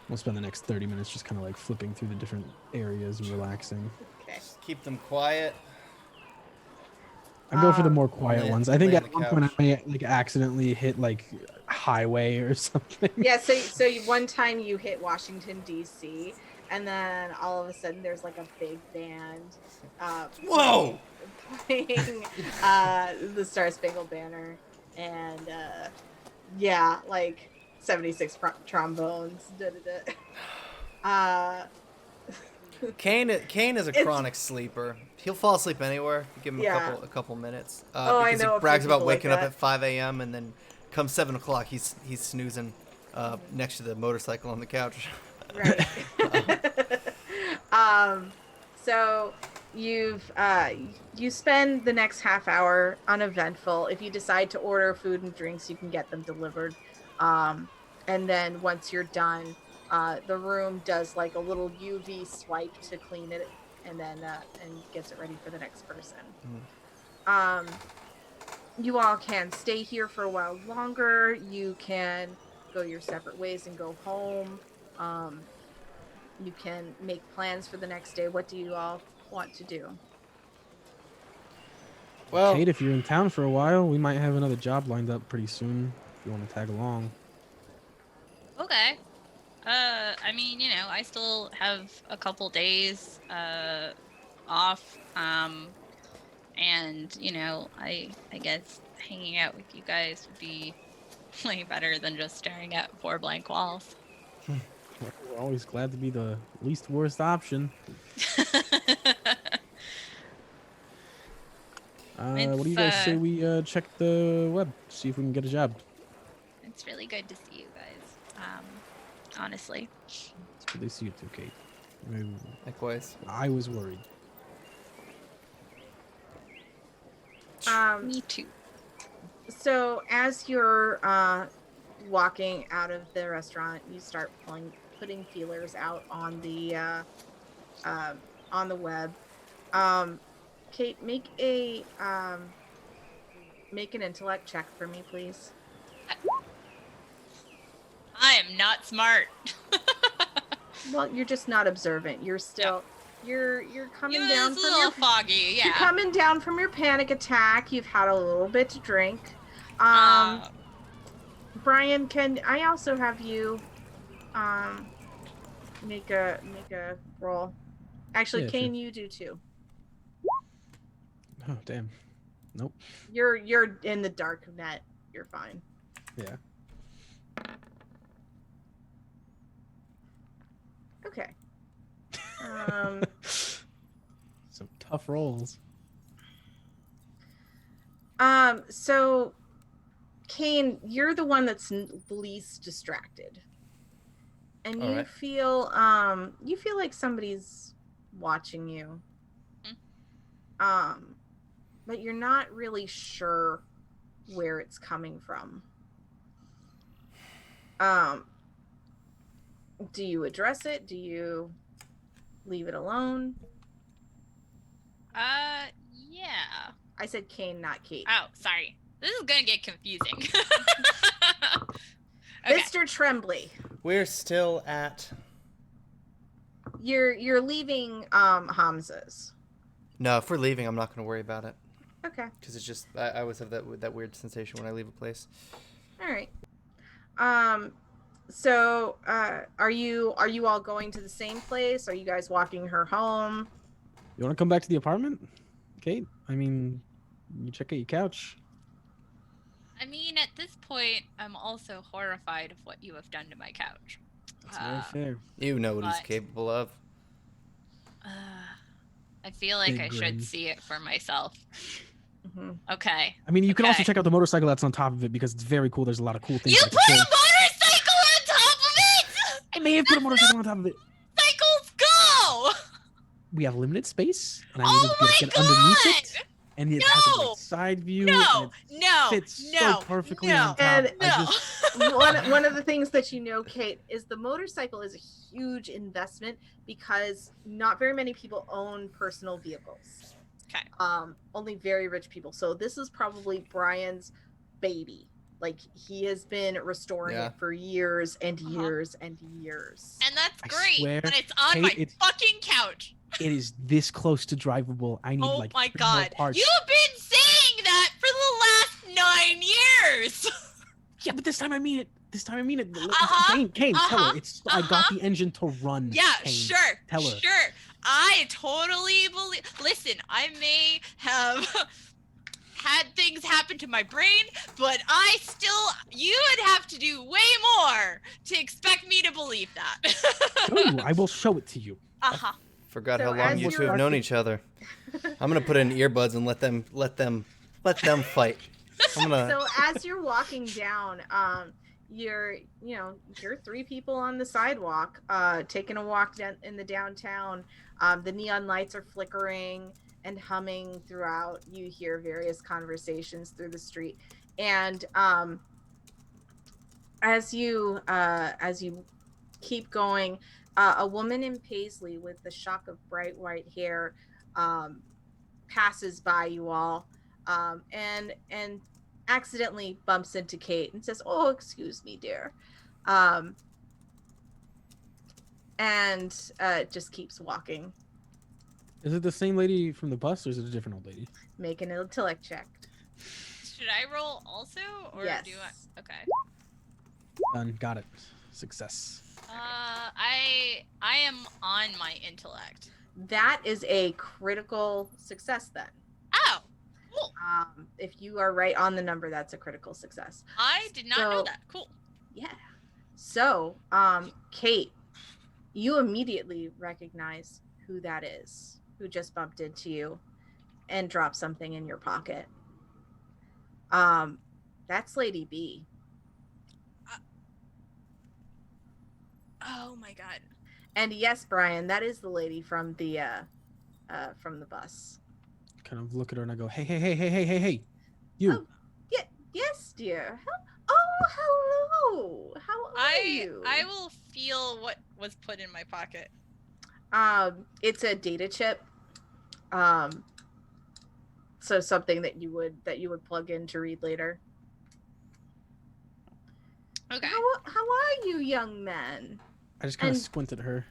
We'll spend the next 30 minutes just kind of like flipping through the different areas and relaxing. Okay. Just keep them quiet. I go for the more quiet lay- ones. I think lay on at the one point I couch. may like accidentally hit like highway or something. Yeah, one time you hit Washington D.C. and then all of a sudden there's like a big band Whoa! playing the Star Spangled Banner, and yeah, like 76 trombones. Da, da, da. Cain is a chronic sleeper. He'll fall asleep anywhere. You give him Yeah. a couple minutes. Oh, I because know a he few brags about people like waking up that. at 5 a.m. and then come 7 o'clock, he's snoozing next to the motorcycle on the couch. Right. So you spend the next half hour uneventful. If you decide to order food and drinks, you can get them delivered. And then once you're done, the room does like a little UV swipe to clean it, and then and gets it ready for the next person. You all can stay here for a while longer. You can go your separate ways and go home. You can make plans for the next day. What do you all want to do? Well, Kate, if you're in town for a while, we might have another job lined up pretty soon. If you want to tag along. Okay. I mean, I still have a couple days off. And I guess hanging out with you guys would be way better than just staring at four blank walls. We're always glad to be the least worst option. What do you guys say we check the web, see if we can get a job? It's really good to see you guys. Honestly. It's good to see you too, Kate. likewise. I was worried. Me too. So as you're walking out of the restaurant, you start putting feelers out on the web. Kate, make an intellect check for me, please. I am not smart. Well, you're just not observant. You're still you're coming down It's a from little your foggy, yeah. You're coming down from your panic attack. You've had a little bit to drink. Brian, can I also have you make a roll? Actually, Yeah, Cain, sure. you do too. Oh, damn. Nope. You're in the dark net. You're fine. Yeah. Okay. Some tough rolls. So Cain, you're the one that's least distracted. And All you right. feel like somebody's watching you. But you're not really sure where it's coming from. Do you address it? Do you leave it alone? Yeah. I said Cain, not Kate. Oh, sorry. This is gonna get confusing. Okay. Mr. Tremblay, We're still at. you're leaving Hamza's. No, if we're leaving, I'm not going to worry about it. Okay. Because it's just I always have that weird sensation when I leave a place. All right. So are you all going to the same place? Are you guys walking her home? You want to come back to the apartment, Kate? I mean, you check out your couch. I mean, at this point, I'm also horrified of what you have done to my couch. That's very fair. You know what he's But- capable of. I feel like Big I grin. should see it for myself. Mm-hmm. Okay. I mean, you can also Okay. check out the motorcycle that's on top of it because it's very cool. There's a lot of cool things. You I put can a show. motorcycle on top of it! I may have put a motorcycle on top of it. Cycles go! We have limited space, and I Oh needed to be able my to get underneath it. God! And it has a No! great side view. No! And No! it fits No! so perfectly No! on top. And- I No! just, one of the things that you know, Kate, is the motorcycle is a huge investment because not very many people own personal vehicles. Okay. Only very rich people. So this is probably Brian's baby. Like he has been restoring Yeah. it for years and Uh-huh. years and years. And that's I great, swear, but it's on Kate, my it's- fucking couch. it is this close to drivable. I need Oh like my 3 more God. parts. You've been saying that for the last 9 years. Yeah, but this time I mean it. This time I mean it. Uh-huh, Kane, tell uh-huh, her it's. I got the engine to run. Yeah, Kane. sure. Tell her. Sure. I totally believe. Listen, I may have had things happen to my brain, but you would have to do way more to expect me to believe that. Ooh, I will show it to you. Uh-huh. Forgot So how long as you two you're- have known each other. I'm gonna put in earbuds and let them fight. I'm gonna. So as you're walking down, you're three people on the sidewalk, taking a walk down in the downtown. The neon lights are flickering and humming throughout. You hear various conversations through the street, and as you keep going, a woman in paisley with the shock of bright white hair um, passes by you all, and accidentally bumps into Kate and says, "Oh, excuse me, dear," um, and just keeps walking. Is it the same lady from the bus, or is it a different old lady? Make an intellect check. Should I roll also, or Yes. do I? Okay. Done. Got it. Success. I am on my intellect. That is a critical success then. Oh, cool. If you are right on the number, that's a critical success. I did not know So- that. Cool. Yeah. So, Kate, you immediately recognize who that is, who just bumped into you and dropped something in your pocket. That's Lady B. Oh my god. And yes, Brian, that is the lady from the bus. Kind of look at her and I go, hey, hey, hey, hey, hey, hey, hey, you. Oh, yes, dear. Oh, hello. How are you? I will feel what was put in my pocket. It's a data chip. So something that you would plug in to read later. Okay. How are you, young man? I just kind of and- squint at her.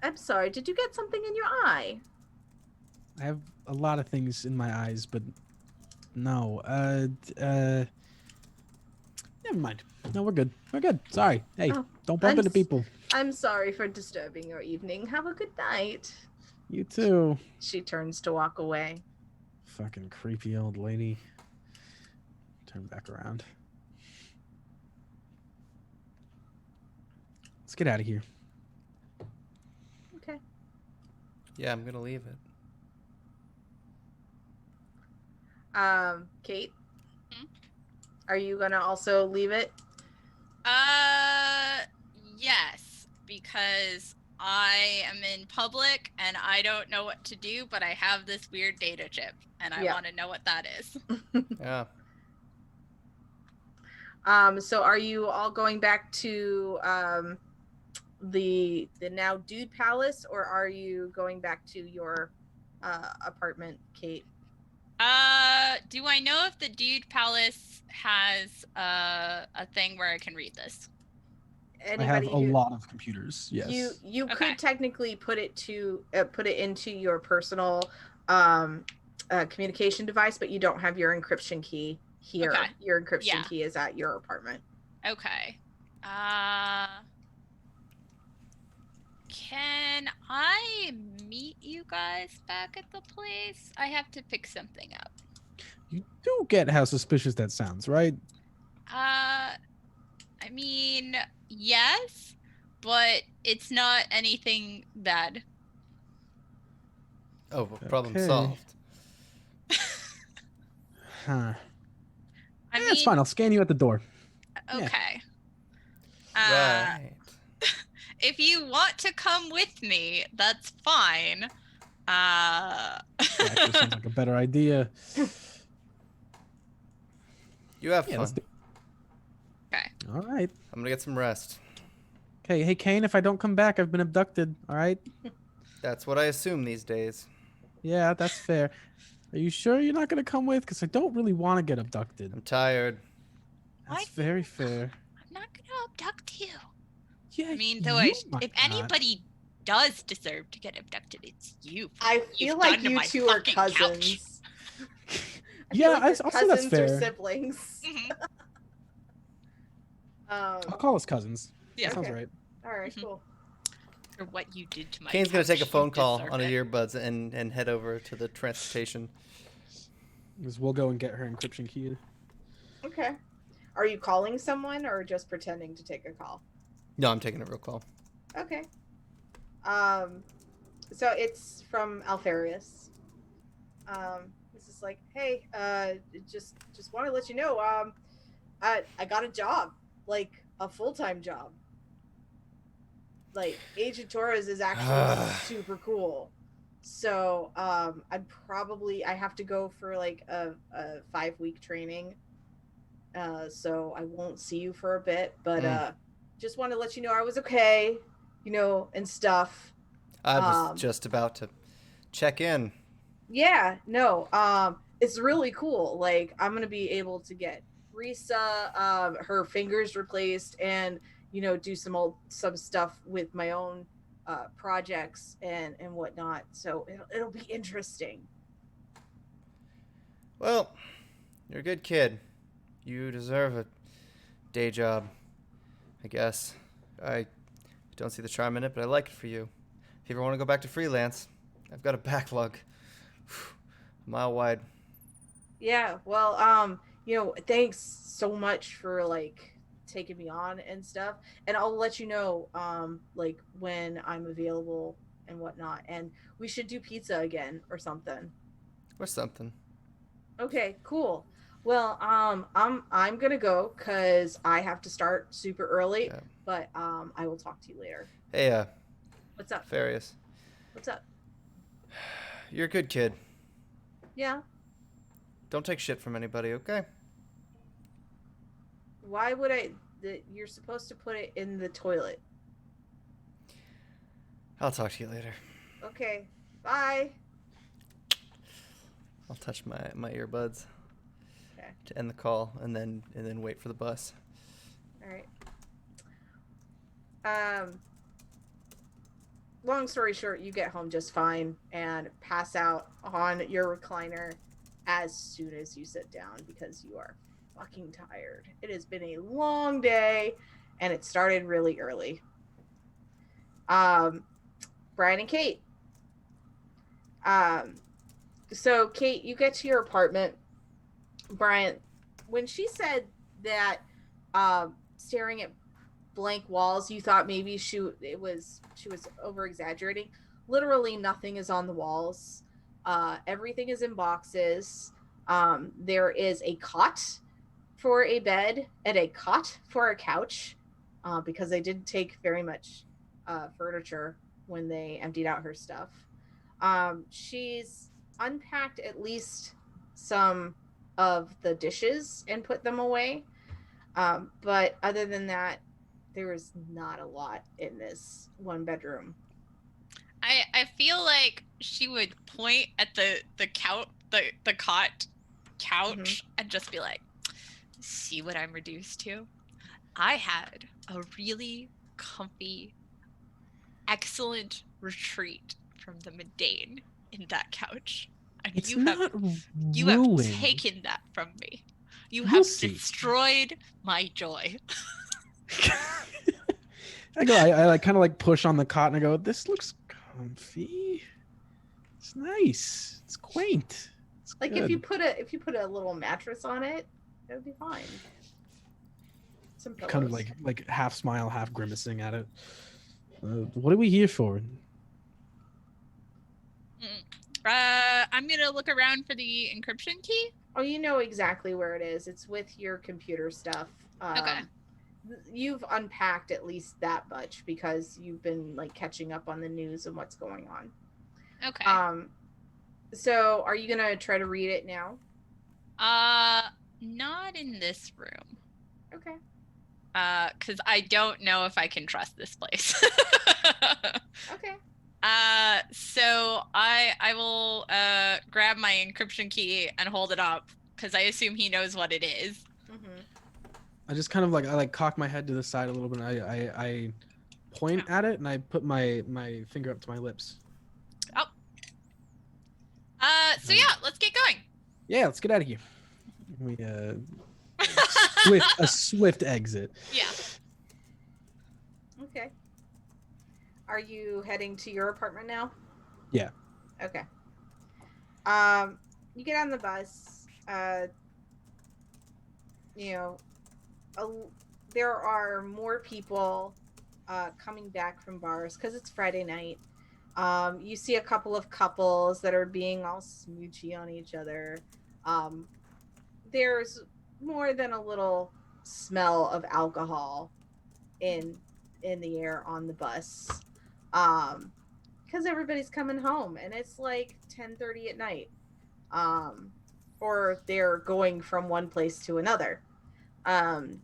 I'm sorry. Did you get something in your eye? I have a lot of things in my eyes, but no. Never mind. No, we're good. We're good. Sorry. Hey, Oh, don't bump I'm into s- people. I'm sorry for disturbing your evening. Have a good night. You too. She turns to walk away. Fucking creepy old lady. Turn back around. Let's get out of here. Okay. Yeah, I'm gonna leave it. Kate, Hmm? are you gonna also leave it? Yes, because I am in public and I don't know what to do, but I have this weird data chip and I Yeah. want to know what that is. Yeah. So are you all going back to the now dude palace, or are you going back to your apartment, Kate? Do I know if the Dude Palace has a thing where I can read this? I have a lot of computers. Yes. You Okay. could technically put it into your personal communication device, but you don't have your encryption key here. Okay. Your encryption Yeah. key is at your apartment. Okay. Can I meet you guys back at the place? I have to pick something up. You do get how suspicious that sounds, right? I mean, yes, but it's not anything bad. Oh, well, problem Okay. solved. Huh. I mean, It's fine. I'll scan you at the door. Yeah. okay. Right. If you want to come with me, that's fine. Actually, sounds like a better idea. You have Yeah, let's fun. do. Okay. All right. I'm gonna get some rest. Okay. Hey, Cain. If I don't come back, I've been abducted. All right. That's what I assume these days. Yeah, that's fair. Are you sure you're not gonna come with? Because I don't really want to get abducted. I'm tired. That's What? very fair. I'm not gonna abduct you. Yeah. I mean, though, you might if not. anybody does deserve to get abducted, it's you. I You've feel like done to you my two are fucking couch. cousins. I feel Yeah, like I'll you're say that's cousins or fair. siblings. Mhm. I'll call us cousins. Yeah. That sounds Okay. right. All right, Mhm. cool. For what you did to my Kane's gonna take a couch, phone you call deserve on his it. earbuds and head over to the transportation. Because we'll go and get her encryption key. Okay. Are you calling someone or just pretending to take a call? No, I'm taking a real call. Okay. So it's from Alfarius. This is like, hey, just want to let you know, I got a job, like a full-time job. Like Agent Torres is actually super cool. So I have to go for like a 5-week training. So I won't see you for a bit, but just want to let you know I was okay, and stuff. I was just about to check in. Yeah, no, it's really cool. Like I'm gonna be able to get Risa her fingers replaced, and do some stuff with my own projects and whatnot. So it'll be interesting. Well, you're a good kid. You deserve a day job, I guess. I don't see the charm in it, but I like it for you. If you ever want to go back to freelance, I've got a backlog a mile wide. Yeah, well, thanks so much for like taking me on and stuff. And I'll let you know like when I'm available and whatnot. And we should do pizza again or something. Or something. Okay, cool. Well, I'm gonna go because I have to start super early, Yeah. but I will talk to you later. Hey, What's up? Farius. What's up? You're a good kid. Yeah. Don't take shit from anybody, okay? Why would I? You're supposed to put it in the toilet. I'll talk to you later. Okay. Bye. I'll touch my earbuds Okay. to end the call and then wait for the bus. All right. Long story short, you get home just fine and pass out on your recliner as soon as you sit down because you are fucking tired. It has been a long day and it started really early. Brian and Kate. So Kate, you get to your apartment. Brian, when she said that staring at blank walls, you thought maybe she was over exaggerating. Literally nothing is on the walls. Everything is in boxes. There is a cot for a bed and a cot for a couch, because they didn't take very much furniture when they emptied out her stuff. She's unpacked at least some of the dishes and put them away. But other than that, there is not a lot in this one bedroom. I feel like she would point at the couch, the cot couch, and just be like, "See what I'm reduced to? I had a really comfy, excellent retreat from the mundane in that couch, and It's you not have ruined. taken that from me. You We'll have see. destroyed my joy." I like kind of like push on the cot and I go, this looks comfy. It's nice. It's quaint. It's Like good. if you put a little mattress on it, it would be fine. Some pillows. Kind of like half smile, half grimacing at it. What are we here for? I'm gonna look around for the encryption key. Oh, you know exactly where it is. It's with your computer stuff. Okay. You've unpacked at least that much because you've been like catching up on the news and what's going on. Okay. So are you gonna try to read it now? Not in this room. Okay. Because I don't know if I can trust this place. Okay. So I will grab my encryption key and hold it up because I assume he knows what it is. Mm-hmm. I just kind of I cock my head to the side a little bit. And I point at it and I put my finger up to my lips. Oh. So yeah, let's get going. Yeah, let's get out of here. We swift exit. Yeah. Okay. Are you heading to your apartment now? Yeah. Okay. You get on the bus. There are more people coming back from bars because it's Friday night. You see a couple of couples that are being all smoochy on each other. There's more than a little smell of alcohol in the air on the bus. Because everybody's coming home and it's like 10:30 at night. Or they're going from one place to another. Um,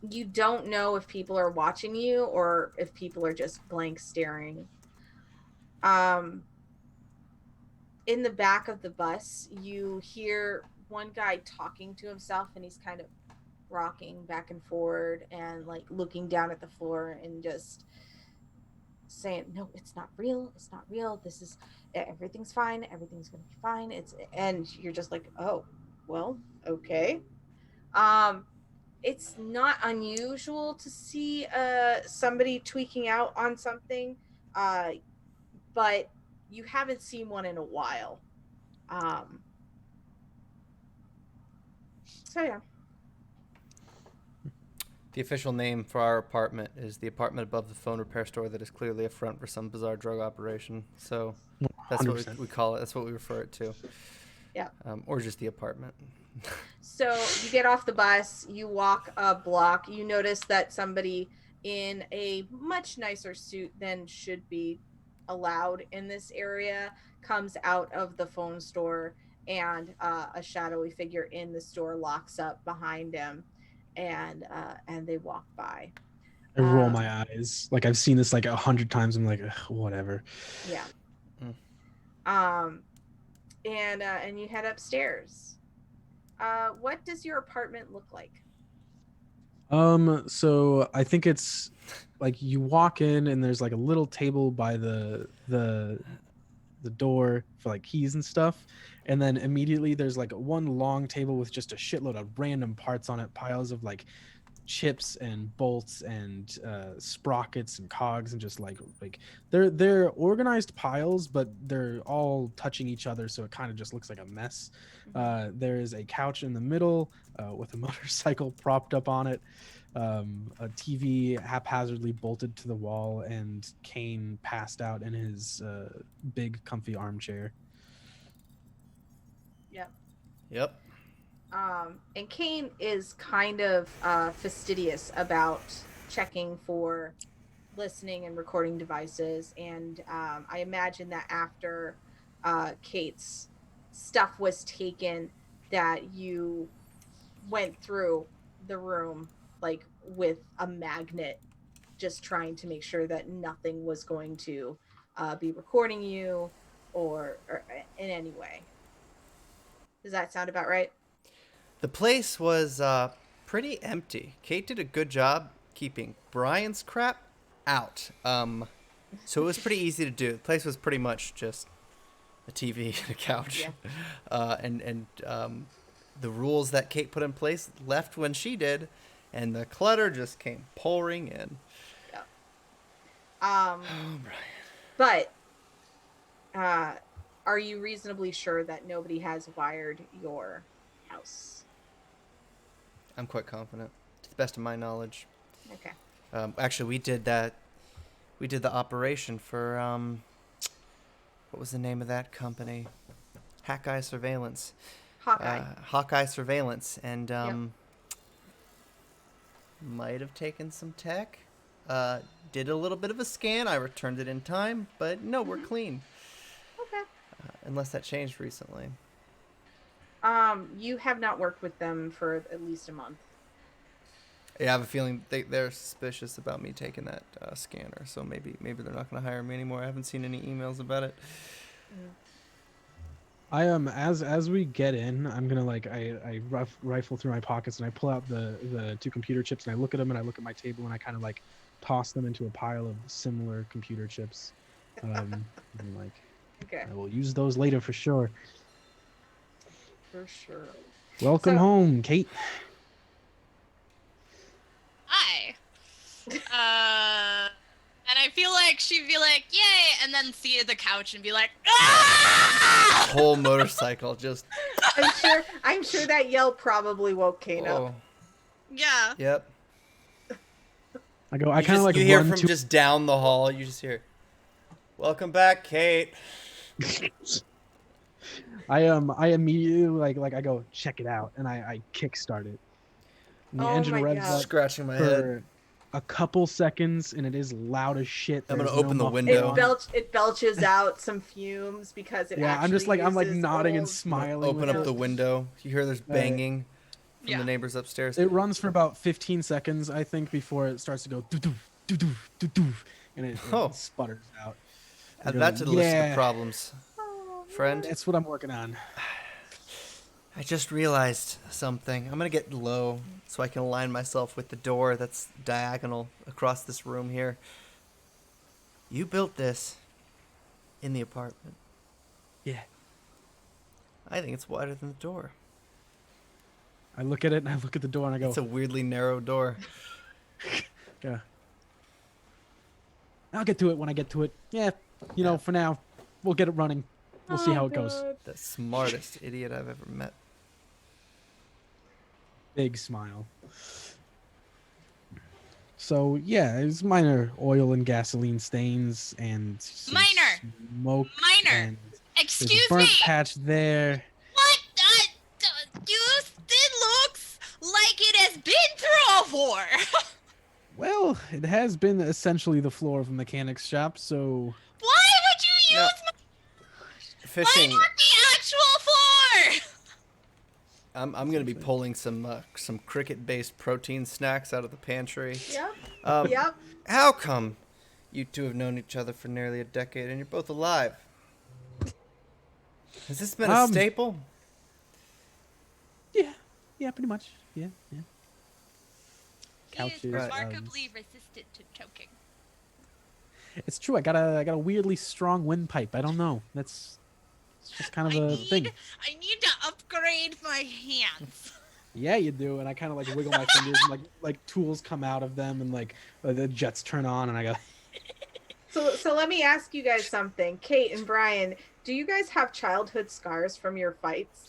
you don't know if people are watching you or if people are just blank staring. Um, in the back of the bus, you hear one guy talking to himself, and he's kind of rocking back and forward and like looking down at the floor and just saying, "No, it's not real. It's not real. This is everything's fine. Everything's gonna be fine." And you're just like, "Oh, well, okay." Um, it's not unusual to see somebody tweaking out on something, uh, but you haven't seen one in a while. Um, so yeah. The official name for our apartment is the apartment above the phone repair store that is clearly a front for some bizarre drug operation. So that's what 100%. we call it. That's what we refer it to. Yeah. Or just the apartment. So you get off the bus, you walk a block, you notice that somebody in a much nicer suit than should be allowed in this area comes out of the phone store, and a shadowy figure in the store locks up behind him, and they walk by. I roll Um, my eyes. Like I've seen this like 100 times. I'm like, ugh, whatever. yeah. Mm. And you head upstairs. What does your apartment look like? So I think it's like you walk in and there's like a little table by the door for like keys and stuff, and then immediately there's like one long table with just a shitload of random parts on it, piles of like chips and bolts and sprockets and cogs, and just like they're organized piles, but they're all touching each other, so it kind of just looks like a mess. There is a couch in the middle with a motorcycle propped up on it, a TV haphazardly bolted to the wall, and Cain passed out in his big comfy armchair. Yep. Yep. And Cain is kind of fastidious about checking for listening and recording devices. And I imagine that after Kate's stuff was taken, that you went through the room like with a magnet, just trying to make sure that nothing was going to be recording you or in any way. Does that sound about right? The place was pretty empty. Kate did a good job keeping Brian's crap out. So it was pretty easy to do. The place was pretty much just a TV and a couch. Yeah. And the rules that Kate put in place left when she did, and the clutter just came pouring in. Yeah. Oh, Brian. But are you reasonably sure that nobody has wired your house? I'm quite confident, to the best of my knowledge. Okay. Actually, we did that. We did the operation for what was the name of that company? Hawkeye Surveillance. Hawkeye Surveillance, and might have taken some tech. Did a little bit of a scan. I returned it in time, but no, we're clean. Okay. Unless that changed recently. You have not worked with them for at least a month. Yeah, I have a feeling they're suspicious about me taking that scanner, so maybe they're not going to hire me anymore. I haven't seen any emails about it. I as we get in, I'm gonna like I rifle through my pockets and I pull out the two computer chips and I look at them and I look at my table and I kind of like toss them into a pile of similar computer chips. And like, Okay. I will use those later for sure. For sure. Welcome home, Kate. Hi. And I feel like she'd be like, yay, and then see the couch and be like, ah! Whole motorcycle just. I'm sure that yell probably woke Cain up. Yeah. Yep. I kind of like you hear run from to just down the hall. You just hear, "Welcome back, Kate." I immediately like I go check it out, and I kickstart it. And the Oh engine my revs God. up Scratching my head. for a couple seconds, and it is loud as shit. I'm gonna There's no open the muffler window. on. It belches out some fumes because it Yeah, I'm just actually I'm like uses nodding and old. I'm gonna smiling open with up it. the window. You hear there's All right. banging from Yeah. the neighbors upstairs. It runs for about 15 seconds, I think, before it starts to go doo-doo, doo-doo, doo-doo, and it Oh. sputters out. I Add go, that to the list of yeah, problems, Oh, friend. that's what I'm working on. I just realized something. I'm gonna get low so I can align myself with the door that's diagonal across this room here. You built this in the apartment. Yeah. I think it's wider than the door. I look at it and I look at the door and I go, It's a weirdly narrow door. yeah. I'll get to it when I get to it. Yeah, Yeah. for now, we'll get it running. We'll see how it goes. God. The smartest idiot I've ever met. Big smile. So yeah, it's minor oil and gasoline stains and some Minor. smoke. Minor. And there's a Excuse burnt me. patch there. What? It looks like it has been through a war. Well, it has been essentially the floor of a mechanic's shop, so Why would you No. use Why Fishing. not the actual floor? I'm gonna be pulling some cricket-based protein snacks out of the pantry. Yep. Um, Yep. How come you two have known each other for nearly a decade and you're both alive? Has this been a staple? yeah, pretty much. Yeah. He Couches. is remarkably resistant to choking. It's true. I got a weirdly strong windpipe. I don't know. It's just kind of a thing. I need to upgrade my hands. Yeah, you do. And I kind of like wiggle my fingers and like tools come out of them and like the jets turn on and I go. So let me ask you guys something. Kate and Brian, do you guys have childhood scars from your fights?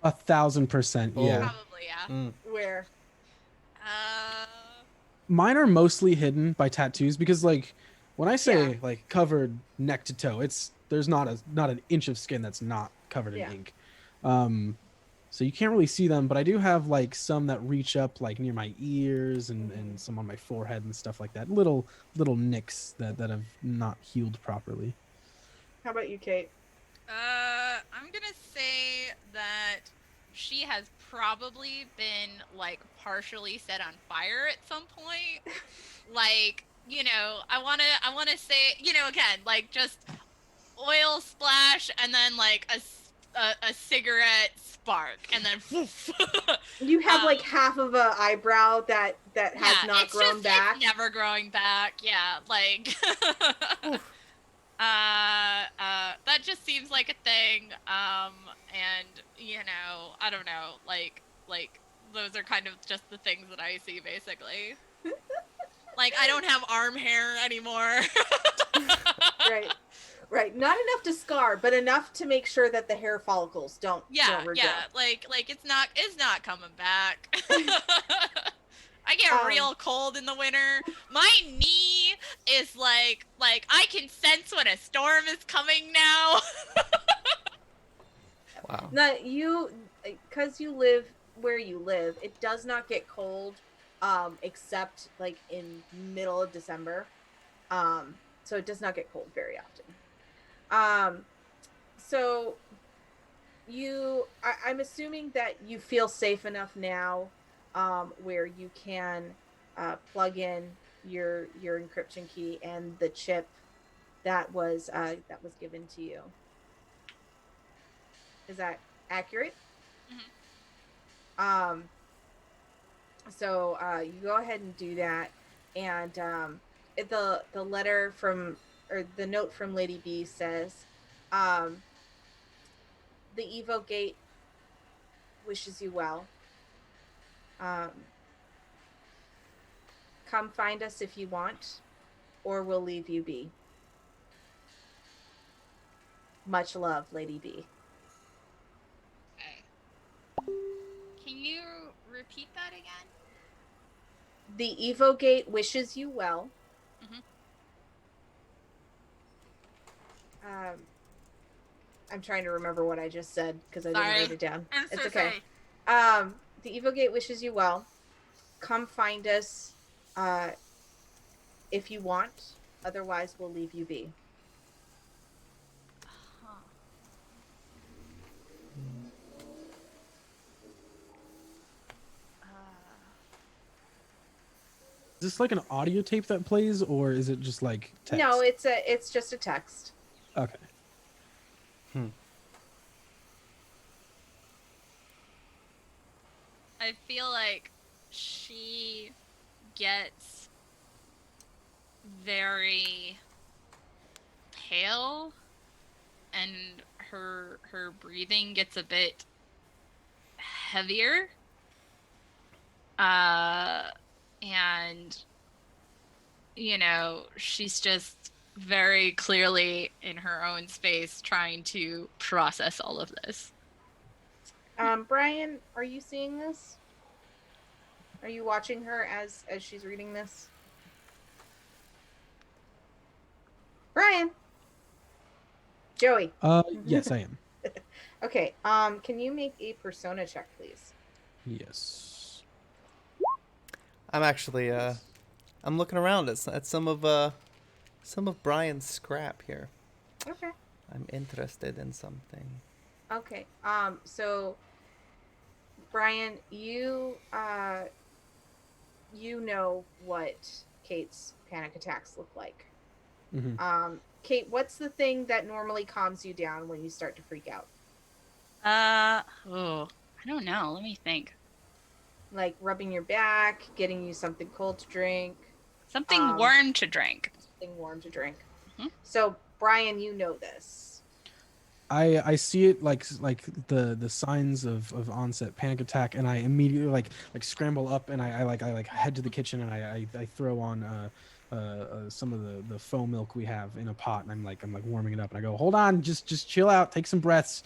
1,000%. Yeah. Probably, yeah. Where? Mine are mostly hidden by tattoos because like when I say Yeah. like covered neck to toe, there's not an inch of skin that's not covered in Yeah. ink. So you can't really see them, but I do have like some that reach up like near my ears and some on my forehead and stuff like that. Little nicks that have not healed properly. How about you, Kate? I'm gonna say that she has probably been like partially set on fire at some point. Like, I wanna say, again, like just oil splash and then like a cigarette spark and then woof. You have like half of a eyebrow that has not it's grown just, back. It's never growing back. Yeah, like that just seems like a thing. And I don't know, like those are kind of just the things that I see basically. Like I don't have arm hair anymore. Right. Not enough to scar, but enough to make sure that the hair follicles don't regrow. Like it's not coming back. I get real cold in the winter. My knee is like I can sense when a storm is coming now. Wow. Now because you live where you live, it does not get cold, except like in middle of December. So it does not get cold very often. So I'm assuming that you feel safe enough now, where you can plug in your encryption key and the chip that was given to you. Is that accurate? Mm-hmm. So you go ahead and do that, and the letter from or the note from Lady B says, the Evo Gate wishes you well. Come find us if you want, or we'll leave you be. Much love, Lady B. Okay. Can you repeat that again? The Evo Gate wishes you well. Mm-hmm. I'm trying to remember what I just said because I didn't Sorry. write it down. I'm It's so okay. sorry. The Evil Gate wishes you well. Come find us if you want. Otherwise, we'll leave you be. Huh. Is this like an audio tape that plays, or is it just like text? No, it's just a text. Okay. I feel like she gets very pale and her breathing gets a bit heavier. And she's just very clearly in her own space trying to process all of this. Brian, are you seeing this? Are you watching her as she's reading this? Brian. Joey. Yes, I am. Okay. Can you make a persona check, please? Yes. I'm actually I'm looking around at some of Brian's scrap here. Okay. I'm interested in something. Okay. So Brian, you know what Kate's panic attacks look like. Mm-hmm. Kate, what's the thing that normally calms you down when you start to freak out? I don't know. Let me think. Like rubbing your back, getting you something cold to drink, Something warm to drink. something warm to drink. Mhm. So, Brian, you know this. I see it like the signs of onset panic attack, and I immediately like scramble up, and I head to the kitchen, and I throw on some of the faux milk we have in a pot, and I'm like warming it up, and I go, hold on, just chill out, take some breaths.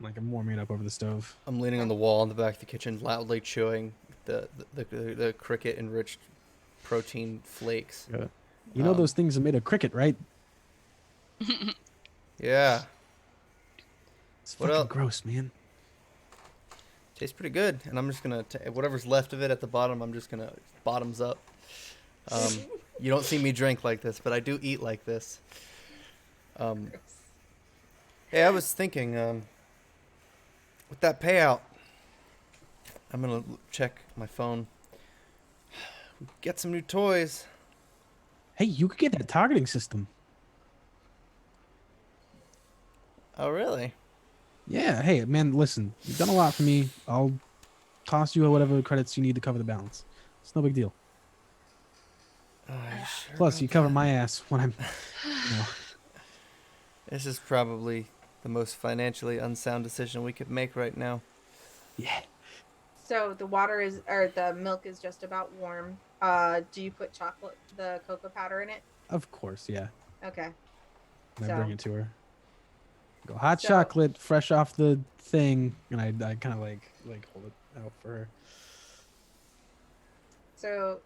I'm warming it up over the stove. I'm leaning on the wall in the back of the kitchen, loudly chewing the cricket enriched protein flakes. Yeah. You know those things are made of cricket, right? Yeah. It's What fucking else? gross, man. Tastes pretty good, and I'm just gonna whatever's left of it at the bottom. I'm just gonna bottoms up. You don't see me drink like this, but I do eat like this. Hey, I was thinking, with that payout, I'm gonna check my phone. Get some new toys. Hey, you could get that targeting system. Oh, really? Yeah. Hey, man, listen, you've done a lot for me. I'll toss you whatever credits you need to cover the balance. It's no big deal. Sure Plus, about you cover that? my ass when I'm, This is probably the most financially unsound decision we could make right now. Yeah. So the milk is just about warm. Do you put the cocoa powder in it? Of course, yeah. Okay. And I So bring it to her. Go hot chocolate, fresh off the thing, and I kind of like hold it out for her. So,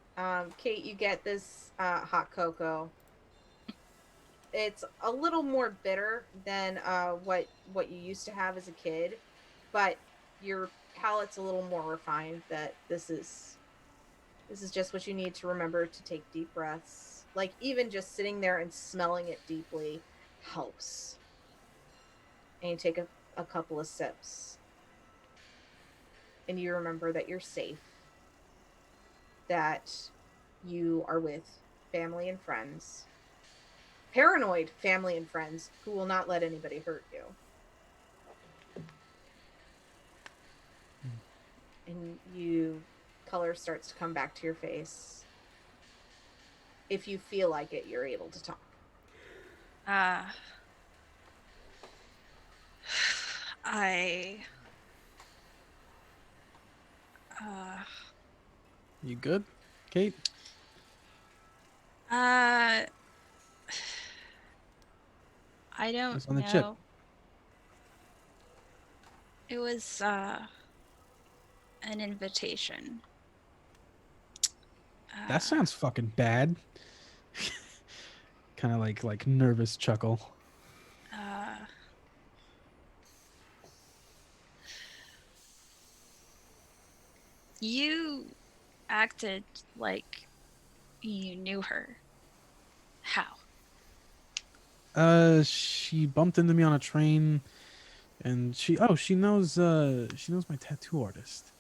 Kate, you get this hot cocoa. It's a little more bitter than what you used to have as a kid, but your palate's a little more refined. That this is just what you need to remember to take deep breaths. Like even just sitting there and smelling it deeply helps. And you take a couple of sips, and you remember that you're safe, that you are with family and friends, paranoid family and friends who will not let anybody hurt you. And color starts to come back to your face. If you feel like it, you're able to talk. I You good, Kate? I don't What's on the know. chip? It was an invitation. That sounds fucking bad. Kind of like nervous chuckle. You acted like you knew her. How? She bumped into me on a train, and she knows my tattoo artist.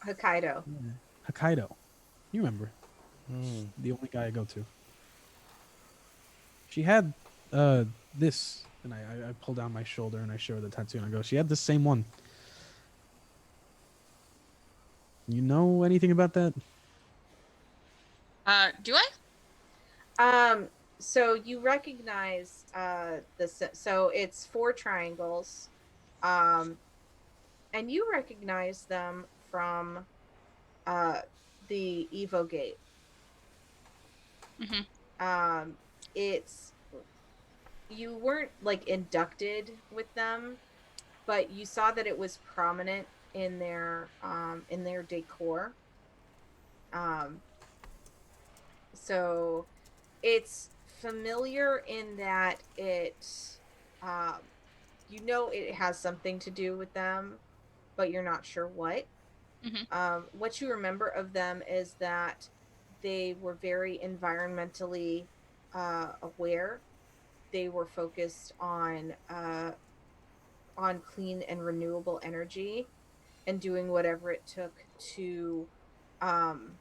Hokkaido. Yeah. Hokkaido. You remember. Hmm. The only guy I go to. She had this, and I pull down my shoulder and I show her the tattoo and I go, she had the same one. You know anything about that? Do I? So you recognize so it's 4 triangles. Um, and you recognize them from uh the Evo Gate. Mm-hmm. It's you weren't like inducted with them, but you saw that it was prominent in their decor. Um, so it's familiar in that um it has something to do with them, but you're not sure what. Mm-hmm. What you remember of them is that they were very environmentally aware. They were focused on clean and renewable energy and doing whatever it took to um,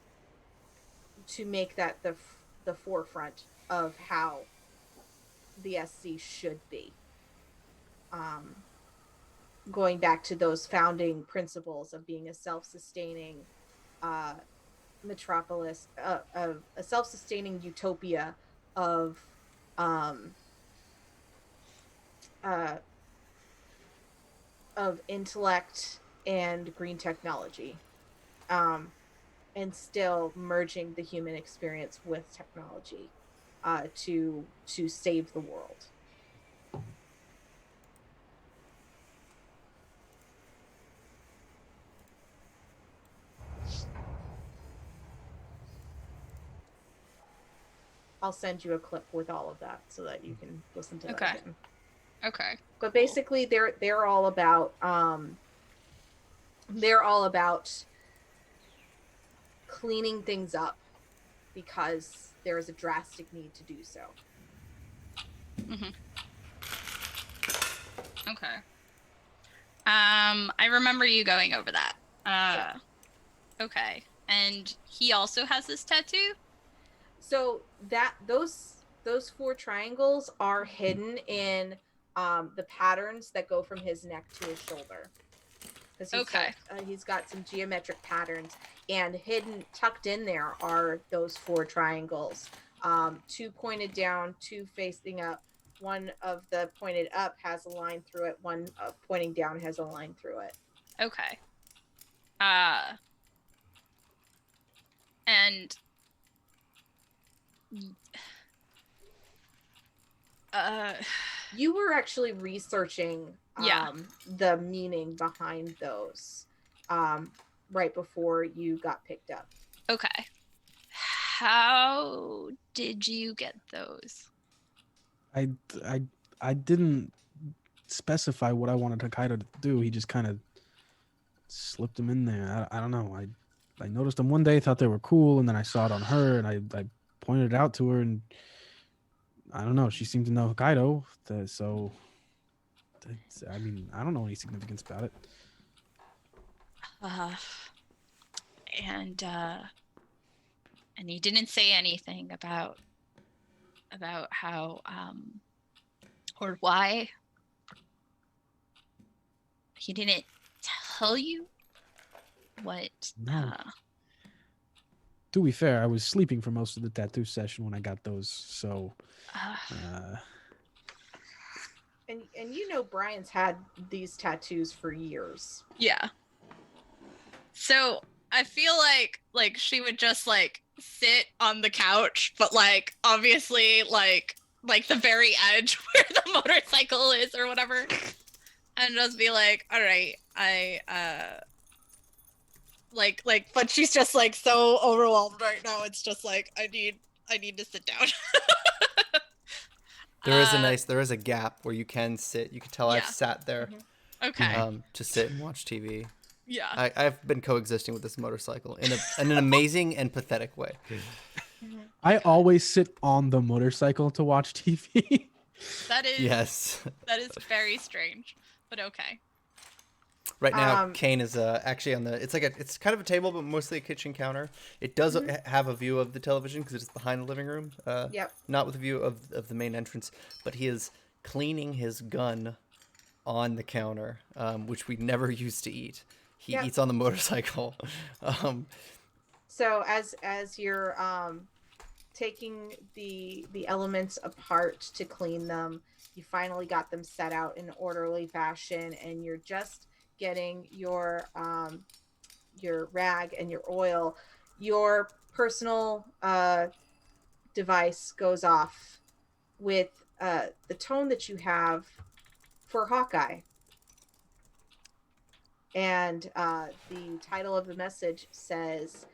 to make that the forefront of how the SC should be. Um, Going back to those founding principles of being a self-sustaining uh, metropolis, of a self-sustaining utopia of um, uh, of intellect and green technology, um, and still merging the human experience with technology to save the world. I'll send you a clip with all of that so that you can listen to that Okay. again. Okay. But basically, they're all about cleaning things up because there is a drastic need to do so. Mm-hmm. Okay. I remember you going over that. Sure. Okay. And he also has this tattoo? So those 4 triangles are hidden in the patterns that go from his neck to his shoulder, because Okay. he's got some geometric patterns, and hidden tucked in there are those 4 triangles. 2 pointed down, 2 facing up. One of the pointed up has a line through it. One pointing down has a line through it. Okay. Uh, and uh, You were actually researching yeah. the meaning behind those um, right before you got picked up. Okay. How did you get those? I I I didn't specify what I wanted Hokkaido to do. He just kind of slipped them in there. I don't know. I noticed them one day, thought they were cool, and then I saw it on her, and I pointed it out to her, and I don't know. She seemed to know Hokkaido, so I mean, I don't know any significance about it. Uh, and uh, and he didn't say anything about how or why. He didn't tell you what. No. To be fair, I was sleeping for most of the tattoo session when I got those, so. Uh, And you know Brian's had these tattoos for years. Yeah. So I feel like she would just like sit on the couch, but like obviously like the very edge where the motorcycle is or whatever, and just be like, all right, but she's just like so overwhelmed right now. It's just like I need to sit down. There is a gap where you can sit. You can tell I've Yeah. sat there Mhm. Okay. to sit and watch TV. Yeah. I've been coexisting with this motorcycle in an amazing and pathetic way. I always sit on the motorcycle to watch TV. That is Yes. that is very strange, but okay. Right now, Um, Kane is actually on the. It's kind of a table, but mostly a kitchen counter. It does have a view of the television because it's behind the living room. Yep. Not with a view of the main entrance, but he is cleaning his gun on the counter, which we never used to eat. He Yep. eats on the motorcycle. So as you're taking the elements apart to clean them, you finally got them set out in orderly fashion, and you're just getting your rag and your oil. Your personal device goes off with the tone that you have for Hawkeye. And the title of the message says,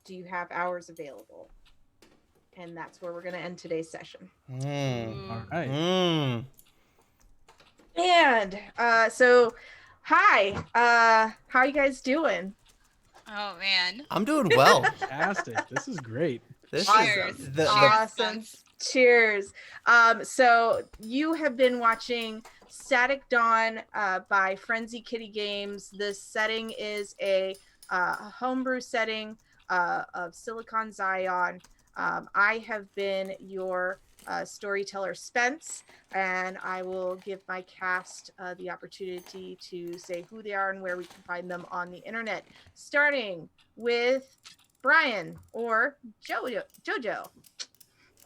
do you have hours available? And that's where we're going to end today's session. All right. And so, hi. How are you guys doing? Oh man. I'm doing well. Fantastic. This is great. This Cheers. is Awesome. Cheers. So you have been watching Static Dawn by Frenzy Kitty Games. This setting is a homebrew setting of Silicon Zion. I have been your storyteller Spence, and I will give my cast the opportunity to say who they are and where we can find them on the internet, starting with Brian or Jojo.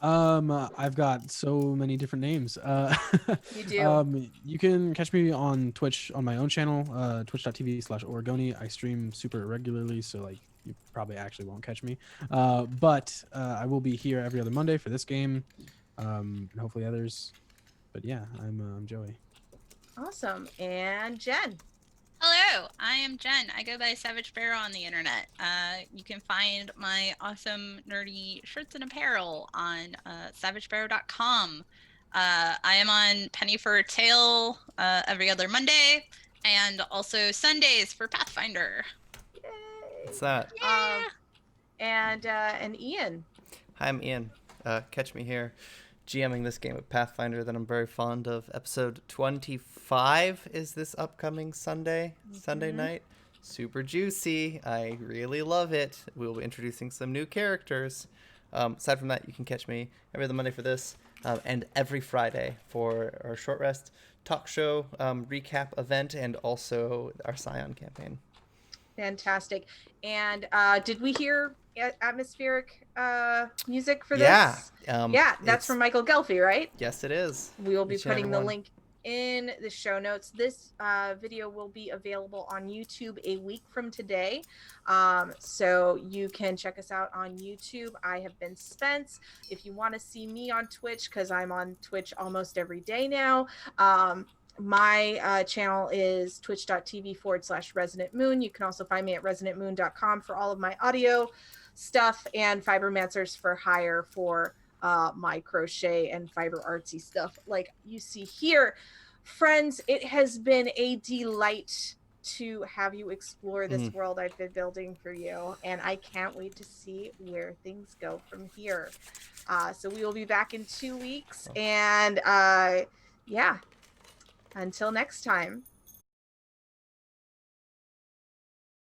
I've got so many different names. You do. You can catch me on Twitch on my own channel, twitch.tv/Origoni. I stream super irregularly, so like you probably actually won't catch me. But I will be here every other Monday for this game, and hopefully others. But yeah, I'm Joey. Awesome. And Jen. Hello, I am Jen. I go by Savage Sparrow on the internet. You can find my awesome nerdy shirts and apparel on savagesparrow.com. I am on Penny for a Tale every other Monday, and also Sundays for Pathfinder. Yay. What's that? Yeah. And Ian. Hi, I'm Ian. Catch me here, GMing this game of Pathfinder that I'm very fond of. Episode 25 is this upcoming Sunday night. Super juicy. I really love it. We'll be introducing some new characters. Aside from that, you can catch me every other Monday for this, and every Friday for our short rest talk show recap event, and also our Scion campaign. Fantastic. And did we hear atmospheric music for Yeah. this? Yeah, that's from Michael Gelfi, right? Yes, it is. We will be Each and putting every the one. link in the show notes. This video will be available on YouTube a week from today. So you can check us out on YouTube. I have been Spence. If you want to see me on Twitch, because I'm on Twitch almost every day now, my channel is twitch.tv/Resonant Moon. You can also find me at resonantmoon.com for all of my audio stuff, and Fibromancers for hire for my crochet and fiber artsy stuff like you see here. Friends, it has been a delight to have you explore this world I've been building for you, and I can't wait to see where things go from here. So we will be back in 2 weeks, and yeah, until next time.